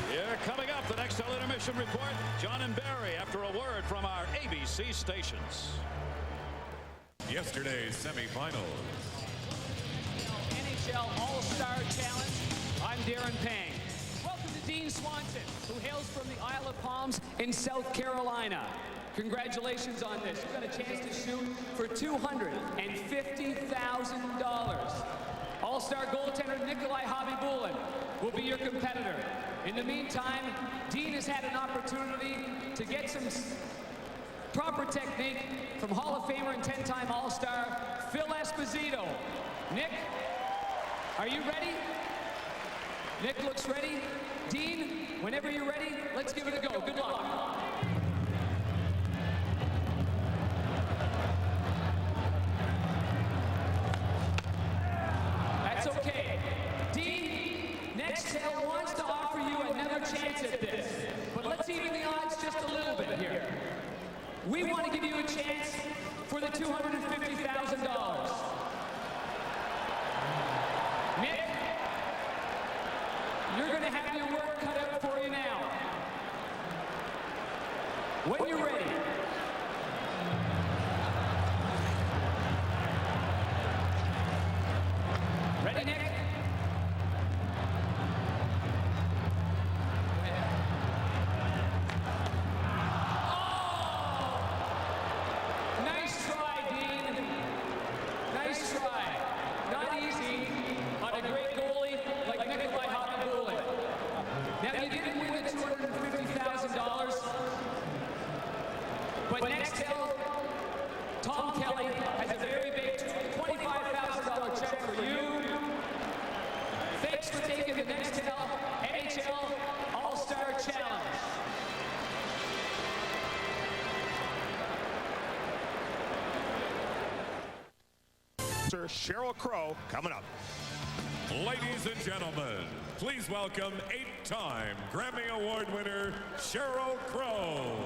Here coming up, the next intermission report. John and Barry after a word from our ABC stations. Yesterday's semifinals. NHL All-Star Challenge. I'm Darren Pang. Welcome to Dean Swanson, who hails from the Isle of Palms in South Carolina. Congratulations on this. You've got a chance to shoot for $250,000. All-Star goaltender Nikolai Habibulin will be your competitor. In the meantime, Dean has had an opportunity to get some proper technique from Hall of Famer and 10-time All-Star Phil Esposito. Nick, are you ready? Nick looks ready. Dean, whenever you're ready, let's give it a go. Good luck. That's okay. Dean, Nextel wants to offer you another chance at this, but let's even the odds just a little bit here. We want to give you a chance for the $250,000. Nick, you're going to have your work cut out for you now. When you're ready. Ready, Nick? Nice try, Dean. Nice try. Not easy on a great goalie like Nikolai Habibulin. Now, you didn't win the $250,000, but Nextel, Tom Kelly has a very big $25,000 check for you. Thanks for taking the Nextel NHL All-Star Challenge. Cheryl Crow coming up. Ladies and gentlemen, please welcome 8-time Grammy Award winner Sheryl Crow.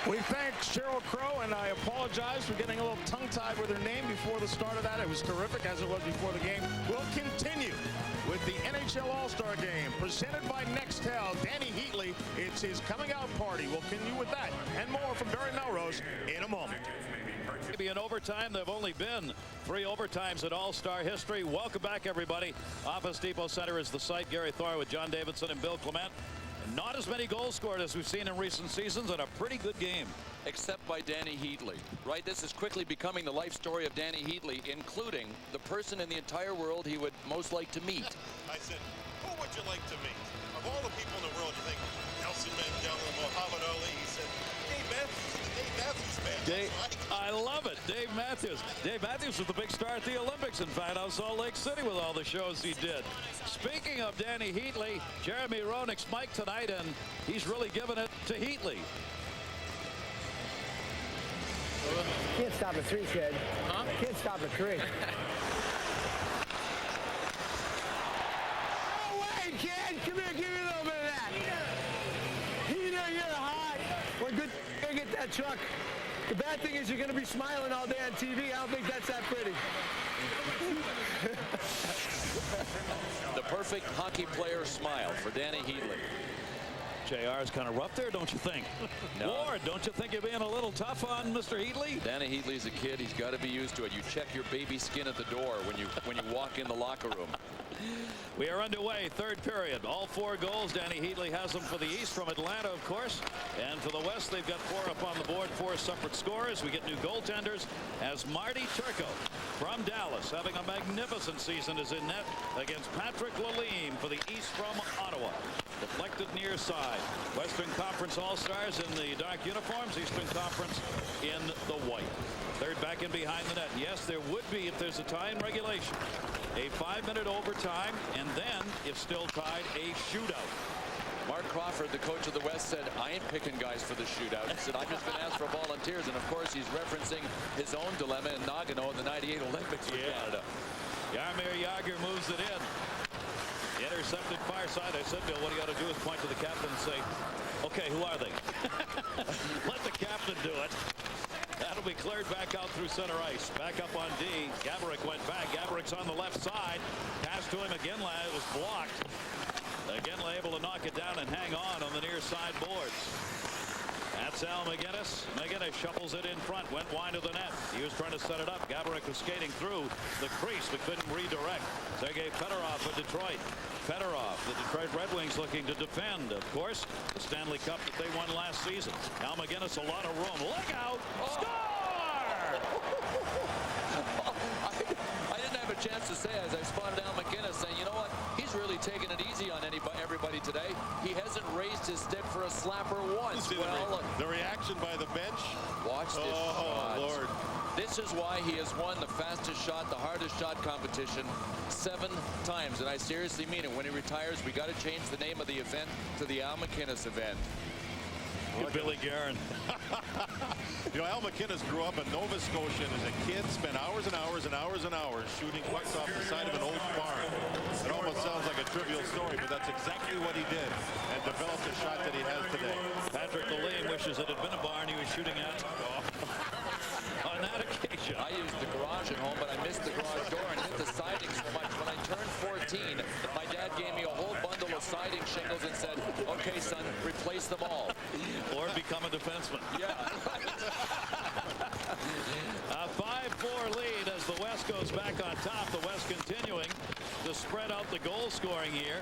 We thank Sheryl Crow, and I apologize for getting a little tongue-tied with her name before the start of that. It was terrific, as it was before the game. We'll continue with the NHL All-Star Game, presented by Nextel. Danny Heatley, it's his coming-out party. We'll continue with that and more from Barry Melrose in a moment. Maybe in overtime. There have only been 3 overtimes in All-Star history. Welcome back, everybody. Office Depot Center is the site. Gary Thorne with John Davidson and Bill Clement. Not as many goals scored as we've seen in recent seasons, and a pretty good game. Except by Danny Heatley, right? This is quickly becoming the life story of Danny Heatley, including the person in the entire world he would most like to meet. I said, who would you like to meet? Of all the people in the world, you think Nelson Mandela, Muhammad Ali, he said, Dave Matthews is the Dave Matthews fan. I love it. Dave Matthews. Dave Matthews was the big star at the Olympics, in fact, out of Salt Lake City with all the shows he did. Speaking of Danny Heatley, Jeremy Roenick's mic tonight, and he's really giving it to Heatley. Can't stop a 3, kid. Huh? Can't stop a 3. Oh, wait, kid. Come here, give me a little bit of that. Heater, you're hot. Well, good to get that truck. The bad thing is you're going to be smiling all day on TV. I don't think that's that pretty. The perfect hockey player smile for Danny Heatley. JR is kind of rough there, don't you think? No. Ward, don't you think you're being a little tough on Mr. Heatley? Danny Heatley's a kid. He's got to be used to it. You check your baby skin at the door when you walk in the locker room. We are underway, third period. All 4 goals. Danny Heatley has them for the East from Atlanta, of course. And for the West, they've got 4 up on the board, 4 separate scorers. We get new goaltenders as Marty Turco from Dallas, having a magnificent season, is in net against Patrick Lalime for the East from Ottawa. Deflected near side. Western Conference All-Stars in the dark uniforms. Eastern Conference in the white. Third back in behind the net. Yes, there would be, if there's a tie in regulation, a 5-minute overtime, and then, if still tied, a shootout. Mark Crawford, the coach of the West, said, I ain't picking guys for the shootout. He said, I've just been asked for volunteers. And, of course, he's referencing his own dilemma in Nagano in the 98 Olympics for Canada. Jaromir Jagr moves it in. Intercepted far side. I said, Bill, what you got to do is point to the captain and say, okay, who are they? Let the captain do it. That'll be cleared back out through center ice. Back up on D. Gaborik went back. Gaborik's on the left side. Pass to him again. It was blocked. Again, able to knock it down and hang on the near side boards. That's Al McGinnis. McGinnis shuffles it in front. Went wide of the net. He was trying to set it up. Gaborik was skating through the crease but couldn't redirect. Sergei Fedorov for Detroit. Fedorov, the Detroit Red Wings looking to defend, of course, the Stanley Cup that they won last season. Al McGinnis, a lot of room. Look out! Score! I didn't have a chance to say as I spotted Al McGinnis saying, you know what? He's really taking it easy on everybody today. He hasn't raised his stick for a slapper once. Well, the reaction by the bench. Watch this shot. Lord. This is why he has won the fastest shot, the hardest shot competition 7 times. And I seriously mean it. When he retires, we got to change the name of the event to the Al McInnes event. Billy Guerin. You know, Al McInnes grew up in Nova Scotia and as a kid spent hours and hours and hours and hours shooting pucks off the side of an old farm. It almost sounds like a trivial story, but that's exactly what he did and developed the shot that he has today. Patrick Lalime wishes it had been a barn he was shooting at on that occasion. I used the garage at home, but I missed the garage door and hit the siding so much. When I turned 14, my dad gave me a whole bundle of siding shingles and said, okay, son, replace them all. Or become a defenseman. Yeah. A 5-4 lead as the West goes back on top. The West continuing to spread out the goal scoring here.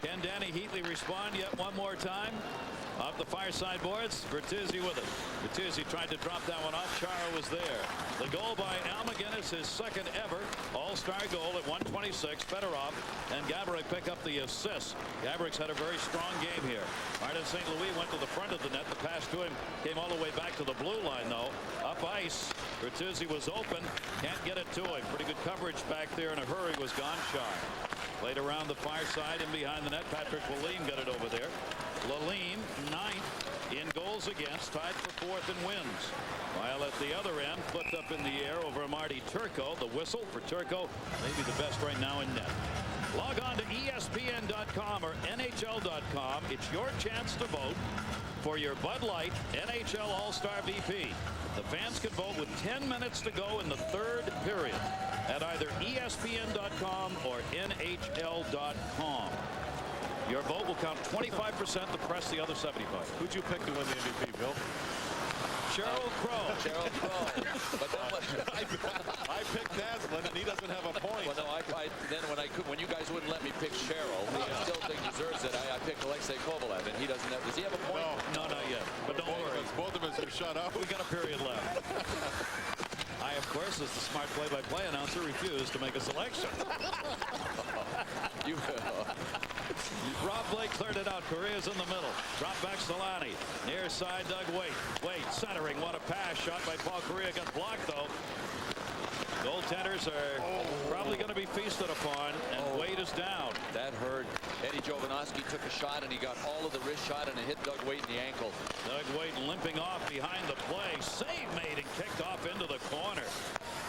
Can Danny Heatley respond yet one more time? Off the far side boards, Bertuzzi with it. Bertuzzi tried to drop that one off. Chara was there. The goal by Al McGinnis, his second ever All-Star goal at 1:26. Fedorov and Gaborik pick up the assist. Gaborik's had a very strong game here. Martin St. Louis went to the front of the net. The pass to him came all the way back to the blue line, though. Up ice, Bertuzzi was open. Can't get it to him. Pretty good coverage back there in a hurry. Was gone shy. Played around the far side and behind the net. Patrick Lalime got it over there. Lalime, 9th in goals against, tied for 4th in wins. While at the other end, flipped up in the air over Marty Turco. The whistle for Turco, maybe the best right now in net. Log on to ESPN.com or NHL.com. It's your chance to vote for your Bud Light NHL All-Star VP. The fans can vote with 10 minutes to go in the third period at either ESPN.com or NHL.com. Your vote will count 25%. The press the other 75%. Who'd you pick to win the MVP, Bill? Sheryl Crow. Sheryl Crow. But I picked Naslin, and he doesn't have a point. Well, no, then when you guys wouldn't let me pick Cheryl, who I still think deserves it, I picked Alexei Kovalev, and he doesn't have. Does he have a point? No, not yet. But don't worry. Both of us are shut up. We got a period left. I, of course, as the smart play-by-play announcer, refused to make a selection. Rob Blake cleared it out. Correa's in the middle. Drop back Solani. Near side Doug Waite. Waite centering. What a pass. Shot by Paul Correa. Got blocked though. Goaltenders are probably going to be feasted upon, and Waite is down. That hurt. Eddie Jovanovski took a shot, and he got all of the wrist shot, and it hit Doug Waite in the ankle. Doug Waite limping off behind the play. Save made and kicked off into the corner.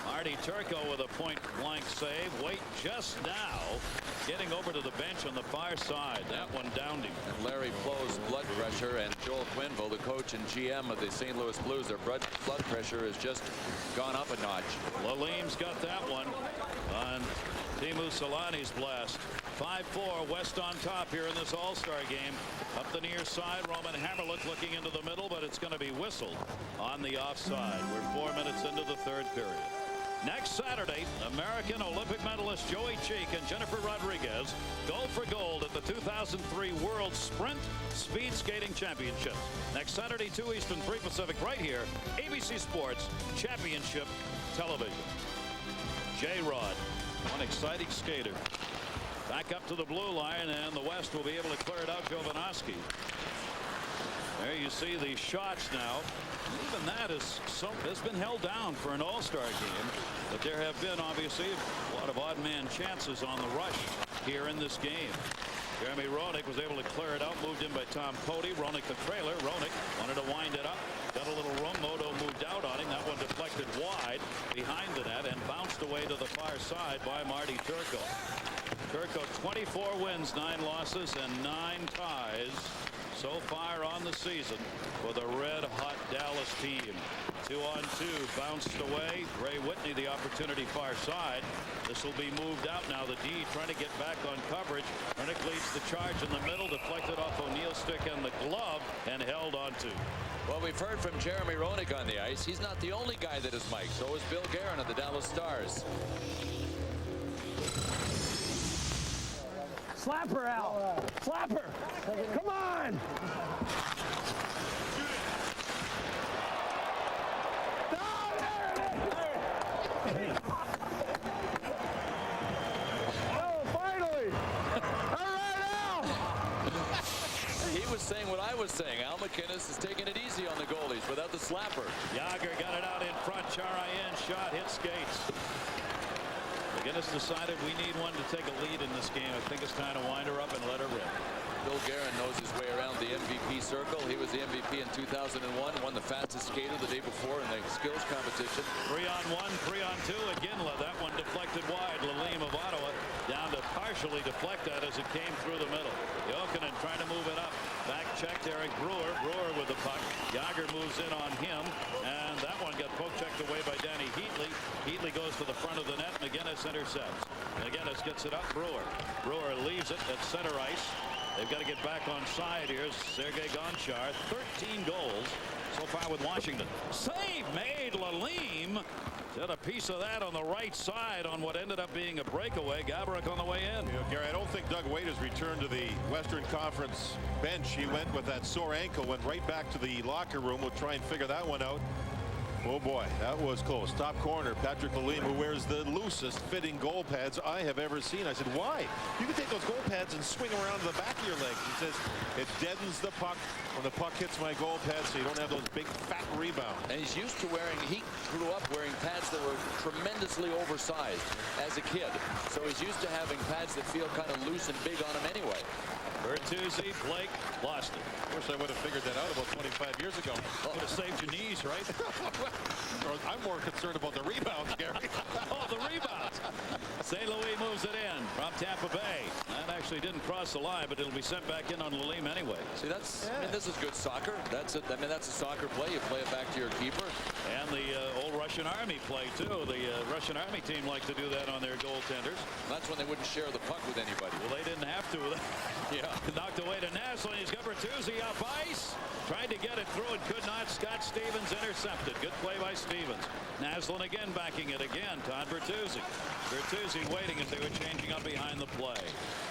Marty Turco with a point-blank save. Waite just now getting over to the bench on the far side. That one downed him. And Larry Flo's blood pressure, and Joel Quenneville, the coach and GM of the St. Louis Blues, their blood pressure has just gone up a notch. Lalim's got that one on Teemu Solani's blast. 5-4, West on top here in this All-Star game. Up the near side, Roman Hammerlick looking into the middle, but it's going to be whistled on the offside. We're 4 minutes into the third period. Next Saturday, American Olympic medalist Joey Cheek and Jennifer Rodriguez go for gold at the 2003 World Sprint Speed Skating Championships. Next Saturday, 2 Eastern, 3 Pacific, right here, ABC Sports Championship Television. J-Rod, one exciting skater. Back up to the blue line, and the West will be able to clear it out. Jovanovski. There you see the shots now. Even that has been held down for an All-Star game, but there have been obviously a lot of odd man chances on the rush here in this game. Jeremy Roenick was able to clear it out, moved in by Tom Cody. Roenick the trailer. Roenick wanted to wind it up, got a little room. Moto moved out on him. That one deflected wide behind the net and bounced away to the far side by Marty Turco. Turco 24 wins, 9 losses, and 9 ties so far on the season for the red-hot Dallas team. 2-on-2 bounced away. Ray Whitney the opportunity far side. This will be moved out now. The D trying to get back on coverage. Rennick leads the charge in the middle, deflected off O'Neill's stick and the glove, and held on to. Well, we've heard from Jeremy Roenick on the ice. He's not the only guy that is Mike. So is Bill Guerin of the Dallas Stars. Slap her, Al. Slap her. Come on. Oh, finally. All right, Al. He was saying what I was saying. Al McInnes is taking it easy on the goalies without the slapper. Yager got it out in front. Charayan shot, hit skates. McInnes decided we need one to take a lead in this game. I think it's time to wind her up and let her rip. Bill Guerin knows his way around the MVP circle. He was the MVP in 2001, won the fastest skater the day before in the skills competition. 3-on-1, 3-on-2. Iginla, that one deflected wide. Lalim of Ottawa down to partially deflect that as it came through the middle. Jokinen trying to move it up. Back checked Eric Brewer. Brewer with the puck. Yager moves in on him, and that one got poke checked away by Danny Heatley. Heatley goes to the front of the net. McInnes intercepts. McInnes gets it up. Brewer leaves it at center ice. They've got to get back on side here. Sergei Gonchar, 13 goals so far with Washington. Save made. Lalim did a piece of that on the right side on what ended up being a breakaway. Gaborik on the way in. You know, Gary, I don't think Doug Waite has returned to the Western Conference bench. He went with that sore ankle, went right back to the locker room. We'll try and figure that one out. Oh boy, that was close. Top corner, Patrick Lalim, who wears the loosest fitting goal pads I have ever seen. I said, why? You can take those goal pads and swing them around to the back of your legs. He says, it deadens the puck when the puck hits my goal pad, so you don't have those big fat rebounds. And he's used to wearing, he grew up wearing pads that were tremendously oversized as a kid. So he's used to having pads that feel kind of loose and big on him anyway. Bertuzzi, Blake lost it. Of course, I would have figured that out about 25 years ago. Would have saved your knees, right? I'm more concerned about the rebounds, Gary. Oh, the rebounds. St. Louis moves it in from Tampa Bay. That actually didn't cross the line, but it'll be sent back in on Lalim anyway. See, that's, I mean, this is good soccer. That's it. I mean, that's a soccer play. You play it back to your keeper. And the old Russian Army play, too. The Russian Army team likes to do that on their goaltenders. That's when they wouldn't share the puck with anybody. Well, they didn't have to. Yeah. Knocked away to Naslin. He's got Bertuzzi up ice. Tried to get it through and could not. Scott Stevens intercepted. Good play by Stevens. Naslin again backing it again. Todd Bertuzzi. Bertuzzi waiting as they were changing up behind the play.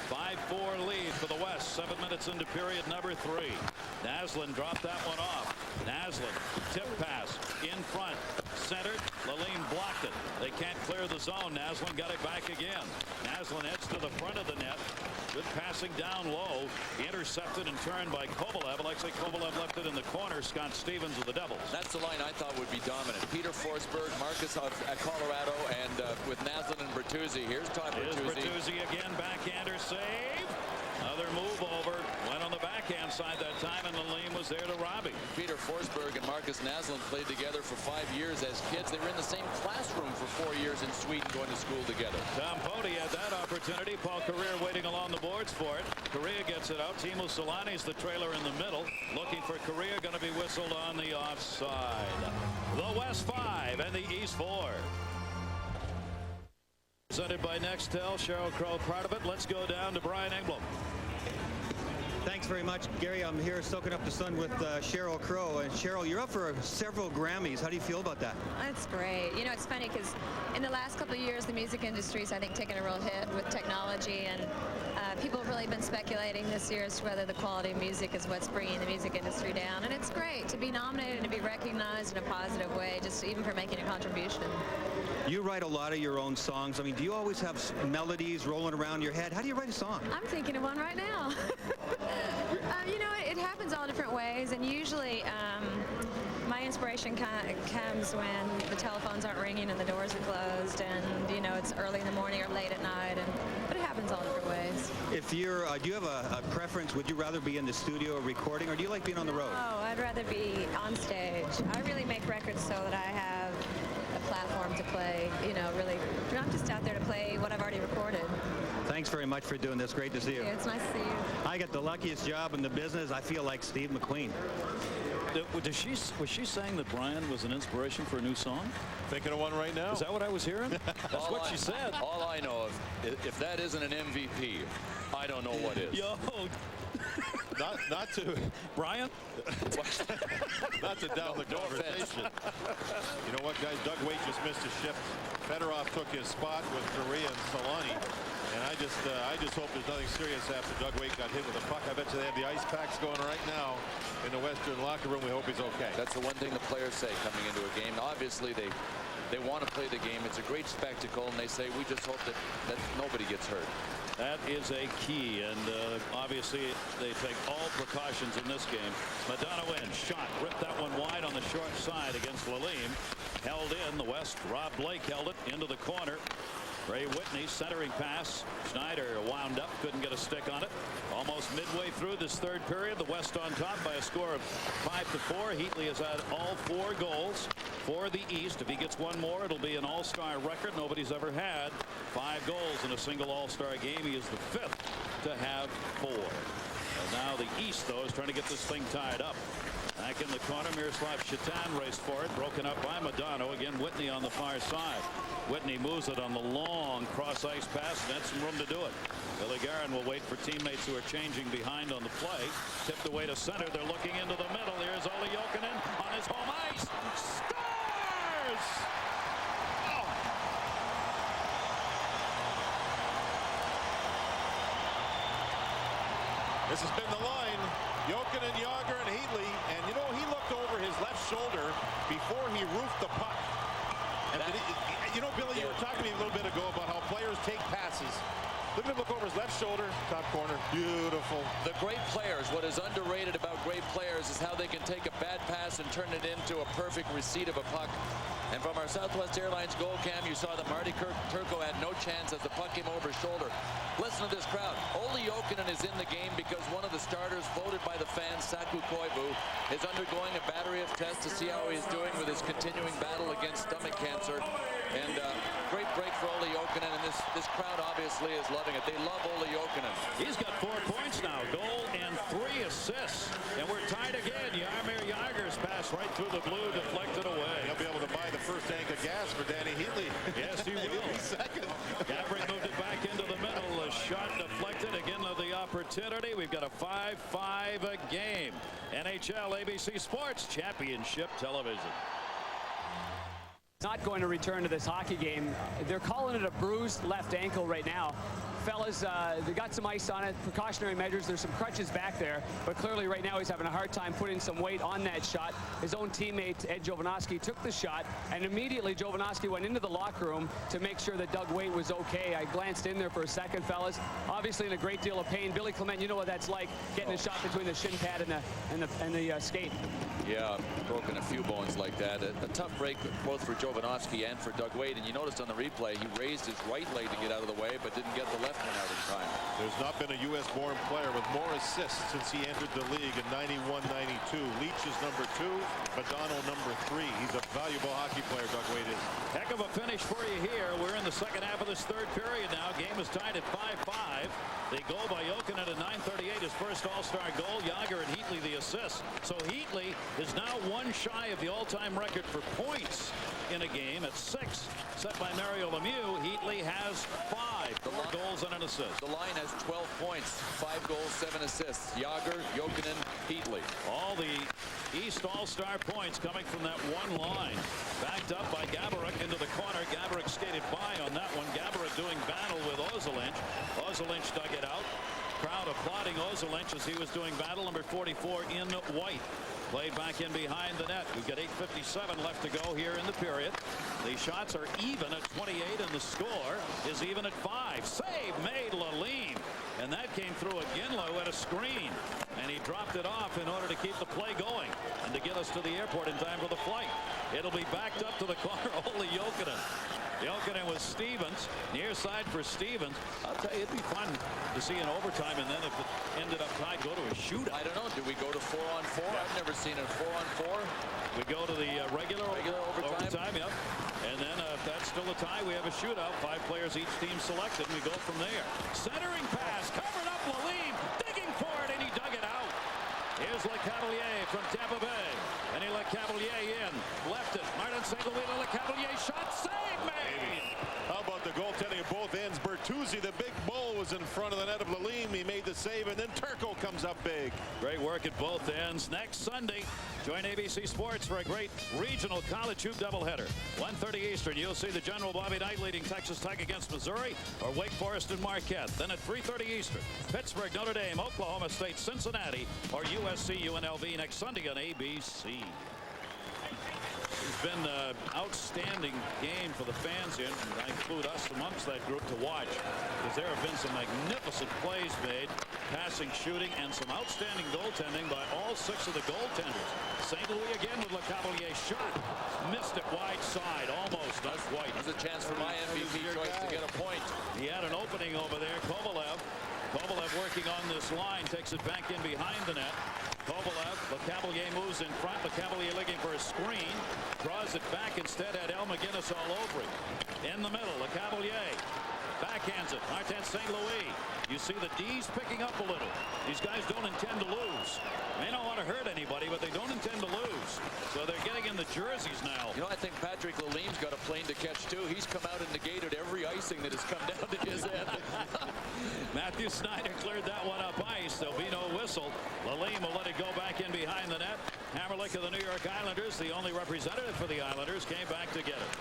5-4 lead for the West. 7 minutes into period number 3. Naslin dropped that one off. Naslin, tip pass in front. Centered. Lalim blocked it. They can't clear the zone. Naslin got it back again. Naslin heads to to the front of the net. Good passing down low. Intercepted and turned by Kovalev. Alexei Kovalev left it in the corner. Scott Stevens of the Devils. That's the line I thought would be dominant. Peter Forsberg, Marcus at Colorado, and with Naslund and Bertuzzi. Here's Todd Bertuzzi. Here's Bertuzzi again. Backhander save. Another move over. Went on the backhand side that time, and Lalime was there to Robbie. Peter Forsberg and Marcus Naslund played together for 5 years as kids. They were in the same classroom for 4 years in Sweden, going to school together. Tom Poti had that opportunity. Paul Carrier waiting along the boards for it. Correa gets it out. Timo Solani's the trailer in the middle. Looking for Correa. Going to be whistled on the offside. The West 5 and the East 4. Presented by Nextel. Cheryl Crow part of it. Let's go down to Brian Engblom. Thanks very much, Gary. I'm here soaking up the sun with Cheryl Crow. And Cheryl, you're up for several Grammys. How do you feel about that? It's great. You know, it's funny because in the last couple of years, the music industry's, I think, taken a real hit with technology. And people have really been speculating this year as to whether the quality of music is what's bringing the music industry down. And it's great to be nominated and to be recognized in a positive way, just even for making a contribution. You write a lot of your own songs. I mean, do you always have melodies rolling around your head? How do you write a song? I'm thinking of one right now. You know, it happens all different ways, and usually my inspiration comes when the telephones aren't ringing and the doors are closed, and you know, it's early in the morning or late at night, but it happens all different ways. If you're, do you have a preference? Would you rather be in the studio recording, or do you like being on the road? Oh, I'd rather be on stage. I really make records so that I have a platform to play, you know, really, I'm just out there to play what I've already recorded. Thanks very much for doing this. Great to see you. It's nice to see you. I got the luckiest job in the business. I feel like Steve McQueen. Was she saying that Brian was an inspiration for a new song? Thinking of one right now. Is that what I was hearing? That's what she said. All I know if that isn't an MVP, I don't know what is. Yo. Not to Brian. Not to down the conversation. You know what, guys? Doug Weight just missed his shift. Fedorov took his spot with Correa and Solani. And I just hope there's nothing serious after Doug Weight got hit with a puck. I bet you they have the ice packs going right now in the Western locker room. We hope he's okay. That's the one thing the players say coming into a game. Obviously, they want to play the game. It's a great spectacle, and they say we just hope that nobody gets hurt. That is a key, and obviously they take all precautions in this game. Madonna in, shot, ripped that one wide on the short side against Lalime. Held in, the West, Rob Blake held it into the corner. Ray Whitney centering pass. Schneider wound up, couldn't get a stick on it. Almost midway through this third period, the West on top by a score of 5-4. Heatley has had all 4 goals for the East. If he gets one more, it'll be an all-star record. Nobody's ever had 5 goals in a single all-star game. He is the 5th to have 4. And now the East, though, is trying to get this thing tied up. Back in the corner, Miroslav Shatan raced for it, broken up by Madonna. Again, Whitney on the far side. Whitney moves it on the long cross-ice pass, and had some room to do it. Billy Guerin will wait for teammates who are changing behind on the play. Tipped away to center. They're looking into the middle. Here's Olli Jokinen on his home ice. Scores! Oh. This has been the line. Jokinen, Yager, and Heatley. And, you know, he looked over his left shoulder before he roofed the puck. And you know, Billy, you were talking to me a little bit ago about how players take passes. Look at him look over his left shoulder, top corner. Beautiful. The great players, what is underrated about great players is how they can take a bad pass and turn it into a perfect receipt of a puck. And from our Southwest Airlines goal cam, you saw that Marty Turco had no chance as the puck came over his shoulder. Listen to this crowd. Olli Jokinen is in the game because one of the starters voted by the fans, Saku Koivu, is undergoing a battery of tests to see how he's doing with his continuing battle against stomach cancer. And great break for Olli Jokinen, and this crowd obviously is loving it. They love Olli Jokinen. He's got 4 points now, goal and 3 assists. And we're tied again. Jaromir Jagr's pass right through the blue, deflected away. He'll be able to buy the first tank of gas for Danny Heatley. Yes, he will. He'll be second. Gabrick moved it back into the middle. A shot deflected. Again, the opportunity. We've got a 5-5 game. NHL ABC Sports Championship Television. Not going to return to this hockey game. They're calling it a bruised left ankle right now. fellas. They got some ice on it, precautionary measures. There's some crutches back there, but clearly right now he's having a hard time putting some weight on that shot. His own teammate, Ed Jovanovski, took the shot, and immediately Jovanovski went into the locker room to make sure that Doug Waite was okay. I glanced in there for a second, fellas. Obviously in a great deal of pain. Billy Clement, you know what that's like, getting a shot between the shin pad and the skate. Yeah, broken a few bones like that. A tough break both for Jovanovski and for Doug Waite. And you noticed on the replay, he raised his right leg to get out of the way, but didn't get the left one out in time. There's not been a U.S.-born player with more assists since he entered the league in 91-92. Leach is number 2, Madonna number 3. He's a valuable hockey player, Doug Waite is. Heck of a finish for you here. We're in the second half of this third period now. Game is tied at 5-5. The goal by Jokinen at 9:38, his first All-Star goal. Yager and Heatley the assist. So Heatley is now one shy of the all-time record for points in a game at 6, set by Mario Lemieux. Heatley has 5, 4 goals and an assist. The line has 12 points, 5 goals, 7 assists. Yager, Jokinen, Heatley. All the East All-Star points coming from that one line. Backed up by Gaborik into the corner. Gaborik skated by on that one. Gaborik doing battle with Ozolinsh. Ozolinsh dug it out. Crowd applauding Ozolinsh as he was doing battle. Number 44 in white. Played back in behind the net. We've got 8:57 left to go here in the period. The shots are even at 28 and the score is even at 5. Save made Lalime. And that came through a Ginlow at a screen. And he dropped it off in order to keep the play going and to get us to the airport in time for the flight. It'll be backed up to the corner. Only Jokinen. Jokinen with Stevens. Near side for Stevens. I'll tell you, it'd be fun to see an overtime, and then if it ended up tied, go to a shootout. I don't know. Do we go to 4-on-4? Yeah. I've never seen a 4-on-4. We go to the regular overtime. Yep. And then if that's still a tie, we have a shootout. 5 players each team selected, and we go from there. Centering pass, covered up Lalime, digging for it, and he dug it out. Here's LeCavalier from Tampa Bay, and he let Cavalier in. Left it. Martin St. Louis to LeCavalier. Shot, save made. How about the goaltending of both ends? Bertuzzi, the big bull, was in front of the net of Lalime. He made the save, and then Turco comes up big. Great work at both ends. Next Sunday, join ABC Sports for a great regional college hoop doubleheader. 1:30 Eastern, you'll see the General Bobby Knight leading Texas Tech against Missouri, or Wake Forest and Marquette. Then at 3:30 Eastern, Pittsburgh, Notre Dame, Oklahoma State, Cincinnati, or USC, UNLV next Sunday on ABC. It's been an outstanding game for the fans here, and I include us amongst that group to watch, because there have been some magnificent plays made, passing, shooting, and some outstanding goaltending by all 6 of the goaltenders. St. Louis again with LeCavalier shot. Missed it wide side, almost, not quite. There's a chance for my MVP choice to get a point. He had an opening over there. Kovalev working on this line, takes it back in behind the net. Kovalev, LeCavalier moves in front. LeCavalier looking for a screen. Draws it back instead, had El McGinnis all over him. In the middle, LeCavalier backhands it. Martin St. Louis. You see the D's picking up a little. These guys don't intend to lose. They don't want to hurt anybody, but they don't intend to lose. So they're getting in the jerseys now. You know, I think Patrick Lalime's got a plane to catch, too. He's come out and negated every icing that has come down to his head. Matthew Snyder cleared that one up ice. There'll be no whistle. Lalime will let it go back in behind the net. Hammerlick of the New York Islanders, the only representative for the Islanders, came back to get it.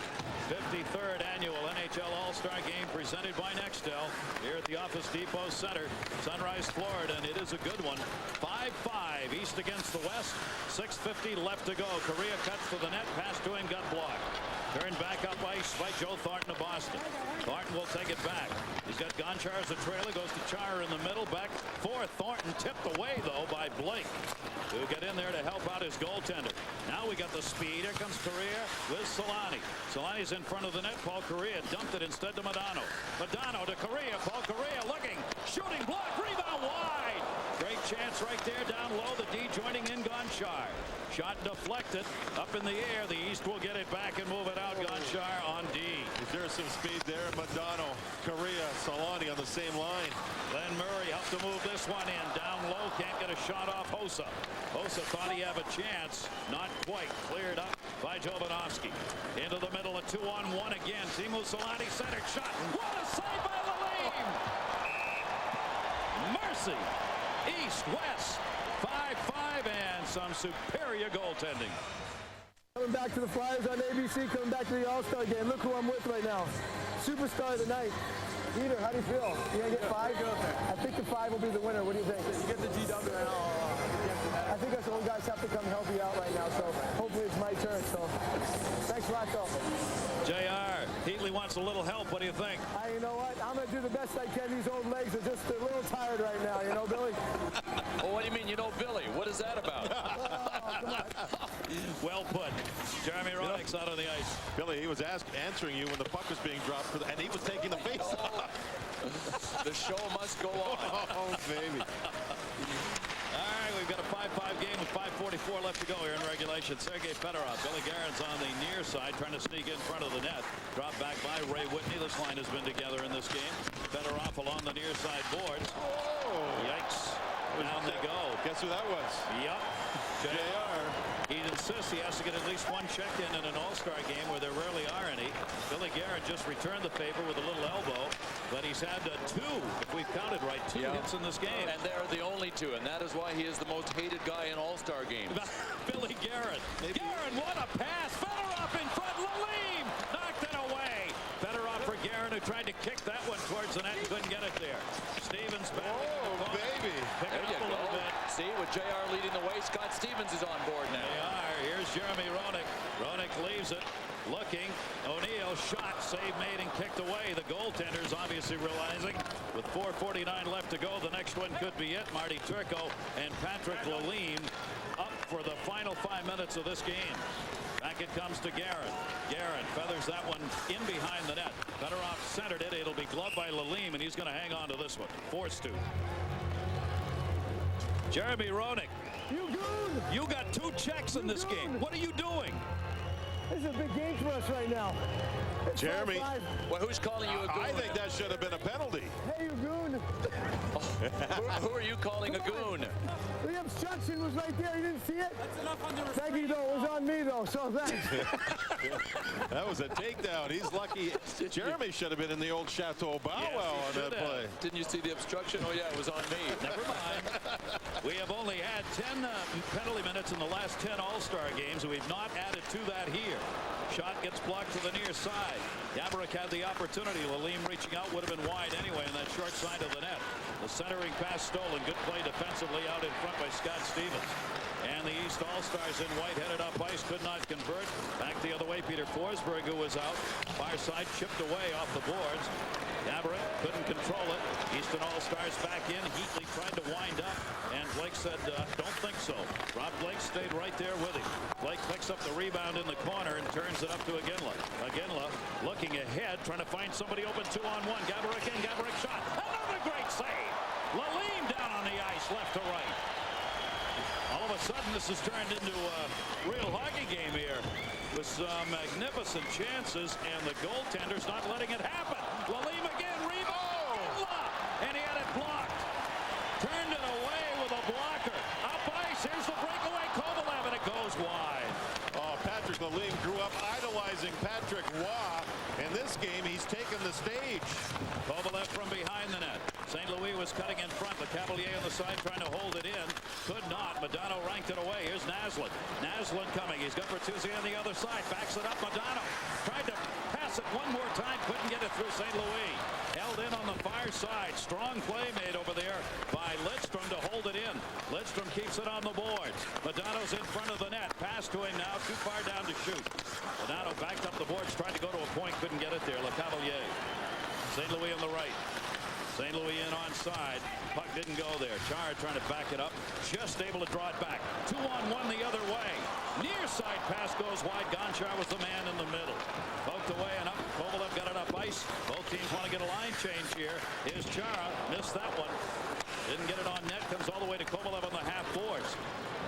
53rd annual NHL All-Star Game presented by Nextel here at the Office Depot Center, Sunrise, Florida, and it is a good one. 5-5 East against the West. 6:50 left to go. Correa cuts to the net. Pass to him, got blocked. Turned back up ice by Joe Thornton of Boston. Thornton will take it back. He's got Gonchar as a trailer. Goes to Chara in the middle. Back for Thornton. Tipped away, though, by Blake, who get in there to help out his goaltender. Now we got the speed. Here comes Correa with Solani. Solani's in front of the net. Paul Correa dumped it instead to Madonna. Madonna to Correa. Paul Correa looking. Shooting block. Rebound wide. Great chance right there down low. The D joining in Gonchar. Shot deflected. Up in the air. The East will get it back and move it out. Gonchar on D. Is there some speed there? Madonna, Correa, Solani on the same line. Glenn Murray helped to move this one in. Down low. Can't get a shot off Hossa. Hossa thought he had a chance. Not quite. Cleared up by Jovanovski. Into the middle. A 2-on-1 again. Teemu Solani centered shot. What a save by Lalime! Mercy. East, West. 5-5 and some superior goaltending. Coming back to the Flyers on ABC, coming back to the All-Star Game. Look who I'm with right now. Superstar of the night. Heater, how do you feel? You gonna get 5? I think the 5 will be the winner. What do you think? You get the GW and I think us old guys have to come help you out right now, so hopefully it's my turn. So thanks a lot, though. JR, Heatley wants a little help. What do you think? You know what? I'm going to do the best I can. These old legs are just a little tired right now, you know, Billy? Oh, what do you mean, you know Billy? What is that about? Come on. Well put. Jeremy Roenick's out on the ice. Billy, he was answering you when the puck was being dropped, and he was taking the face off. The show must go on. Oh, baby. All right, we've got a 5-5 game with 5:44 left to go here in regulation. Sergei Fedorov, Billy Guerin's on the near side, trying to sneak in front of the net. Dropped back by Ray Whitney. This line has been together in this game. Fedorov along the near side boards. Oh. Yikes. Down they go. Guess who that was? Yep. JR. He insists he has to get at least one check-in in an All-Star game where there rarely are any. Billy Guerin just returned the favor with a little elbow, but he's had 2, if we've counted right, 2 hits in this game. And they're the only 2, and that is why he is the most hated guy in All-Star games. Billy Guerin. Guerin, what a pass. Fedorov in front. Lalime knocked it away. Fedorov for Guerin, who tried to kick that one towards the net and couldn't get it there. Stevens back. Oh, baby. Pick it up a little bit. See, with JR leading the way, Scott Stevens is on board now. They are. Here's Jeremy Roenick. Roenick leaves it. Looking. O'Neill shot. Save made and kicked away. The goaltender's obviously realizing with 4:49 left to go, the next one could be it. Marty Turco and Patrick Lalime up for the final 5 minutes of this game. Back it comes to Guerin. Guerin feathers that one in behind the net. Fedorov centered it. It'll be gloved by Lalime, and he's going to hang on to this one. Forced to. Jeremy Roenick. You got 2 checks in this game. What are you doing? This is a big game for us right now. It's Jeremy. 5-5. Well, who's calling you a goon? I think that should have been a penalty. Hey, you goon. Who are you calling a goon? The obstruction was right there. You didn't see it? That's enough on the Thank you, though. It was on me, though, so thanks. That was a takedown. He's lucky. Jeremy should have been in the old Chateau Bow Wow on that play. Didn't you see the obstruction? Oh, yeah, it was on me. Never mind. We have only had 10 penalty minutes in the last 10 All-Star games, and we've not added to that here. Shot gets blocked to the near side. Gaborik had the opportunity. Lalime reaching out would have been wide anyway on that short side of the net. The centering pass stolen. Good play defensively out in front by Scott Stevens. And the East All-Stars in white headed up ice, could not convert. Back the other way, Peter Forsberg, who was out. Far side chipped away off the boards. Gaborik couldn't control it. Eastern All-Stars back in. Heatley tried to wind up, and Blake said, don't think so. Rob Blake stayed right there with him. Blake picks up the rebound in the corner and turns it up to Iginla. Iginla looking ahead, trying to find somebody open 2-on-1. Gaborik in, Gaborik shot. Another great save. Lalime down on the ice, left to right. All of a sudden, this has turned into a real hockey game here with some magnificent chances, and the goaltender's not letting it happen. Lalime again, rebound, and he had it blocked. Turned it away with a blocker. Up ice, here's the breakaway, Kovalev, and it goes wide. Oh, Patrick Lalime grew up idolizing Patrick Waugh. In this game, he's taken the stage. Kovalev from behind the net. St. Louis was cutting in front. The Cavalier on the side trying to hold it in. Could not. Madonna ranked it away. Here's Naslund. Naslund coming. He's got Bertuzzi on the other side. Backs it up. Madonna tried to pass it one more time. Couldn't get it through St. Louis. Held in on the far side. Strong play made over there by Lidstrom to hold it in. Lidstrom keeps it on the boards. Madonna's in front of the net. Pass to him now. Too far down to shoot. Madonna backed up the boards. Tried to go to a point. Couldn't get it there. Le Cavalier. St. Louis on the right. St. Louis in onside. Puck didn't go there. Chara trying to back it up. Just able to draw it back. 2-on-1 the other way. Near side pass goes wide. Gonchar was the man in the middle. Poked away and up. Kovalev got it up ice. Both teams want to get a line change here. Here's Chara. Missed that one. Didn't get it on net. Comes all the way to Kovalev on the half boards.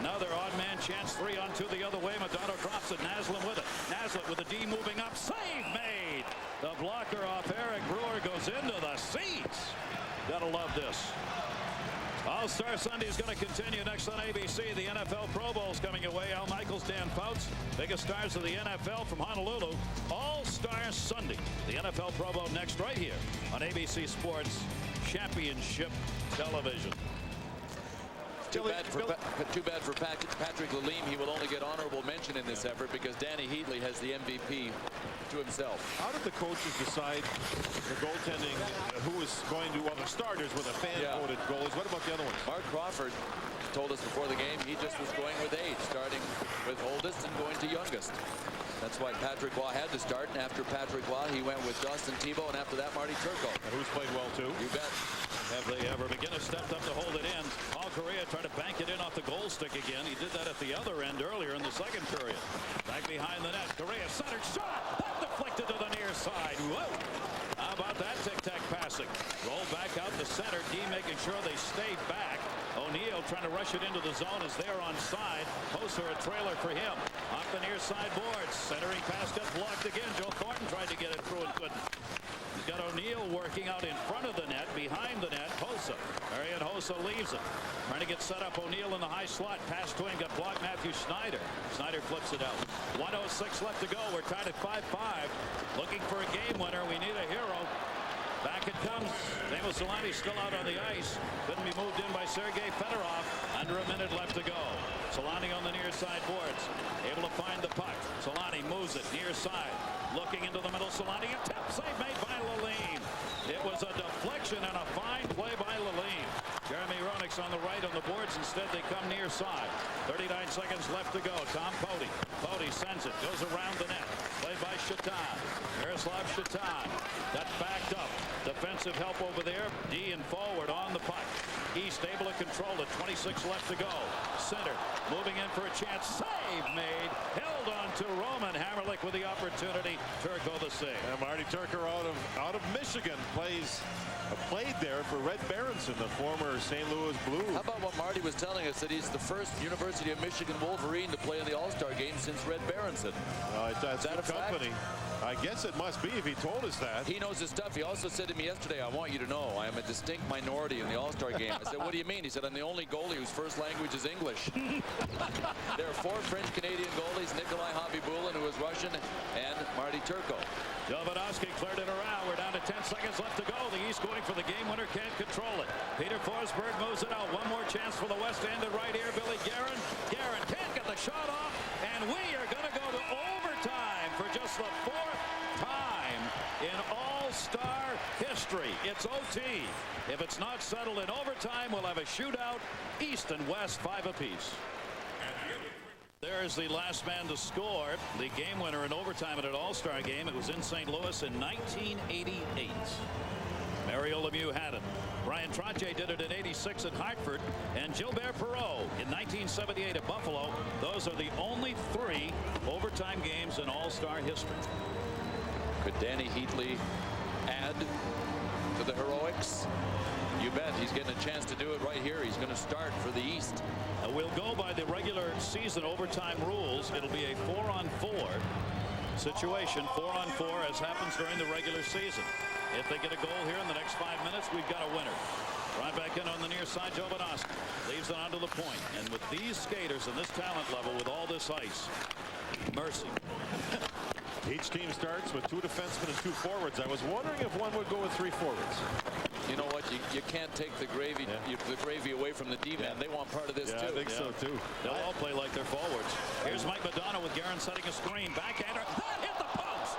Another odd man chance. 3-on-2 the other way. Madonna drops it. Naslund with it. Naslund with the D moving up. Save made. The blocker off Eric Brewer goes into the seats. Gotta love this. All-Star Sunday is going to continue next on ABC. The NFL Pro Bowl is coming away. Al Michaels, Dan Fouts, biggest stars of the NFL from Honolulu. All-Star Sunday. The NFL Pro Bowl next right here on ABC Sports Championship Television. Too bad for Patrick Lalime. He will only get honorable mention in this effort because Danny Heatley has the MVP to himself. How did the coaches decide the goaltending? Who was going to, well, the starters were the fan-voted goalies. What about the other ones? Mark Crawford told us before the game he just was going with age, starting with oldest and going to youngest. That's why Patrick Waugh had to start, and after Patrick Waugh, he went with Dustin Tebow, and after that, Marty Turco. And who's played well, too? You bet. Have they ever McGinnis stepped up to hold it in. Paul Correa tried to bank it in off the goal stick again. He did that at the other end earlier in the second period. Back behind the net. Correa centered shot. That deflected to the near side. Whoa. How about that tic-tac passing? Roll back out the center. D making sure they stay back. O'Neill trying to rush it into the zone as they're on side. Hoser a trailer for him. Off the near side boards. Centering pass got blocked again. Joe Thornton tried to get it through and couldn't. He's got O'Neill working out in front of the net, behind the net. Hossa. Marian Hossa leaves it. Trying to get set up. O'Neill in the high slot. Pass to him. Got blocked. Matthew Schneider. Schneider flips it out. 1:06 left to go. We're tied at 5-5. Looking for a game winner. We need a hero. Back it comes. Damo Solani still out on the ice. Couldn't be moved in by Sergei Fedorov. Under a minute left to go. Solani on the near side boards. Able to find the puck. Solani moves it near side. Looking into the middle. Solani. A tap save made by Lalime. It was a deflection and a fine play by Lalime. Jeremy Roenick's on the right on the boards. Instead, they come near side. 39 seconds left to go. Tom Poti. Poti sends it. Goes around the net. Played by Shatan. Miroslav Shatan. Got backed up. Defensive help over there. D and forward on the puck. East able to control it. 26 left to go. Center moving in for a chance. Save made. Held on to Roman Hammerlick with the opportunity. Turco the save. And Marty Turco out of Michigan played there for Red Berenson, the former St. Louis Blue. How about what Marty was telling us, that he's the first University of Michigan Wolverine to play in the All-Star Game since Red Berenson? That's that a company. I guess it must be if he told us that. He knows his stuff. He also said to me yesterday, I want you to know I am a distinct minority in the All-Star Game. I said, what do you mean? He said, I'm the only goalie whose first language is English. There are 4 French-Canadian goalies, Nikolai Habibulin, who is Russian, and Marty Turco. Jovanovski cleared it around. We're down to 10 seconds left to go. The East going for the game winner. Can't control it. Peter Forsberg moves it out. One more chance for the West End and right here. Billy Guerin. Guerin can't get the shot off. And we are going to go to overtime for just the 4th time in All-Star history. It's OT. If it's not settled in overtime, we'll have a shootout. East and West 5 apiece. There's the last man to score. The game winner in overtime at an All-Star game. It was in St. Louis in 1988. Mario Lemieux had it. Brian Trottier did it in '86 at Hartford. And Gilbert Perreault in 1978 at Buffalo. Those are the only 3 overtime games in All-Star history. Could Danny Heatley add to the heroics? You bet. He's getting a chance to do it right here. He's going to start for the East. We'll go by the regular season overtime rules. It'll be a 4-on-4 situation. 4-on-4 as happens during the regular season. If they get a goal here in the next 5 minutes, we've got a winner. Right back in on the near side, Jovanovski leaves it onto the point. And with these skaters and this talent level, with all this ice, mercy. Each team starts with 2 defensemen and 2 forwards. I was wondering if one would go with 3 forwards. You know what? You can't take the gravy away from the D-man. They want part of this too. I think so too. They'll all play like they're forwards. Here's Mike Madonna with Guerin setting a screen. Backhander. That hit the post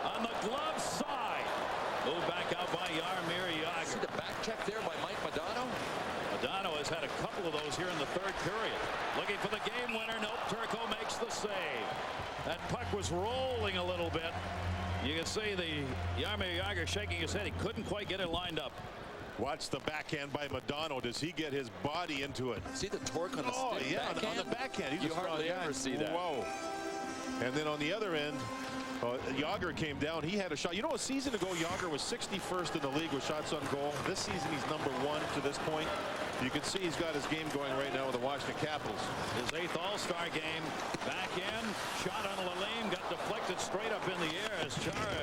on the glove side. Moved back out by Jaromir Jagr. See the back check there by Mike Madonna? Madonna has had a couple of those here in the 3rd period. Looking for the game winner. Nope. Turco makes the save. That puck was rolling a little bit. You can see the Jaromir Jagr shaking his head. He couldn't quite get it lined up. Watch the backhand by Madonna. Does he get his body into it? See the torque on the stick? Yeah, on the backhand. You hardly ever see that. Whoa. And then on the other end, Jagr came down. He had a shot. You know, a season ago, Jagr was 61st in the league with shots on goal. This season, he's number 1 to this point. You can see he's got his game going right now with the Washington Capitals. His 8th All-Star game. Back in. Shot on Lalime. Got deflected straight up in the air as Chara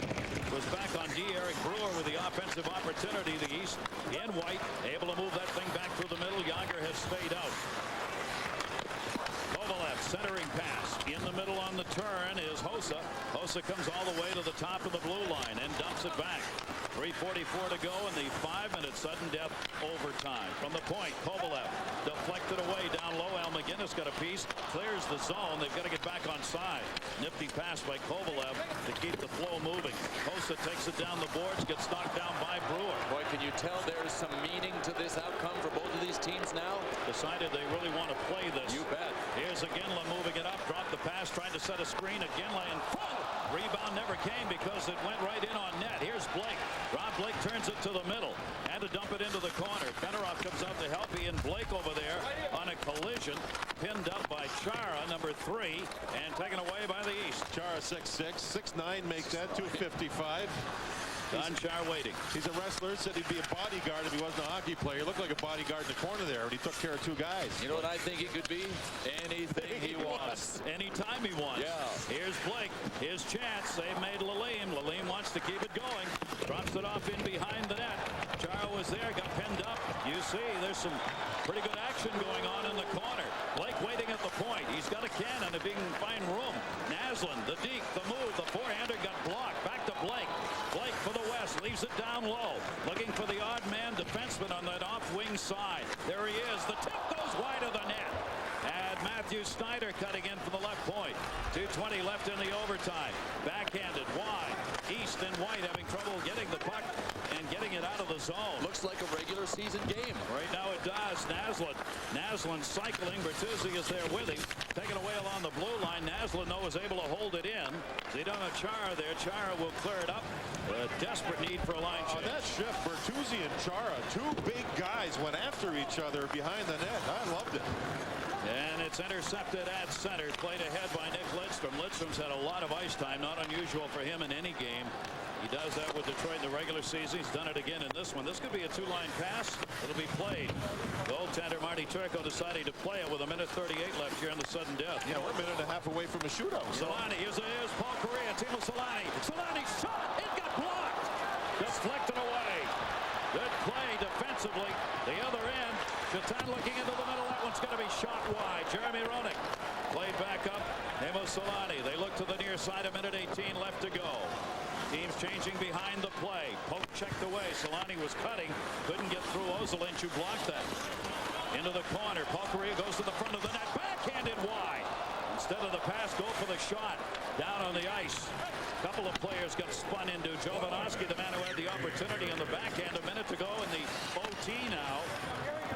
was back on D. Eric Brewer with the offensive opportunity. The East in white. Able to move that thing back through the middle. Jagr has stayed out. Kovalev centering pass in the middle middle on the turn is Hossa. Hossa comes all the way to the top of the blue line and dumps it back. 3:44 to go in the 5-minute sudden death overtime. From the point, Kovalev deflected away down low. Al McGinnis got a piece, clears the zone. They've got to get back on side. Nifty pass by Kovalev to keep the flow moving. Hossa takes it down the boards, gets knocked down by Brewer. Boy, can you tell there's some meaning to this outcome for both of these teams now? Decided they really want to play this. You bet. Here's Iginla moving it up, dropped the pass, trying to set a screen. Iginla in front. Rebound never came because it went right in on net. Here's Blake. Rob Blake turns it to the middle. Had to dump it into the corner. Fedorov comes out to help. Ian Blake over there on a collision. Pinned up by Chara, number 3, and taken away by the East. Chara 6'6", 6'9", makes that 255. Don Char waiting. He's a wrestler. Said he'd be a bodyguard if he wasn't a hockey player. He looked like a bodyguard in the corner there, and he took care of 2 guys. You know what I think he could be? Anything he wants. Anytime he wants. Yeah. Here's Blake. His chance. They've made Lalime. Lalime wants to keep it going. Drops it off in behind the net. Chara was there. Got pinned up. You see, there's some pretty good action going on in the corner. Blake waiting at the point. He's got a cannon if he can find room. Naslund, the deke, the move. The forehander got blocked. Back to Blake. Blake for the West. Leaves it down low. Looking for the odd man defenseman on that off-wing side. There he is. The tip goes wide of the net. And Matthew Snyder cutting in from the left point. 2:20 left in the overtime. Backhanded wide. East and White having trouble getting the puck and getting it out of the zone. Looks like a regular season game. Right now it does. Naslund cycling. Bertuzzi is there with him. Taken away along the blue line. Naslund, though, is able to hold it in. Zidane Chara there. Chara will clear it up. A desperate need for a line change. On that shift, Bertuzzi and Chara, 2 big guys, went after each other behind the net. I loved it. And it's intercepted at center. Played ahead by Nick Lidstrom. Lidstrom's had a lot of ice time. Not unusual for him in any game. He does that with Detroit in the regular season. He's done it again in this one. This could be a 2-line pass. It'll be played. Goaltender Marty Turco deciding to play it with 1:38 left here in the sudden death. Yeah, we're a minute and a half away from a shootout. Solani, here's Paul Correa. Timo Solani. Solani shot. It got blocked. Deflected away. Good play defensively. The other end. Chatan looking into the middle. That one's going to be shot wide. Jeremy Roenick played back up. Timo Solani. They look to the near side. 1:18 left to go. Teams changing behind the play. Poke checked away. Solani was cutting. Couldn't get through Ozolinch, who blocked that. Into the corner. Paul Correa goes to the front of the net. Backhanded wide. Instead of the pass, go for the shot. Down on the ice. A couple of players got spun into. Jovanovski, the man who had the opportunity on the backhand a minute to go in the OT now.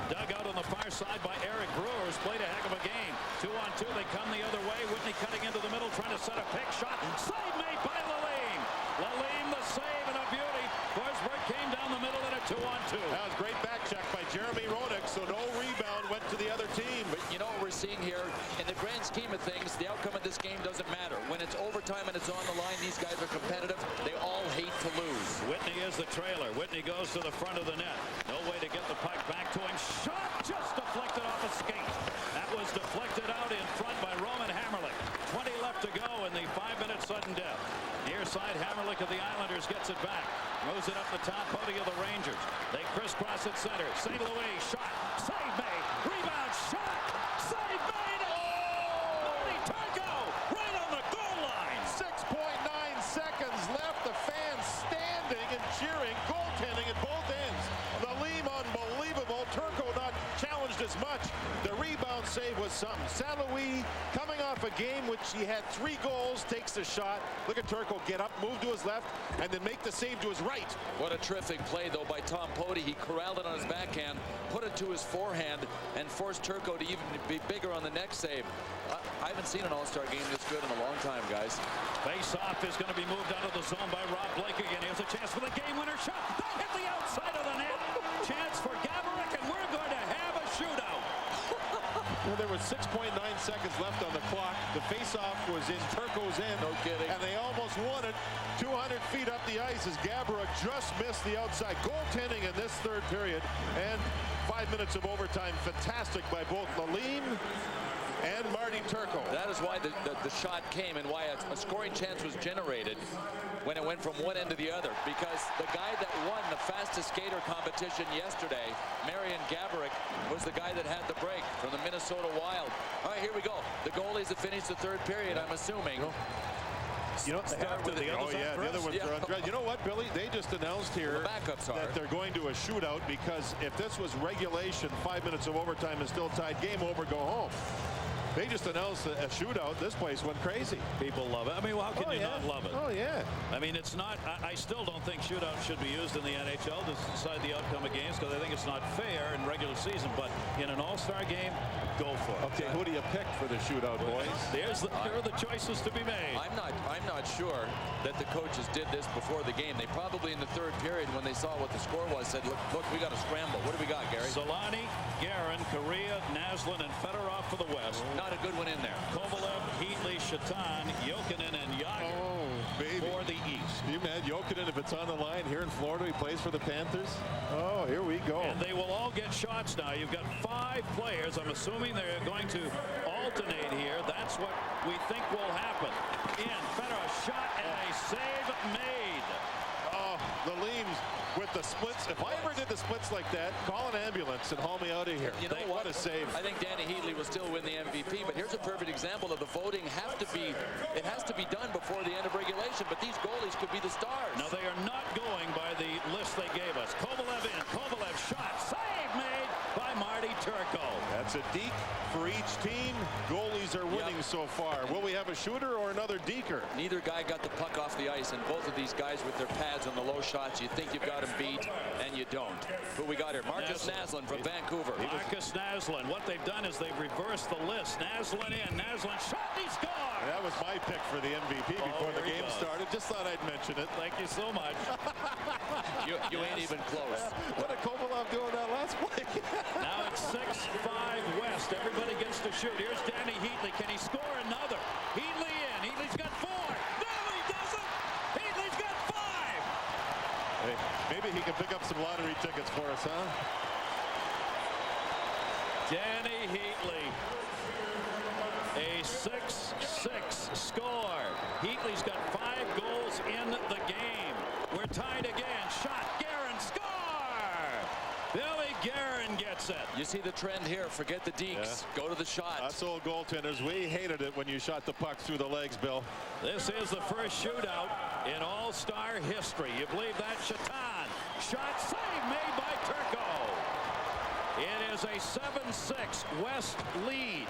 Dug out on the far side by Eric Brewer, who's played a heck of a game. 2-on-2. They come the other way. Whitney cutting into the middle, trying to set a pick shot. Save made by Lalime. Lalime the save and a beauty. Forsberg came down the middle in a 2-on-2. That was great back check by Jeremy Roenick, so no rebound went to the other team. But you know what we're seeing here? In the grand scheme of things, the outcome of this game doesn't matter. When it's overtime and it's on the line, these guys are competitive. They all hate to lose. Whitney is the trailer. Whitney goes to the front of the net. No way to get the puck back to him. Shot just deflected off a skate. That was deflected out in front by Roman Hamrlik. 20 left to go in the 5-minute sudden death. Near side, Hamrlik of the Islanders gets it back. Moves it up the top podium of the Rangers. They crisscross at center. St. Louis shot. Save made. Rebound shot. Save made. Oh! Marty Turco right on the goal line. 6.9 seconds left. The fans standing and cheering. Goaltending at both ends. Lalime unbelievable. Turco not challenged as much. The rebound save was something. St. Louis coming off a game which he had 3 goals, takes the shot. Look at Turco get up, move to his left, and then make the save to his right. What a terrific play, though, by Tom Poti. He corralled it on his backhand, put it to his forehand, and forced Turco to even be bigger on the next save. I haven't seen an All-Star game this good in a long time, guys. Face-off is going to be moved out of the zone by Rob Blake again. Here's a chance for the game-winner shot. They hit the outside of the net. Chance for Gaborik, and we're going to have a shootout. Well, there was 6.9 seconds left on the clock. The face-off was in Turco's end. No kidding. And they almost won it. 200 feet up the ice as Gaborik just missed the outside. Goaltending in this third period. And 5 minutes of overtime. Fantastic by both Lalime and Marty Turco. That is why the shot came and why a scoring chance was generated when it went from one end to the other, because the guy that won the fastest skater competition yesterday, Marian Gaborik, was the guy that had the break from the Minnesota Wild. All right, here we go. The goalies have finished the third period, I'm assuming. You know, the other ones are undressed. You know what, Billy? They just announced here that they're going to a shootout, because if this was regulation, 5 minutes of overtime and still tied, game over, go home. They just announced a shootout. This place went crazy. People love it. I mean, well, how can you not love it? Oh, yeah. I mean, it's not, I still don't think shootouts should be used in the NHL to decide the outcome of games, because I think it's not fair in regular season. But in an all-star game, go for it. Okay, who do you pick for the shootout, boys? Here are the choices to be made. I'm not sure that the coaches did this before the game. They probably in the third period, when they saw what the score was, said, look, we got to scramble. What do we got, Gary? Solani, Guerin, Correa, Naslund, and Fedorov for the West. Not a good one in there. Kovalev, Heatley, Shatan, Jokinen, and Yager for the East. Can you imagine Jokinen, if it's on the line here in Florida, he plays for the Panthers? Oh, here we go. And they will all get shots now. You've got 5 players. I'm assuming they're going to alternate here. That's what we think will happen. In Fedorov, shot and a save made. Oh, the Leams with the splits. If I ever did the splits like that, call an ambulance and haul me out of here. You know what? What a save. I think Danny Heatley will still win the MVP, but here's a perfect example of the voting it has to be done before the end of regulation, but these goalies could be the stars. No, they are not going by the list they gave us. Kovalev in, Kovalev shot, save made by Marty Turco. That's a deke for each team. Goalies are winning so far. Will we have a shooter or another deker? Neither guy got the puck off the ice, and both of these guys with their pads on the low shots, you think you've got them beat, and you don't. Who we got here? Marcus Naslund from Vancouver. Marcus Naslund. What they've done is they've reversed the list. Naslund in, Naslund shot, he scored! That was my pick for the MVP before the game started. Just thought I'd mention it. Thank you so much. you ain't even close. What did Kovalev do on that last play? Now it's 6-5 West. Everybody gets to shoot. Here's Danny Heatley. Can he score another? Heatley in. Heatley's got 4. No, he doesn't. Heatley's got 5. Hey, maybe he can pick up some lottery tickets for us, huh? Danny Heatley. A 6-6 score. Heatley's got 5 goals in the game. We're tied again. Shot. Guerin score. Billy Guerin gets it. You see the trend here. Forget the dekes. Go to the shot. Us old goaltenders, we hated it when you shot the puck through the legs, Bill. This is the first shootout in All-Star history. You believe that? Shatan. Shot save made by Turco. It is a 7-6 West lead.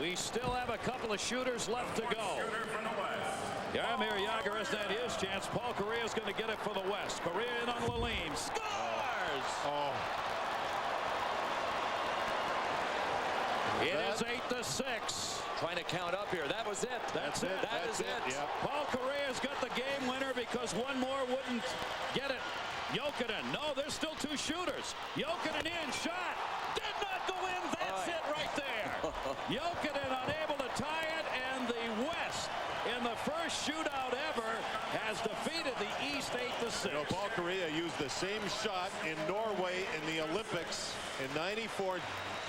We still have a couple of shooters left to go. Jaromir Jagr has had his chance. Paul Correa is going to get it for the West. Correa in on Lalim. Scores! It is 8-6. Trying to count up here. That was it. That's it. That is it. Yep. Paul Correa's got the game winner because one more wouldn't get it. Jokinen. No, there's still 2 shooters. Jokinen in. Shot. Did not go in. That's it right there. Jokinen unable to tie it, and the West, in the first shootout ever, has defeated the East 8-6. You know, Paul Correa used the same shot in Norway in the Olympics in '94,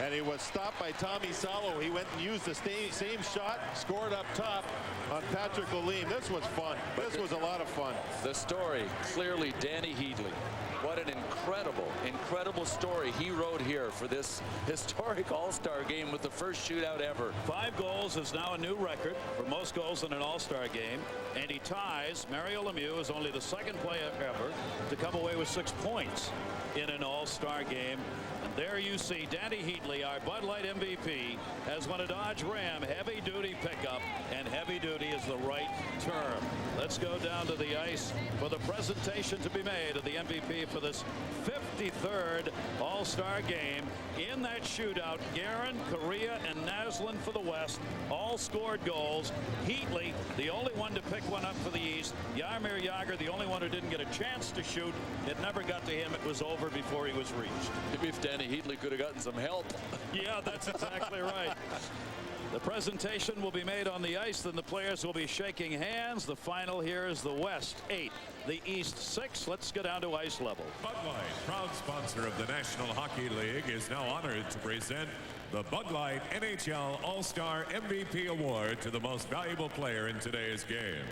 and he was stopped by Tommy Salo. He went and used the same shot, scored up top on Patrick Lalim. This was fun. This was a lot of fun. The story, clearly Danny Heatley. What an incredible story he wrote here for this historic All-Star game with the first shootout ever. 5 goals is now a new record for most goals in an All-Star game, and he ties. Mario Lemieux is only the 2nd player ever to come away with 6 points in an All-Star game. And there you see Danny Heatley, our Bud Light MVP, has won a Dodge Ram heavy-duty pickup, and heavy-duty is the right term. Let's go down to the ice for the presentation to be made of the MVP for this 53rd All-Star game. In that shootout, Guerin, Correa, and Naslund for the West all scored goals. Heatley, the only one to pick one up for the East. Jaromir Jagr, the only one who didn't get a chance to shoot. It never got to him. It was over before he was reached. Maybe if Danny Heatley could have gotten some help. Yeah, that's exactly right. The presentation will be made on the ice, then the players will be shaking hands. The final here is the West 8, the East 6. Let's go down to ice level. Bud Light, proud sponsor of the National Hockey League, is now honored to present the Bud Light NHL All-Star MVP Award to the most valuable player in today's game.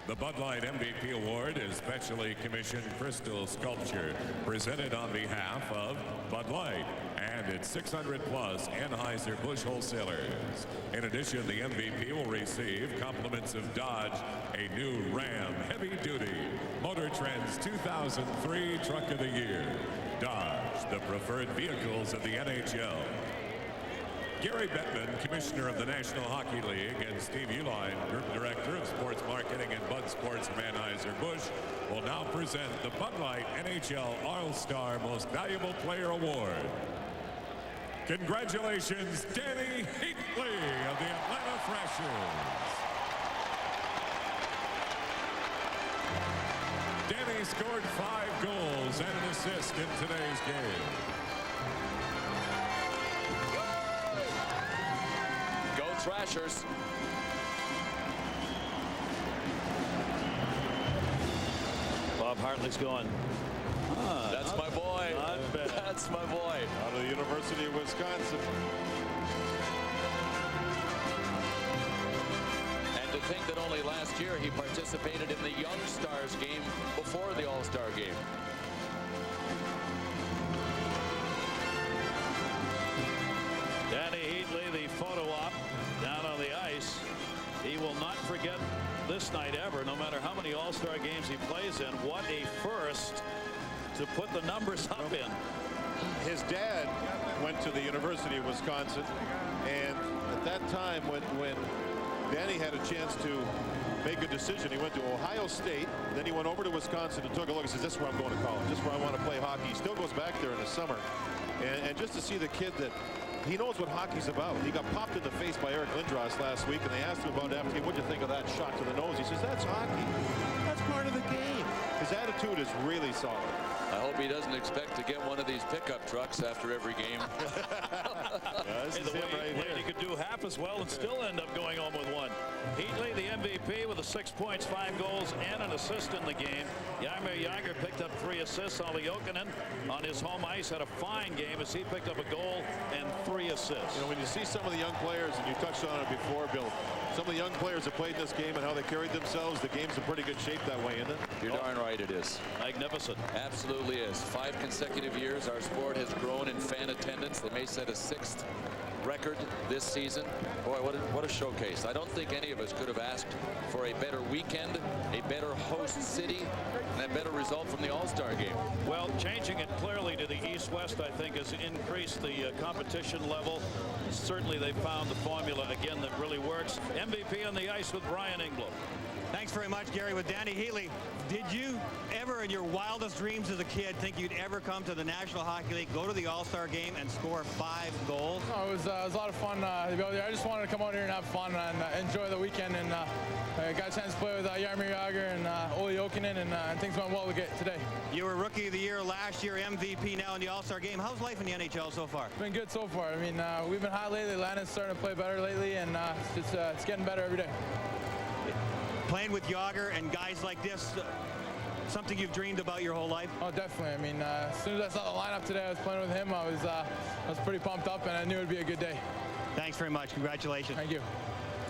The Bud Light MVP Award is specially commissioned crystal sculpture presented on behalf of Bud Light and its 600-plus Anheuser-Busch wholesalers. In addition, the MVP will receive compliments of Dodge, a new Ram heavy-duty Motor Trend's 2003 Truck of the Year. Dodge, the preferred vehicles of the NHL. Gary Bettman, Commissioner of the National Hockey League, and Steve Uline, Group Director of Sports Marketing and Bud Sports from Anheuser-Busch, will now present the Bud Light NHL All-Star Most Valuable Player Award. Congratulations, Danny Heatley of the Atlanta Thrashers. Danny scored 5 goals and an assist in today's game. Go Thrashers. Bob Hartley's going. That's my boy. Not bad. That's my boy. Out of the University of Wisconsin. And to think that only last year he participated in the Young Stars game before the All-Star game. Danny Heatley, the photo op down on the ice. He will not forget this night ever, no matter how many All-Star games he plays in. What a first to put the numbers up in. His dad went to the University of Wisconsin, and at that time when Danny had a chance to make a decision, he went to Ohio State, then he went over to Wisconsin and took a look and says, this is where I'm going to college, this is where I want to play hockey. He still goes back there in the summer, and just to see the kid that he knows what hockey's about. He got popped in the face by Eric Lindros last week, and they asked him about after game, what'd you think of that shot to the nose? He says, that's hockey. That's part of the game. His attitude is really solid. I hope he doesn't expect to get one of these pickup trucks after every game. Hey, the way he could do half as well and still end up going home with one. Heatley, the MVP, with the 6 points, 5 goals, and an assist in the game. Jaromir Jagr picked up 3 assists. Olli Jokinen on his home ice had a fine game as he picked up a goal and 3 assists. You know, when you see some of the young players, and you touched on it before, Bill, some of the young players that played this game and how they carried themselves, the game's in pretty good shape that way, isn't it? You're darn right it is. Magnificent. Absolutely is. 5 consecutive years our sport has grown in fan attendance. They may set a 6th record this season. Boy, what a showcase. I don't think any of us could have asked for a better weekend, a better host city, and a better result from the All-Star game. Well, changing it clearly to the East-West, I think, has increased the competition level. Certainly they found the formula again that really works. MVP on the ice with Brian Engblom. Thanks very much, Gary. With Danny Heatley, did you ever in your wildest dreams as a kid think you'd ever come to the National Hockey League, go to the All-Star game, and score 5 goals? No, it was a lot of fun to be out there. I just wanted to come out here and have fun and enjoy the weekend. And I got a chance to play with Jaromir Jagr and Olli Jokinen, and things went well today. You were Rookie of the Year last year, MVP now in the All-Star game. How's life in the NHL so far? It's been good so far. I mean, we've been hot lately. Atlanta's starting to play better lately, and it's getting better every day. Playing with Jagr and guys like this, something you've dreamed about your whole life? Oh, definitely. I mean, as soon as I saw the lineup today, I was playing with him. I was pretty pumped up, and I knew it would be a good day. Thanks very much. Congratulations. Thank you.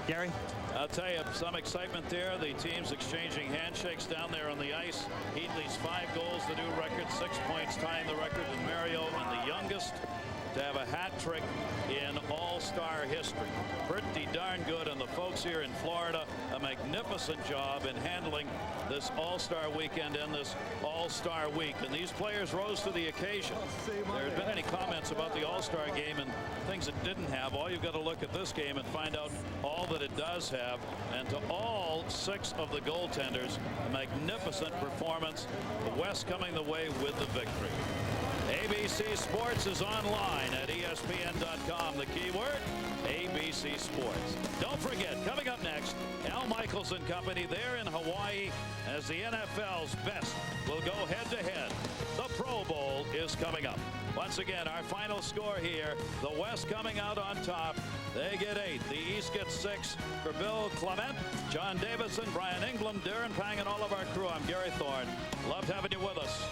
Gary? I'll tell you, some excitement there. The teams exchanging handshakes down there on the ice. Heatley's 5 goals, the new record, 6 points tying the record, and Mario and the youngest to have a hat trick in All-Star history. Pretty darn good, and the folks here in Florida, a magnificent job in handling this All-Star weekend and this All-Star week. And these players rose to the occasion. There had been any comments about the All-Star game and things it didn't have. All you've got to look at this game and find out all that it does have. And to all 6 of the goaltenders, a magnificent performance. The West coming the way with the victory. ABC Sports is online at ESPN.com. The keyword, ABC Sports. Don't forget, coming up next, Al Michaels and company there in Hawaii as the NFL's best will go head-to-head. The Pro Bowl is coming up. Once again, our final score here, the West coming out on top. They get 8. The East gets 6. For Bill Clement, John Davison, Brian Engblom, Darren Pang, and all of our crew, I'm Gary Thorne. Loved having you with us.